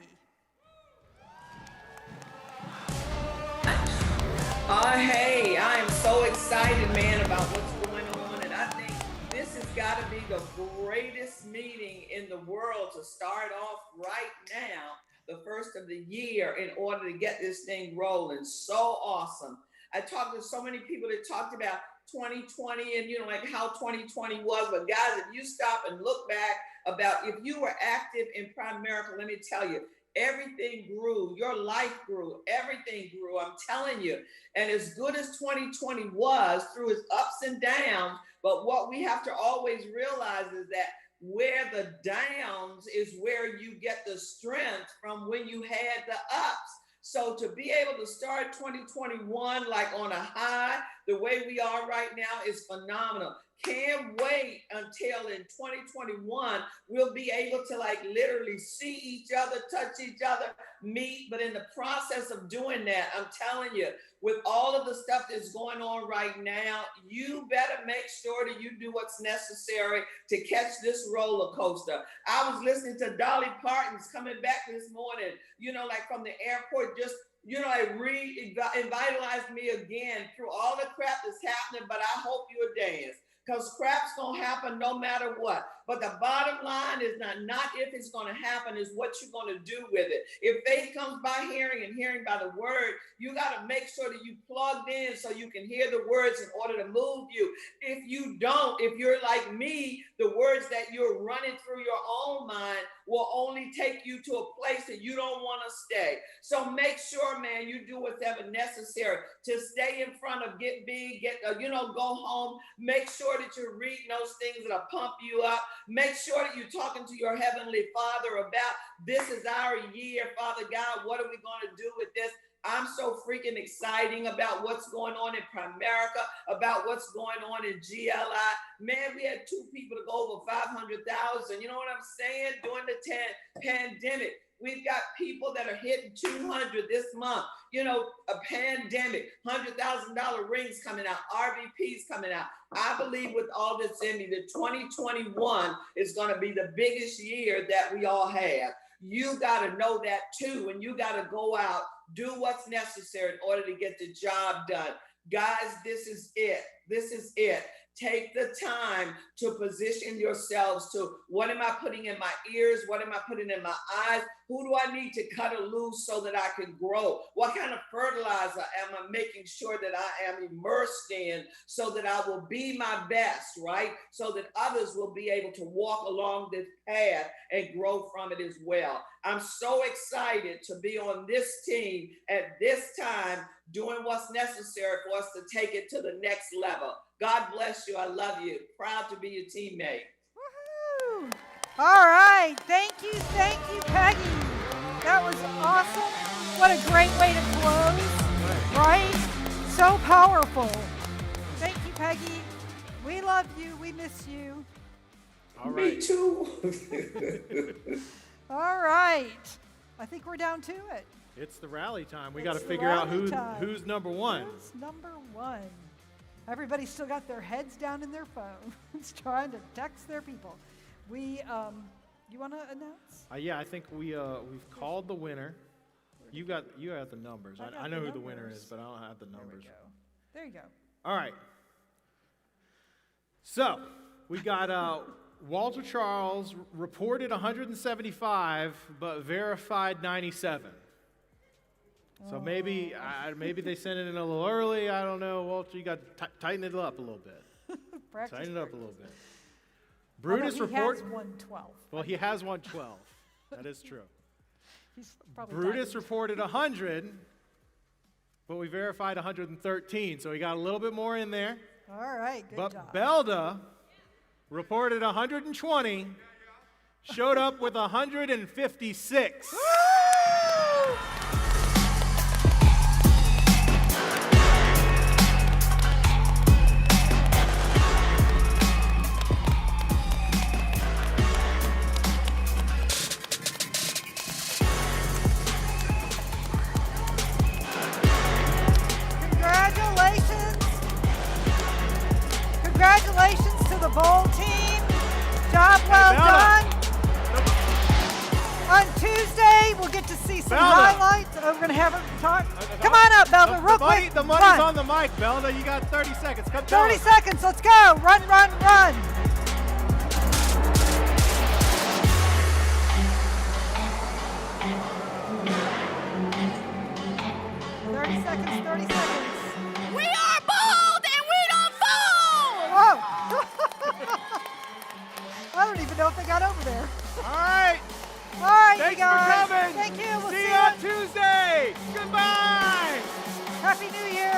Hey, I am so excited, man, about what's going on. And I think this has got to be the greatest meeting in the world to start off right now, the first of the year, in order to get this thing rolling. So awesome. I talked to so many people that talked about 2020 and, like how 2020 was. But guys, if you stop and look back about if you were active in Primerica, let me tell you, everything grew. Your life grew. Everything grew. I'm telling you. And as good as 2020 was through its ups and downs, but what we have to always realize is that where the downs is where you get the strength from when you had the ups. So to be able to start 2021 like on a high, the way we are right now is phenomenal. Can't wait until in 2021, we'll be able to like literally see each other, touch each other, meet. But in the process of doing that, I'm telling you, with all of the stuff that's going on right now, you better make sure that you do what's necessary to catch this roller coaster. I was listening to Dolly Parton's coming back this morning, like from the airport, just it revitalized me again through all the crap that's happening, but I hope you'll dance. Because crap's going to happen no matter what. But the bottom line is not if it's going to happen, is what you're going to do with it. If faith comes by hearing and hearing by the word, you got to make sure that you plugged in so you can hear the words in order to move you. If you don't, if you're like me, the words that you're running through your own mind will only take you to a place that you don't want to stay. So make sure, man, you do whatever necessary to stay in front of Get Big, go home. Make sure that you're reading those things that'll pump you up. Make sure that you're talking to your Heavenly Father about this is our year, Father God. What are we going to do with this? I'm so freaking exciting about what's going on in Primerica, about what's going on in GLI. Man, we had 2 people to go over 500,000. You know what I'm saying? During the pandemic. We've got people that are hitting 200 this month. A pandemic, $100,000 rings coming out, RVPs coming out. I believe with all this in me, that 2021 is going to be the biggest year that we all have. You got to know that too, and you got to go out, do what's necessary in order to get the job done. Guys, this is it. This is it. Take the time to position yourselves to what am I putting in my ears? What am I putting in my eyes? Who do I need to cut or loose so that I can grow? What kind of fertilizer am I making sure that I am immersed in so that I will be my best, right? So that others will be able to walk along this path and grow from it as well. I'm so excited to be on this team at this time, doing what's necessary for us to take it to the next level. God bless you. I love you. Proud to be your teammate. Woohoo! All right. Thank you, Peggy. That was awesome. What a great way to close, right? So powerful. Thank you, Peggy. We love you. We miss you. All right. Me too. All right. I think we're down to it. It's the rally time. We got to figure out who's number one. Who's number one? Everybody's still got their heads down in their phones, trying to text their people. You want to announce? Yeah, I think we've called the winner. You got the numbers. I know who the winner is, but I don't have the numbers. There you go. All right. So we got Walter Charles reported 175, but verified 97. So maybe they sent it in a little early. I don't know, Walter. You got to tighten it up a little bit. Tighten it up a little bit. Brutus report. He has 112. Well, he has 112. That is true. He's probably Brutus reported 100, but we verified 113. So he got a little bit more in there. All right, good job. But Belda reported 120, showed up with 156. going to have her talk. Come on up, Belda, real quick. The money's on the mic, Belda. You got 30 seconds. Come 30 seconds. Let's go. Run, run, run. We are bold and we don't fold. Oh. I don't even know if they got over there. All right. All right, Thanks you guys. for coming. Thank you. We'll see you on Tuesday. Goodbye. Happy New Year.